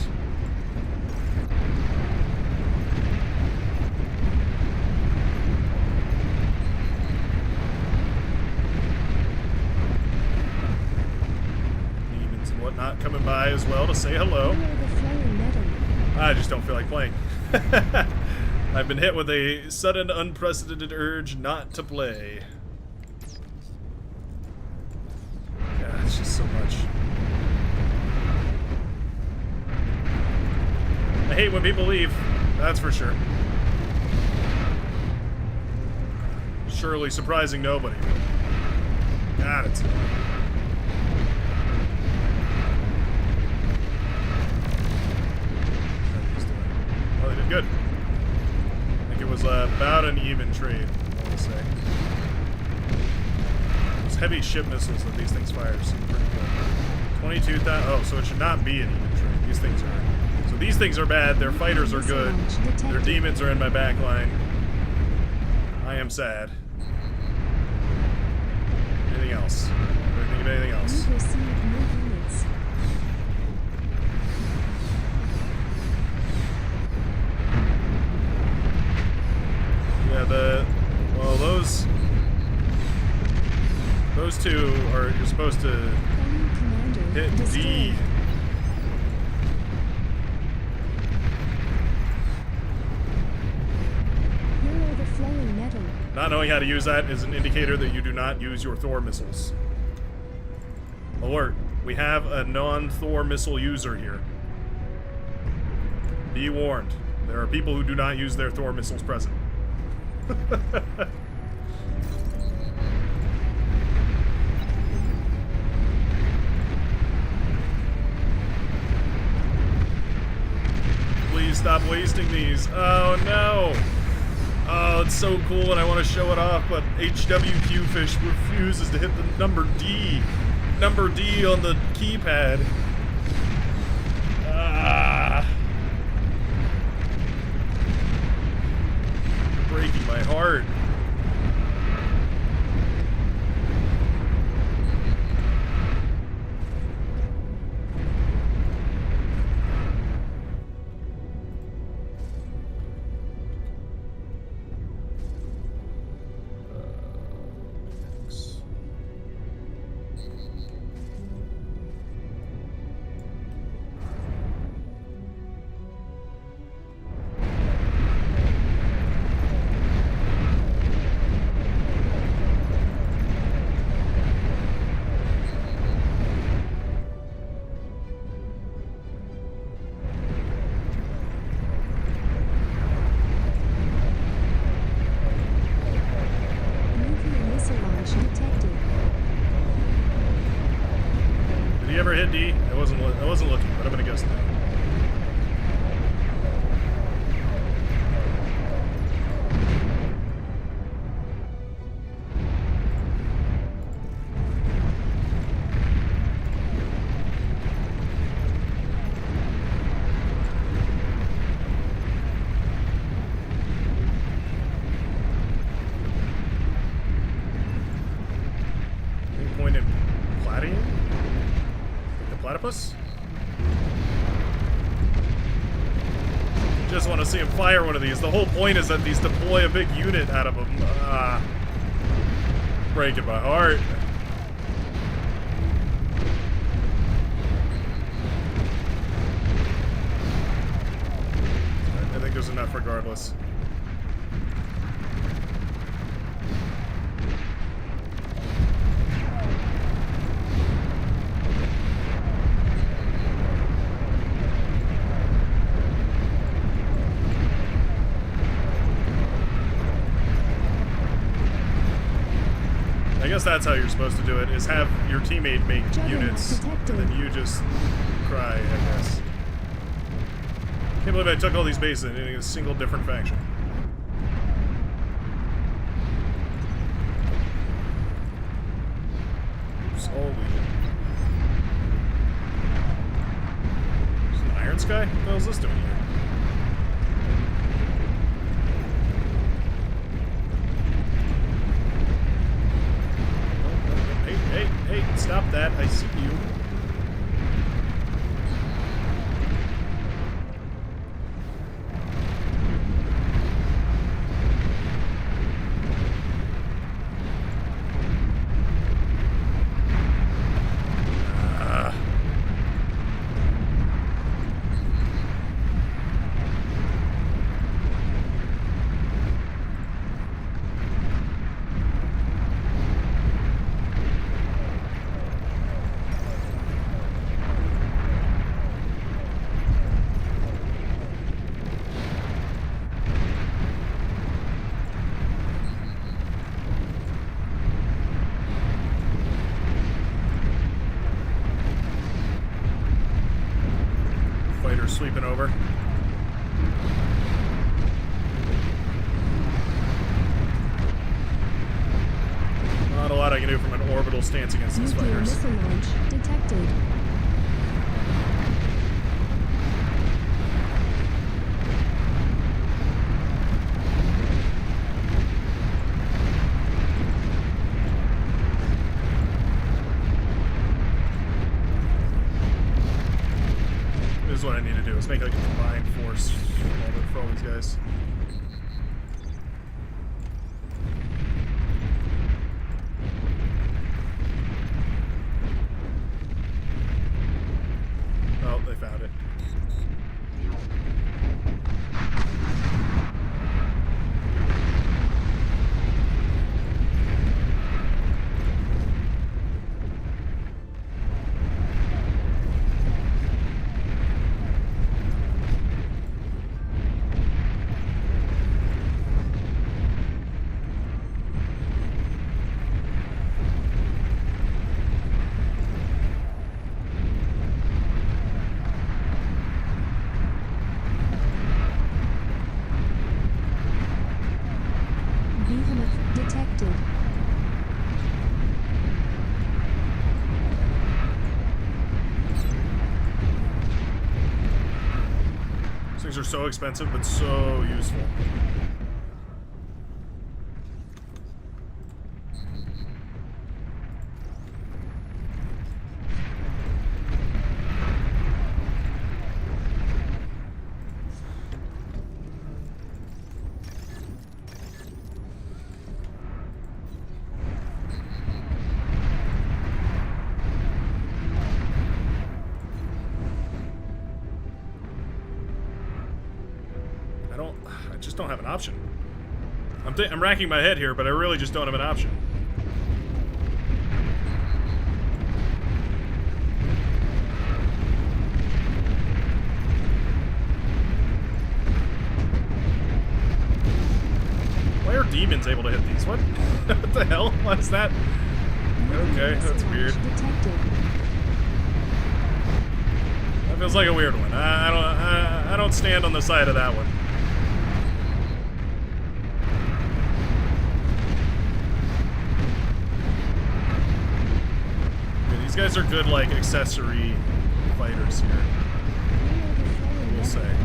Not coming by as well to say hello. I just don't feel like playing. I've been hit with a sudden, unprecedented urge not to play. Yeah, it's just so much. I hate when people leave, that's for sure. Surely surprising nobody. God, it's annoying. Good. I think it was about an even trade, I want to say. Those heavy ship missiles that these things fire seem pretty good. 22,000. Oh, so it should not be an even trade. These things are. So these things are bad. Their fighters are good. Their demons are in my back line. I am sad. Anything else? Can I think of anything else? Yeah, well, those two are, you're supposed to hit D. Not knowing how to use that is an indicator that you do not use your Thor missiles. Alert, we have a non-Thor missile user here. Be warned, there are people who do not use their Thor missiles present. Stop wasting these. Oh no. Oh, it's so cool and I want to show it off, but HWQ Fish refuses to hit the number D. Number D on the keypad. Ah. Breaking my heart. Nuclear missile launch detected. Did he ever hit D? I wasn't looking, but I'm gonna guess that. Any point in plating? Like the platypus? Just want to see him fire one of these. The whole point is that these deploy a big unit out of them. Ah. Breaking my heart. I think there's enough regardless. I guess that's how you're supposed to do it, is have your teammate make Juggernaut units, detected. and then you just cry, I guess. Can't believe I took all these bases and in a single different faction. Oops, holy. Is it an Iron Sky? What the hell is this doing here? Hey, stop that. I see you. Fighters sweeping over. Not a lot I can do from an orbital stance against these Nuclear fighters. missile launch detected. This is what I need to do, is make like a combined force for all these guys. Oh, they found it. Behemoth detected. These things are so expensive, but so useful. I just don't have an option. I'm racking my head here, but I really just don't have an option. Why are demons able to hit these? What? What the hell? What is that? Okay, that's weird. Detected. That feels like a weird one. I don't stand on the side of that one. Yeah, these guys are good, like, accessory fighters here, I will say.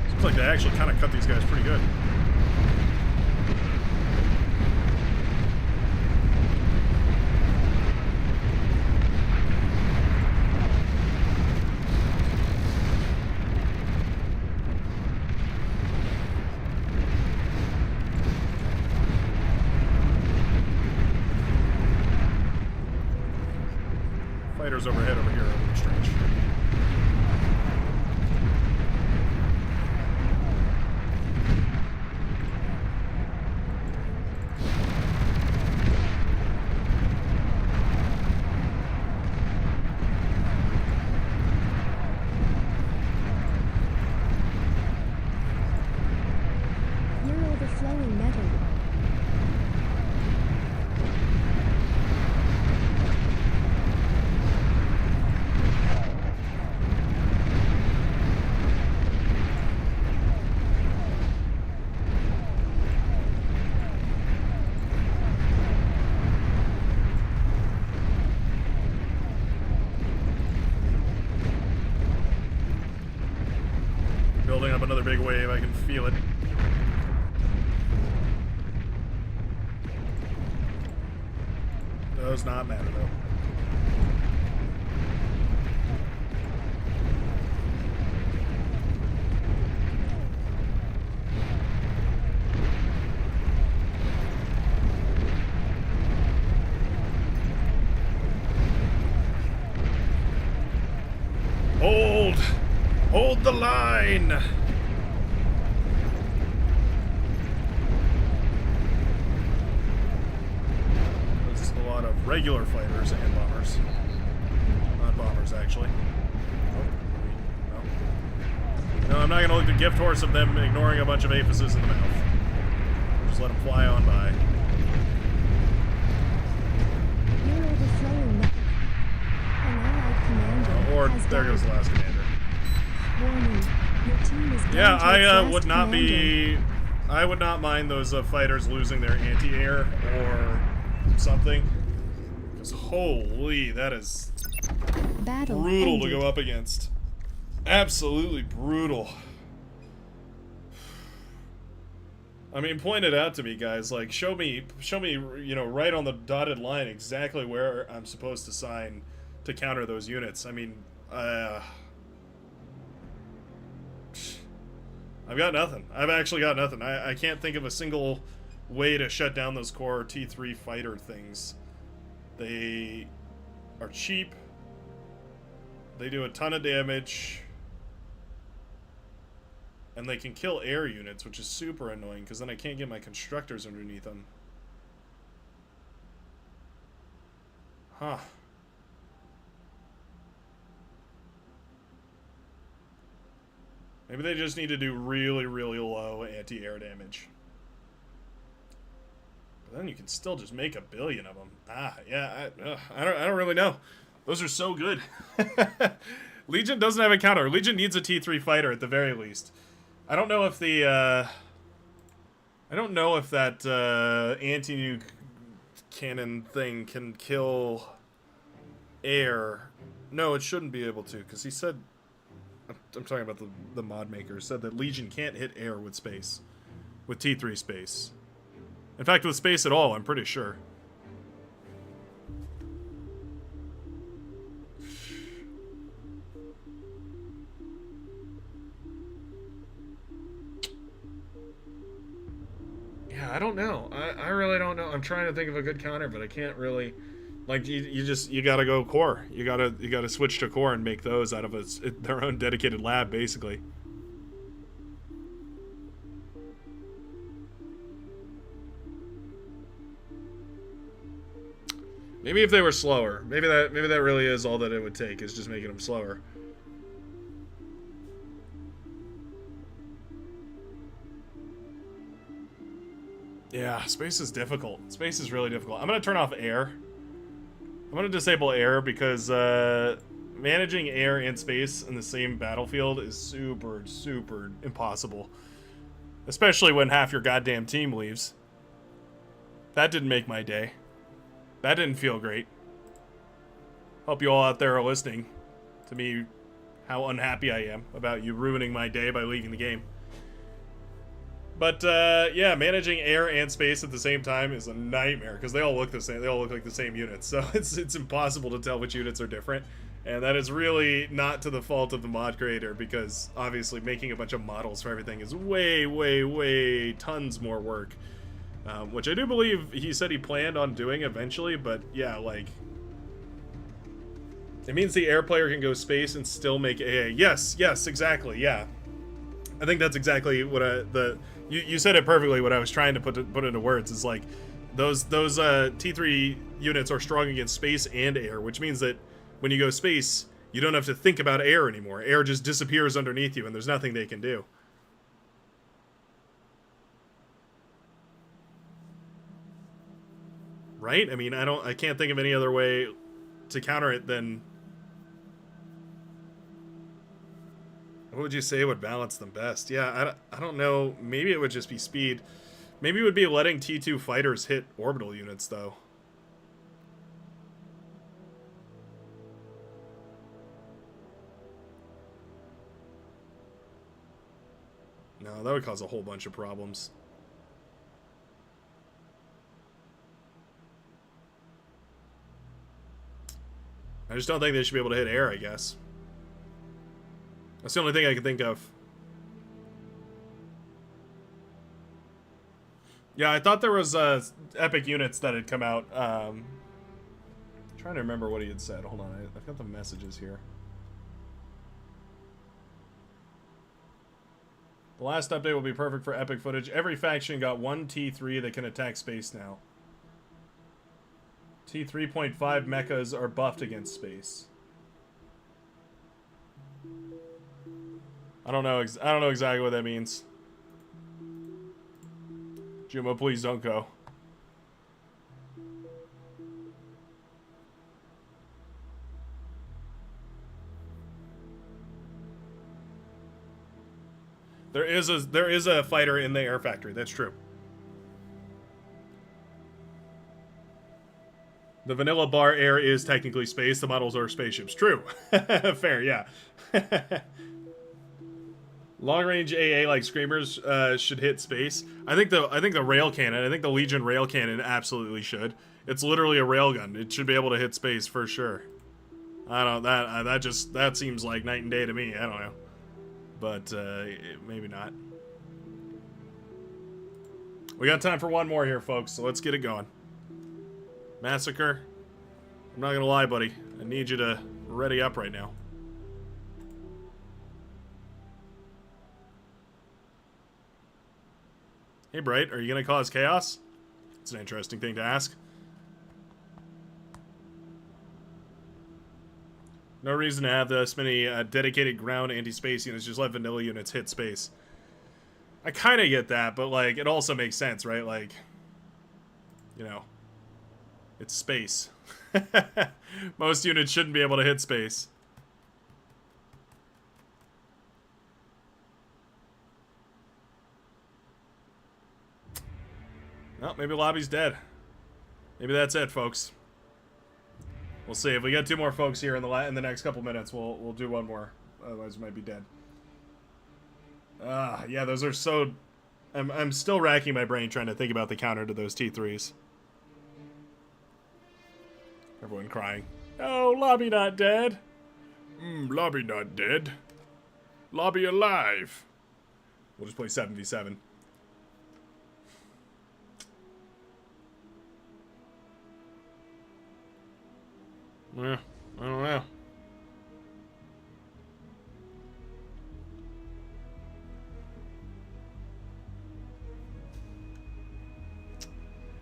Seems like they actually kind of cut these guys pretty good. Fighters overhead over here are a little strange. You're overflowing metal. Building up another big wave, I can feel it. Does not matter though. Hold the line! There's a lot of regular fighters and bombers. Not bombers, actually. No, I'm not going to look the gift horse of them ignoring a bunch of aphises in the mouth. Just let them fly on by. You're overflowing metal. An allied commander Or has there died. goes the last commander. Warning. Your team is down Yeah, to I its last would not commander. be. I would not mind those fighters losing their anti-air or something. Because holy, that is Battle brutal to ended. go up against. Absolutely brutal. I mean, point it out to me, guys. Like, show me, you know, right on the dotted line exactly where I'm supposed to sign to counter those units. I mean, I've got nothing. I've actually got nothing. I can't think of a single way to shut down those core T3 fighter things. They are cheap. They do a ton of damage. And they can kill air units, which is super annoying, because then I can't get my constructors underneath them. Huh. Maybe they just need to do really, really low anti-air damage. But then you can still just make 1 billion of them. Ah, yeah, I don't really know. Those are so good. Legion doesn't have a counter. Legion needs a T3 fighter at the very least. I don't know if the, I don't know if that, anti-nuke cannon thing can kill air. No, it shouldn't be able to, because he said, I'm talking about the mod maker, said that Legion can't hit air with space. With T3 space. In fact, with space at all, I'm pretty sure. Yeah, I don't know. I really don't know. I'm trying to think of a good counter, but I can't really. Like you gotta go core. You gotta switch to core and make those out of their own dedicated lab, basically. Maybe if they were slower, maybe that really is all that it would take, is just making them slower. Yeah, space is difficult. Space is really difficult. I'm gonna turn off air. I'm gonna disable air because managing air and space in the same battlefield is super, super impossible. Especially when half your goddamn team leaves. That didn't make my day. That didn't feel great. Hope you all out there are listening to me, how unhappy I am about you ruining my day by leaving the game. But, yeah, managing air and space at the same time is a nightmare, because they all look the same. They all look like the same units, so it's impossible to tell which units are different. And that is really not to the fault of the mod creator, because obviously making a bunch of models for everything is way, way, way tons more work. Which I do believe he said he planned on doing eventually, but yeah, like... It means the air player can go space and still make AA. Yes, exactly, yeah. I think that's exactly what you said it perfectly. What I was trying to put into words is like those T3 units are strong against space and air, which means that when you go space, you don't have to think about air anymore. Air just disappears underneath you, and there's nothing they can do. Right? I mean, I can't think of any other way to counter it than. What would you say would balance them best? Yeah, I don't know. Maybe it would just be speed. Maybe it would be letting T2 fighters hit orbital units, though. No, that would cause a whole bunch of problems. I just don't think they should be able to hit air, I guess. That's the only thing I can think of. Yeah, I thought there was epic units that had come out. Trying to remember what he had said. Hold on, I've got the messages here. The last update will be perfect for epic footage. Every faction got one T3 that can attack space now. T3.5 mechas are buffed against space. I don't know exactly what that means. Jumo, please don't go. There is a fighter in the air factory. That's true. The vanilla bar air is technically space. The models are spaceships. True. Fair, yeah. Long range AA like screamers should hit space. I think the rail cannon. I think the Legion rail cannon absolutely should. It's literally a railgun. It should be able to hit space for sure. I don't that seems like night and day to me. I don't know, but maybe not. We got time for one more here, folks. So let's get it going. Massacre. I'm not gonna lie, buddy. I need you to ready up right now. Hey, Bright, are you going to cause chaos? It's an interesting thing to ask. No reason to have this many dedicated ground anti-space units. Just let vanilla units hit space. I kind of get that, but, like, it also makes sense, right? Like, you know, it's space. Most units shouldn't be able to hit space. Well, maybe lobby's dead. Maybe that's it, folks. We'll see. If we get 2 more folks here in the next couple minutes, we'll do 1 more. Otherwise, we might be dead. Yeah, those are so. I'm still racking my brain trying to think about the counter to those T3s. Everyone crying. Oh, lobby not dead. Lobby not dead. Lobby alive. We'll just play 7v7. Yeah, I don't know.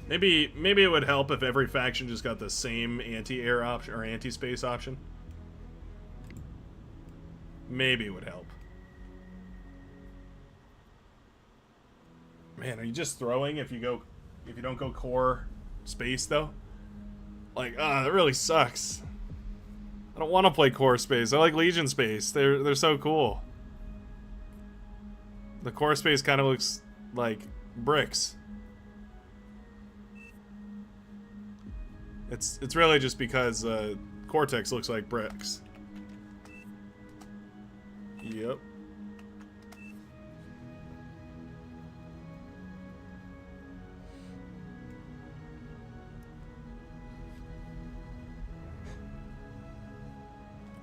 Maybe it would help if every faction just got the same anti-air option or anti-space option. Maybe it would help. Man, are you just throwing if you don't go core space though? Like, that really sucks. I don't want to play core space. I like Legion space. They're so cool. The core space kind of looks like bricks. It's really just because Cortex looks like bricks. Yep.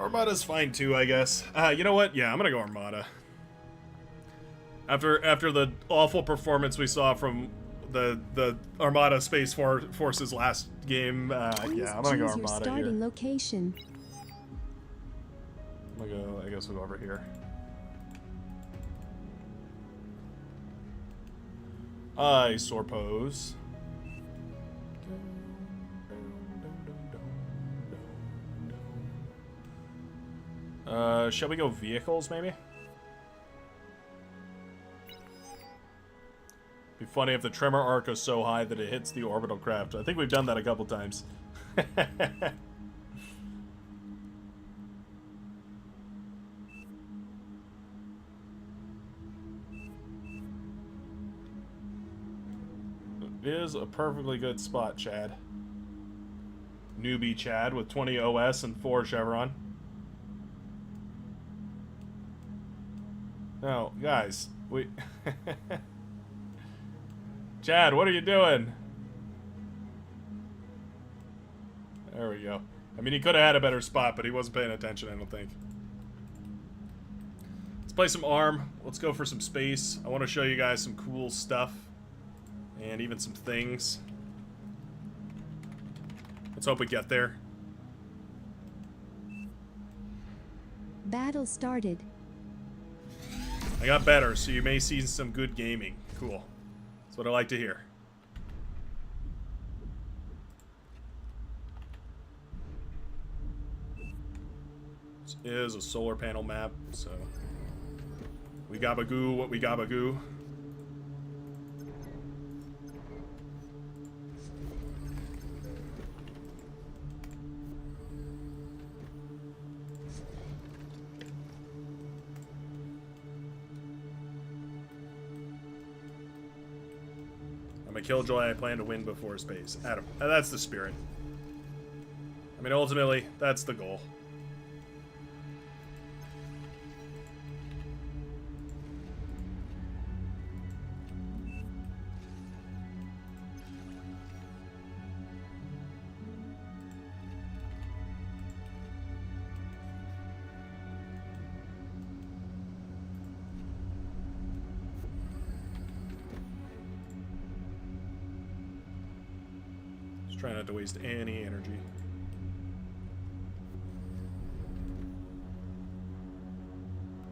Armada's fine too, I guess. You know what? Yeah, I'm gonna go Armada. After the awful performance we saw from the Armada Space Forces last game, yeah, I'm gonna go Your Armada starting here. location. I'm gonna go. I guess we'll go over here. Eyesore pose. Shall we go vehicles, maybe? Be funny if the tremor arc is so high that it hits the orbital craft. I think we've done that a couple times. It is a perfectly good spot, Chad. Newbie Chad with 20 OS and 4 Chevron. No, guys, we... Chad, what are you doing? There we go. I mean, he could have had a better spot, but he wasn't paying attention, I don't think. Let's play some ARM. Let's go for some space. I want to show you guys some cool stuff. And even some things. Let's hope we get there. Battle started. I got better, so you may see some good gaming. Cool. That's what I like to hear. This is a solar panel map, so we gabagoo what we gabagoo. Killjoy, I plan to win before space. Adam, that's the spirit. I mean, ultimately, that's the goal. Try not to waste any energy.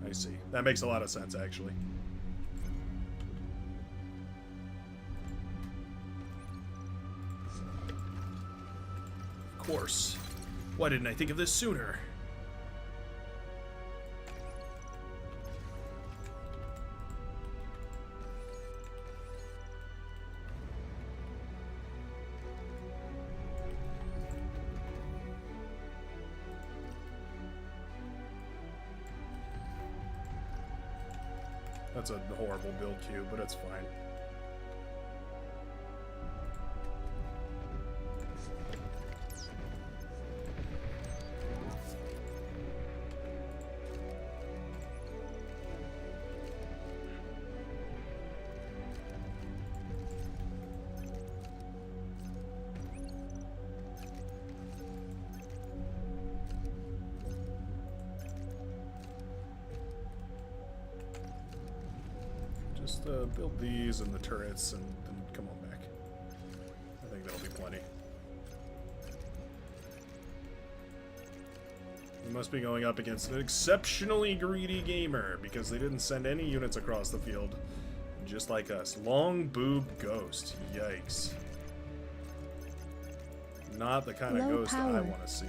I see. That makes a lot of sense, actually. course. Why didn't I think of this sooner? That's a horrible build cube, but it's fine. Just build these and the turrets and then come on back. I think that'll be plenty. We must be going up against an exceptionally greedy gamer because they didn't send any units across the field. Just like us. Long boob ghost. Yikes. Not the kind of Low ghost power. that I want to see.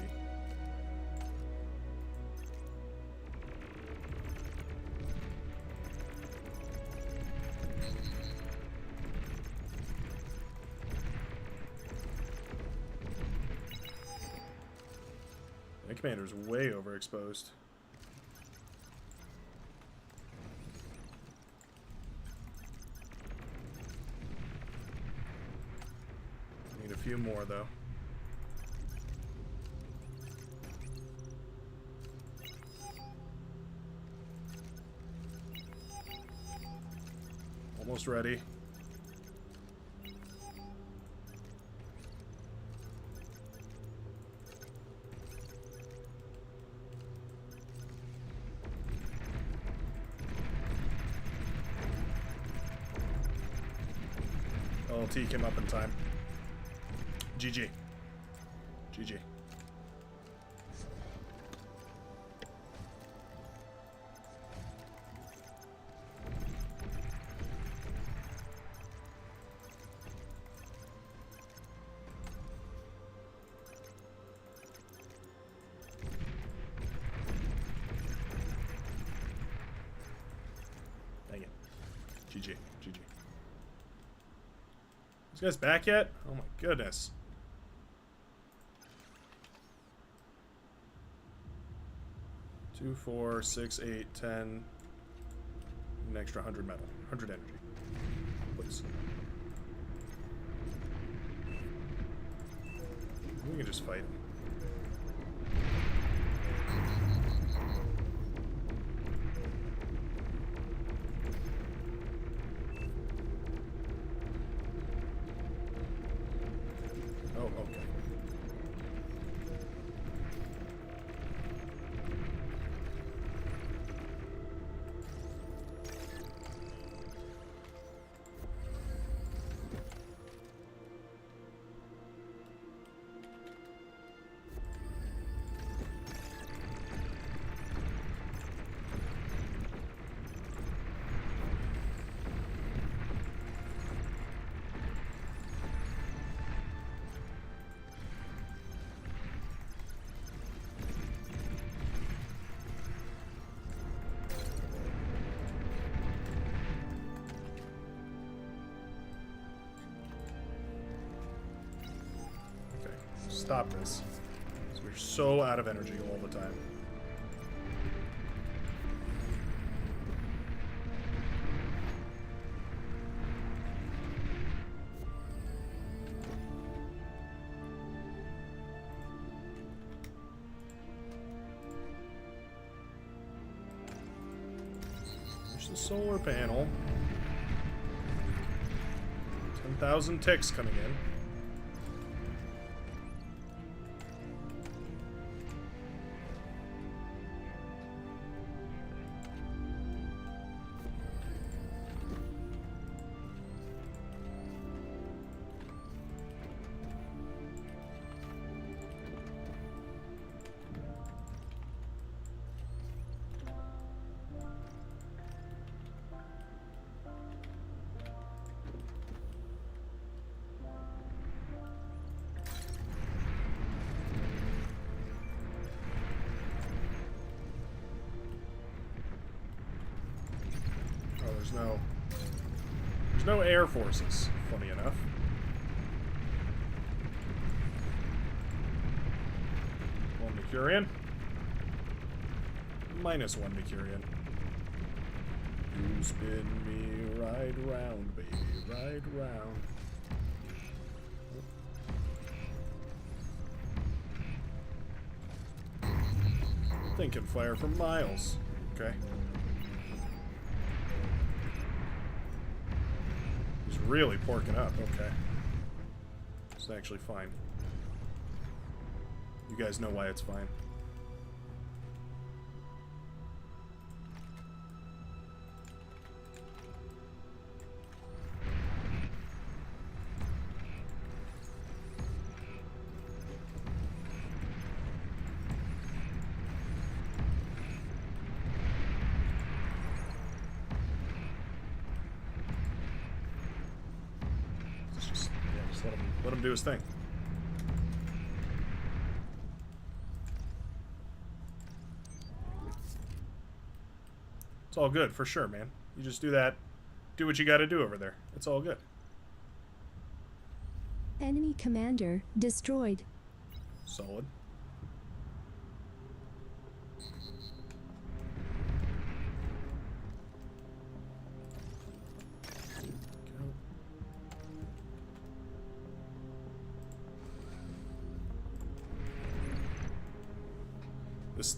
The commander's way overexposed. Need a few more though. Almost ready. LT came up in time. GG. GG. Dang it. GG. GG. These guys back yet? Oh my goodness. Two, 4, 6, 8, 10. An extra 100 metal. 100 energy. Please. We can just fight. Oh, okay. Stop this. We're so out of energy all the time. There's the solar panel. 10,000 ticks coming in. there's no air forces, funny enough. One Mercurian. -1 Mercurian. You spin me right round, baby, right round. Thing can fire for miles. Okay. He's really porking up. Okay. It's actually fine. You guys know why it's fine. Just let him do his thing. It's all good, for sure, man. You just do that. Do what you gotta do over there. It's all good. Enemy commander destroyed. Solid.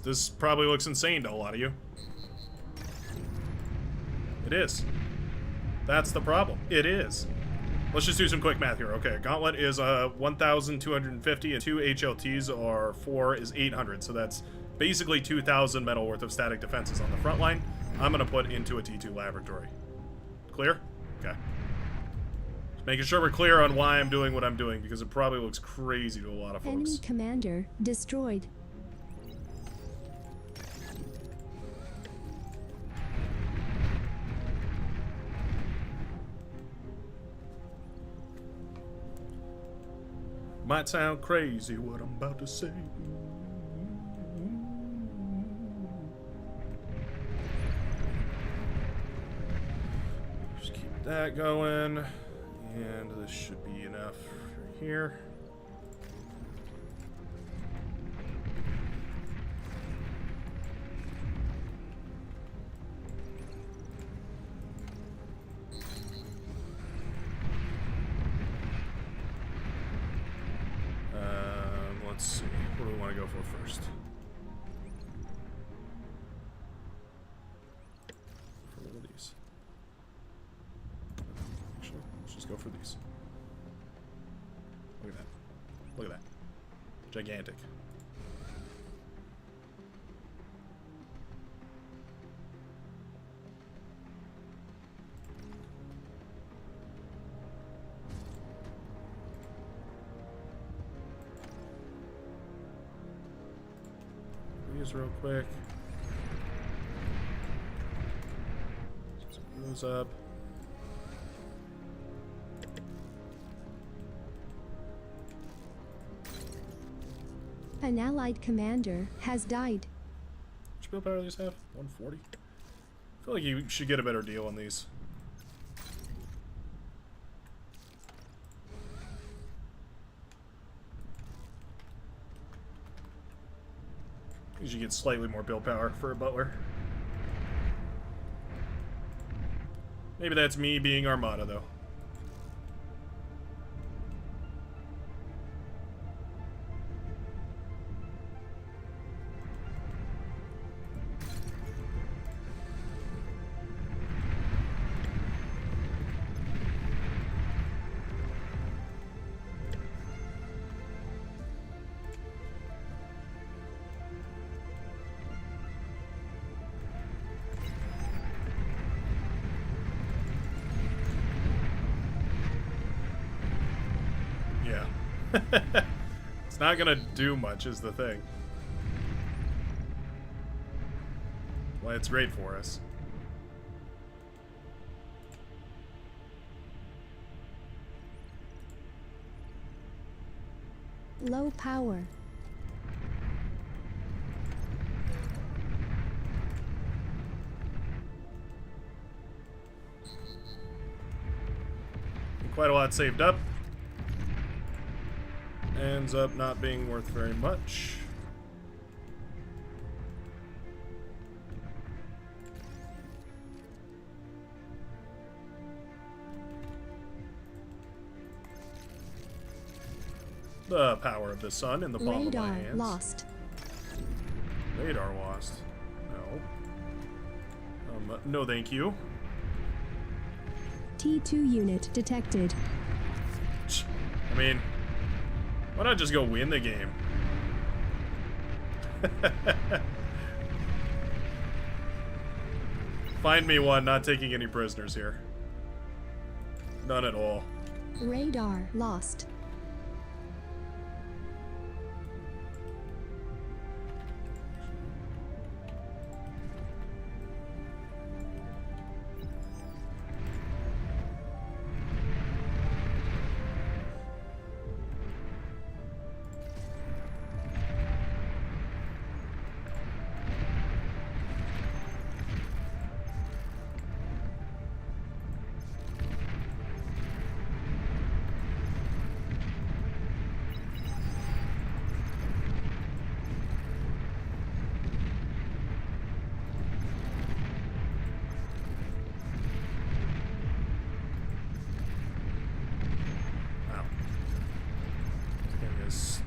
This probably looks insane to a lot of you. It is. That's the problem. It is. Let's just do some quick math here. Okay, Gauntlet is 1,250 and 2 HLTs are 4 is 800. So that's basically 2,000 metal worth of static defenses on the front line. I'm going to put into a T2 laboratory. Clear? Okay. Just making sure we're clear on why I'm doing what I'm doing, because it probably looks crazy to a lot of folks. Enemy commander destroyed. Might sound crazy what I'm about to say. Just keep that going. And this should be enough right here. Let's see. What do we want to go for first? For one of these. Actually, let's just go for these. Look at that. Look at that. Gigantic. These real quick. Screw those up. An allied commander has died. Which build power do these have? 140? I feel like you should get a better deal on these. You should get slightly more build power for a butler. Maybe that's me being Armada, though. It's not gonna do much is the thing. Why it's great for us. Low power. quite a lot saved up. Ends up not being worth very much. The power of the sun in the palm of my Radar hands. lost. Radar lost. No. No thank you. T2 unit detected. I mean, why not just go win the game? Find me one, not taking any prisoners here. None at all. Radar lost.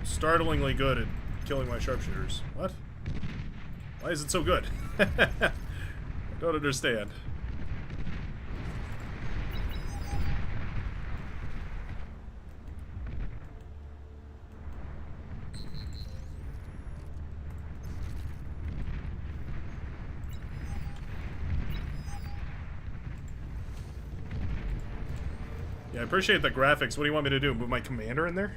Startlingly good at killing my sharpshooters. What? Why is it so good? I don't understand. Yeah, I appreciate the graphics. What do you want me to do? Move my commander in there?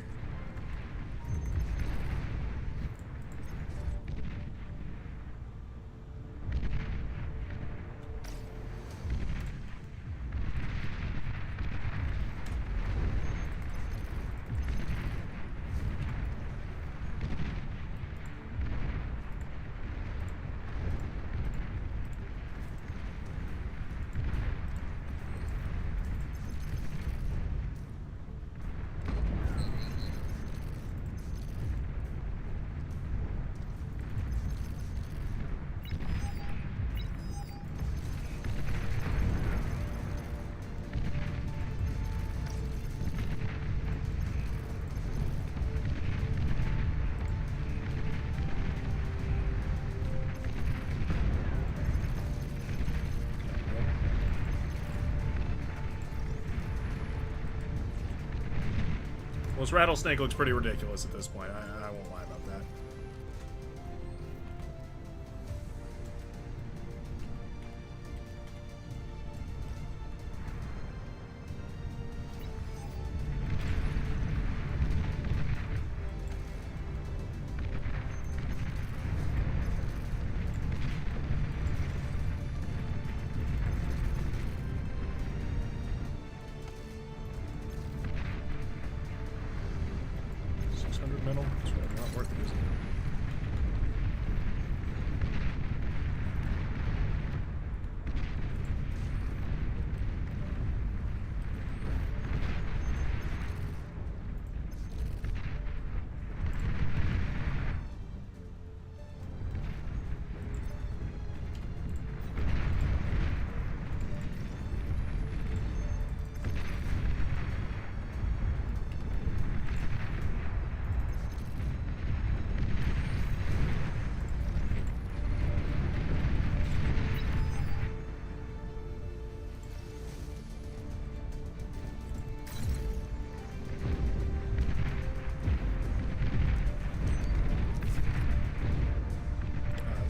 Well, this rattlesnake looks pretty ridiculous at this point. I won't lie about that. Metal. It's really not worth it, is it?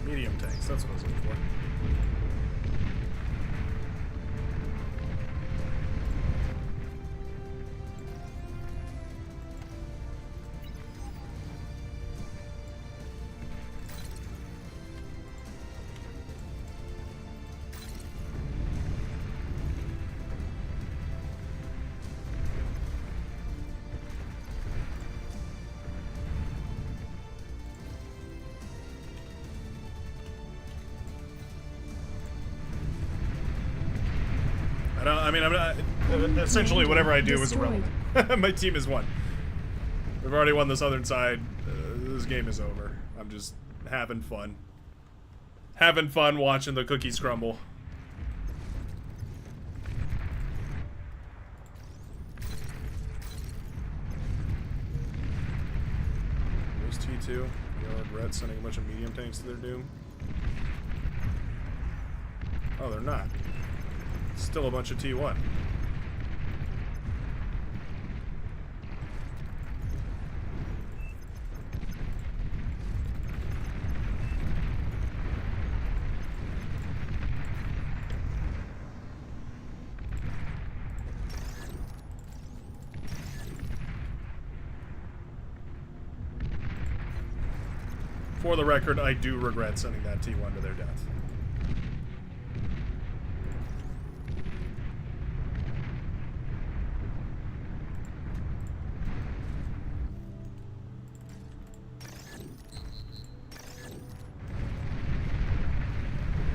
Medium tanks, that's what I was looking for. I mean, essentially whatever I do is Destroyed. irrelevant. My team has won. We've already won the southern side. This game is over. I'm just having fun. Having fun watching the cookies crumble. There's T2. You know, regret sending a bunch of medium tanks to their doom. Oh, they're not. Still a bunch of T1. For the record, I do regret sending that T1 to their death.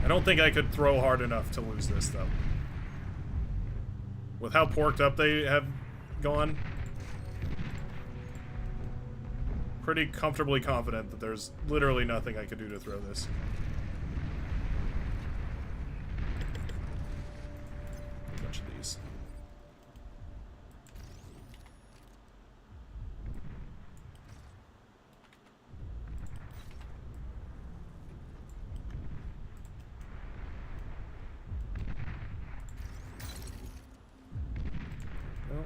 I don't think I could throw hard enough to lose this, though. With how porked up they have gone, pretty comfortably confident that there's literally nothing I could do to throw this. A bunch of these. Well.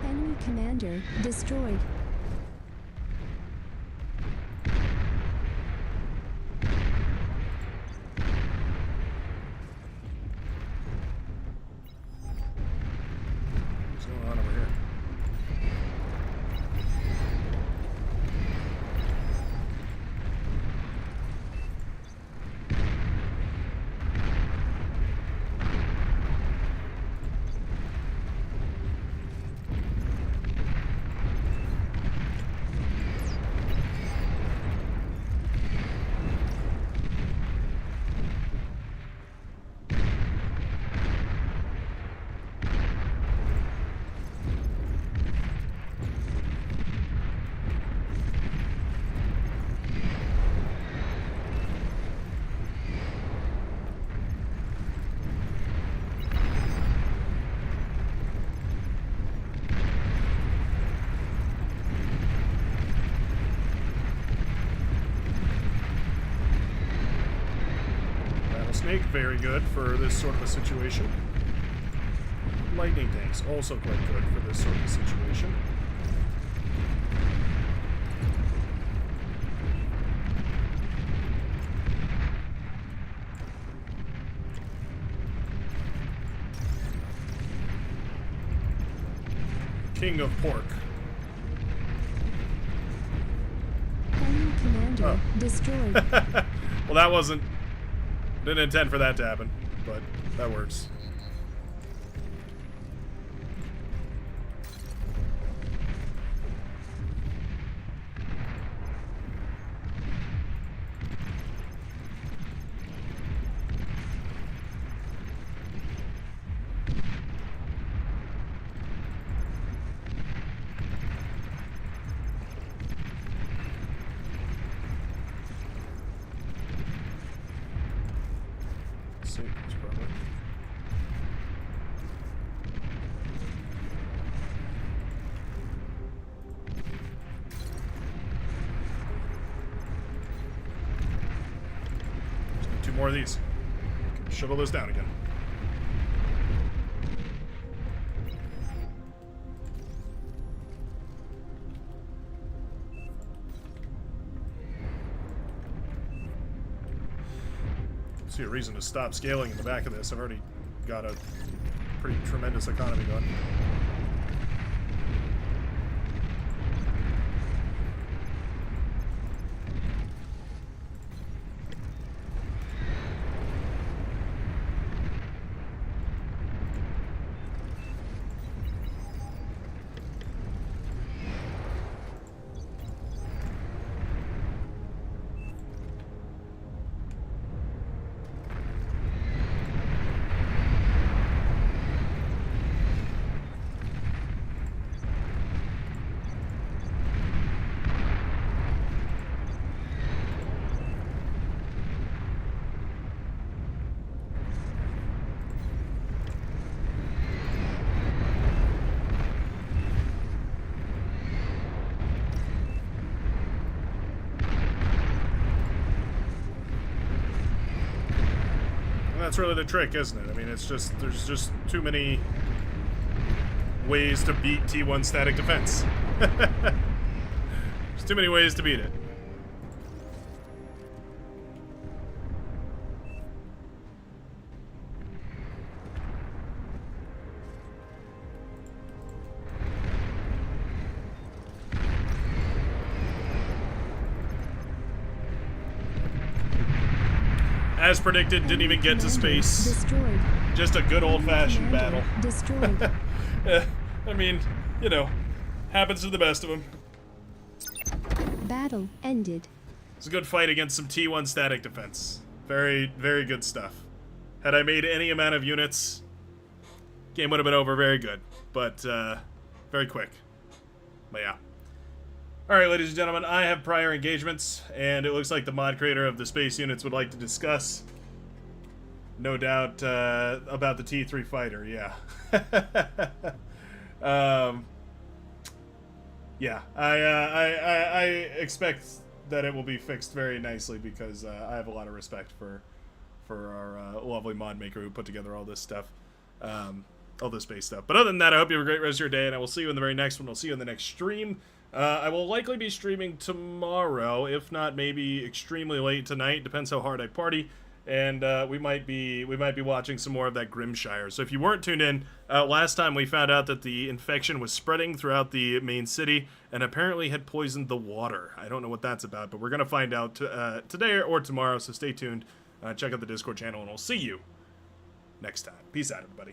Enemy commander destroyed. What's going on over here? Rattlesnake, very good for this sort of a situation. Lightning tanks, also quite good for this sort of a situation. King of pork. Enemy commander destroyed. Well, that wasn't... Didn't intend for that to happen, but that works. Satan's probably. Just need 2 more of these. Shuttle this down again. see a reason to stop scaling in the back of this. I've already got a pretty tremendous economy going. That's really the trick, isn't it? I mean, it's just, there's just too many ways to beat T1 static defense. There's too many ways to beat it. As predicted, didn't even get to space. Destroyed. Just a good old-fashioned battle. Destroyed. I mean, you know, happens to the best of them. Battle ended. It's a good fight against some T1 static defense. Very, very good stuff. Had I made any amount of units, game would have been over very good. But, very quick. But yeah. Alright, ladies and gentlemen, I have prior engagements, and it looks like the mod creator of the space units would like to discuss, no doubt, about the T3 fighter, yeah. Yeah, I expect that it will be fixed very nicely because I have a lot of respect for our lovely mod maker who put together all this stuff, all this space stuff. But other than that, I hope you have a great rest of your day, and I will see you in the very next one. I'll see you in the next stream. I will likely be streaming tomorrow, if not maybe extremely late tonight. Depends how hard I party, and we might be watching some more of that Grimshire. So if you weren't tuned in, last time we found out that the infection was spreading throughout the main city and apparently had poisoned the water. I don't know what that's about, but we're gonna find out today or tomorrow. So stay tuned. Check out the Discord channel, and I'll see you next time. Peace out, everybody.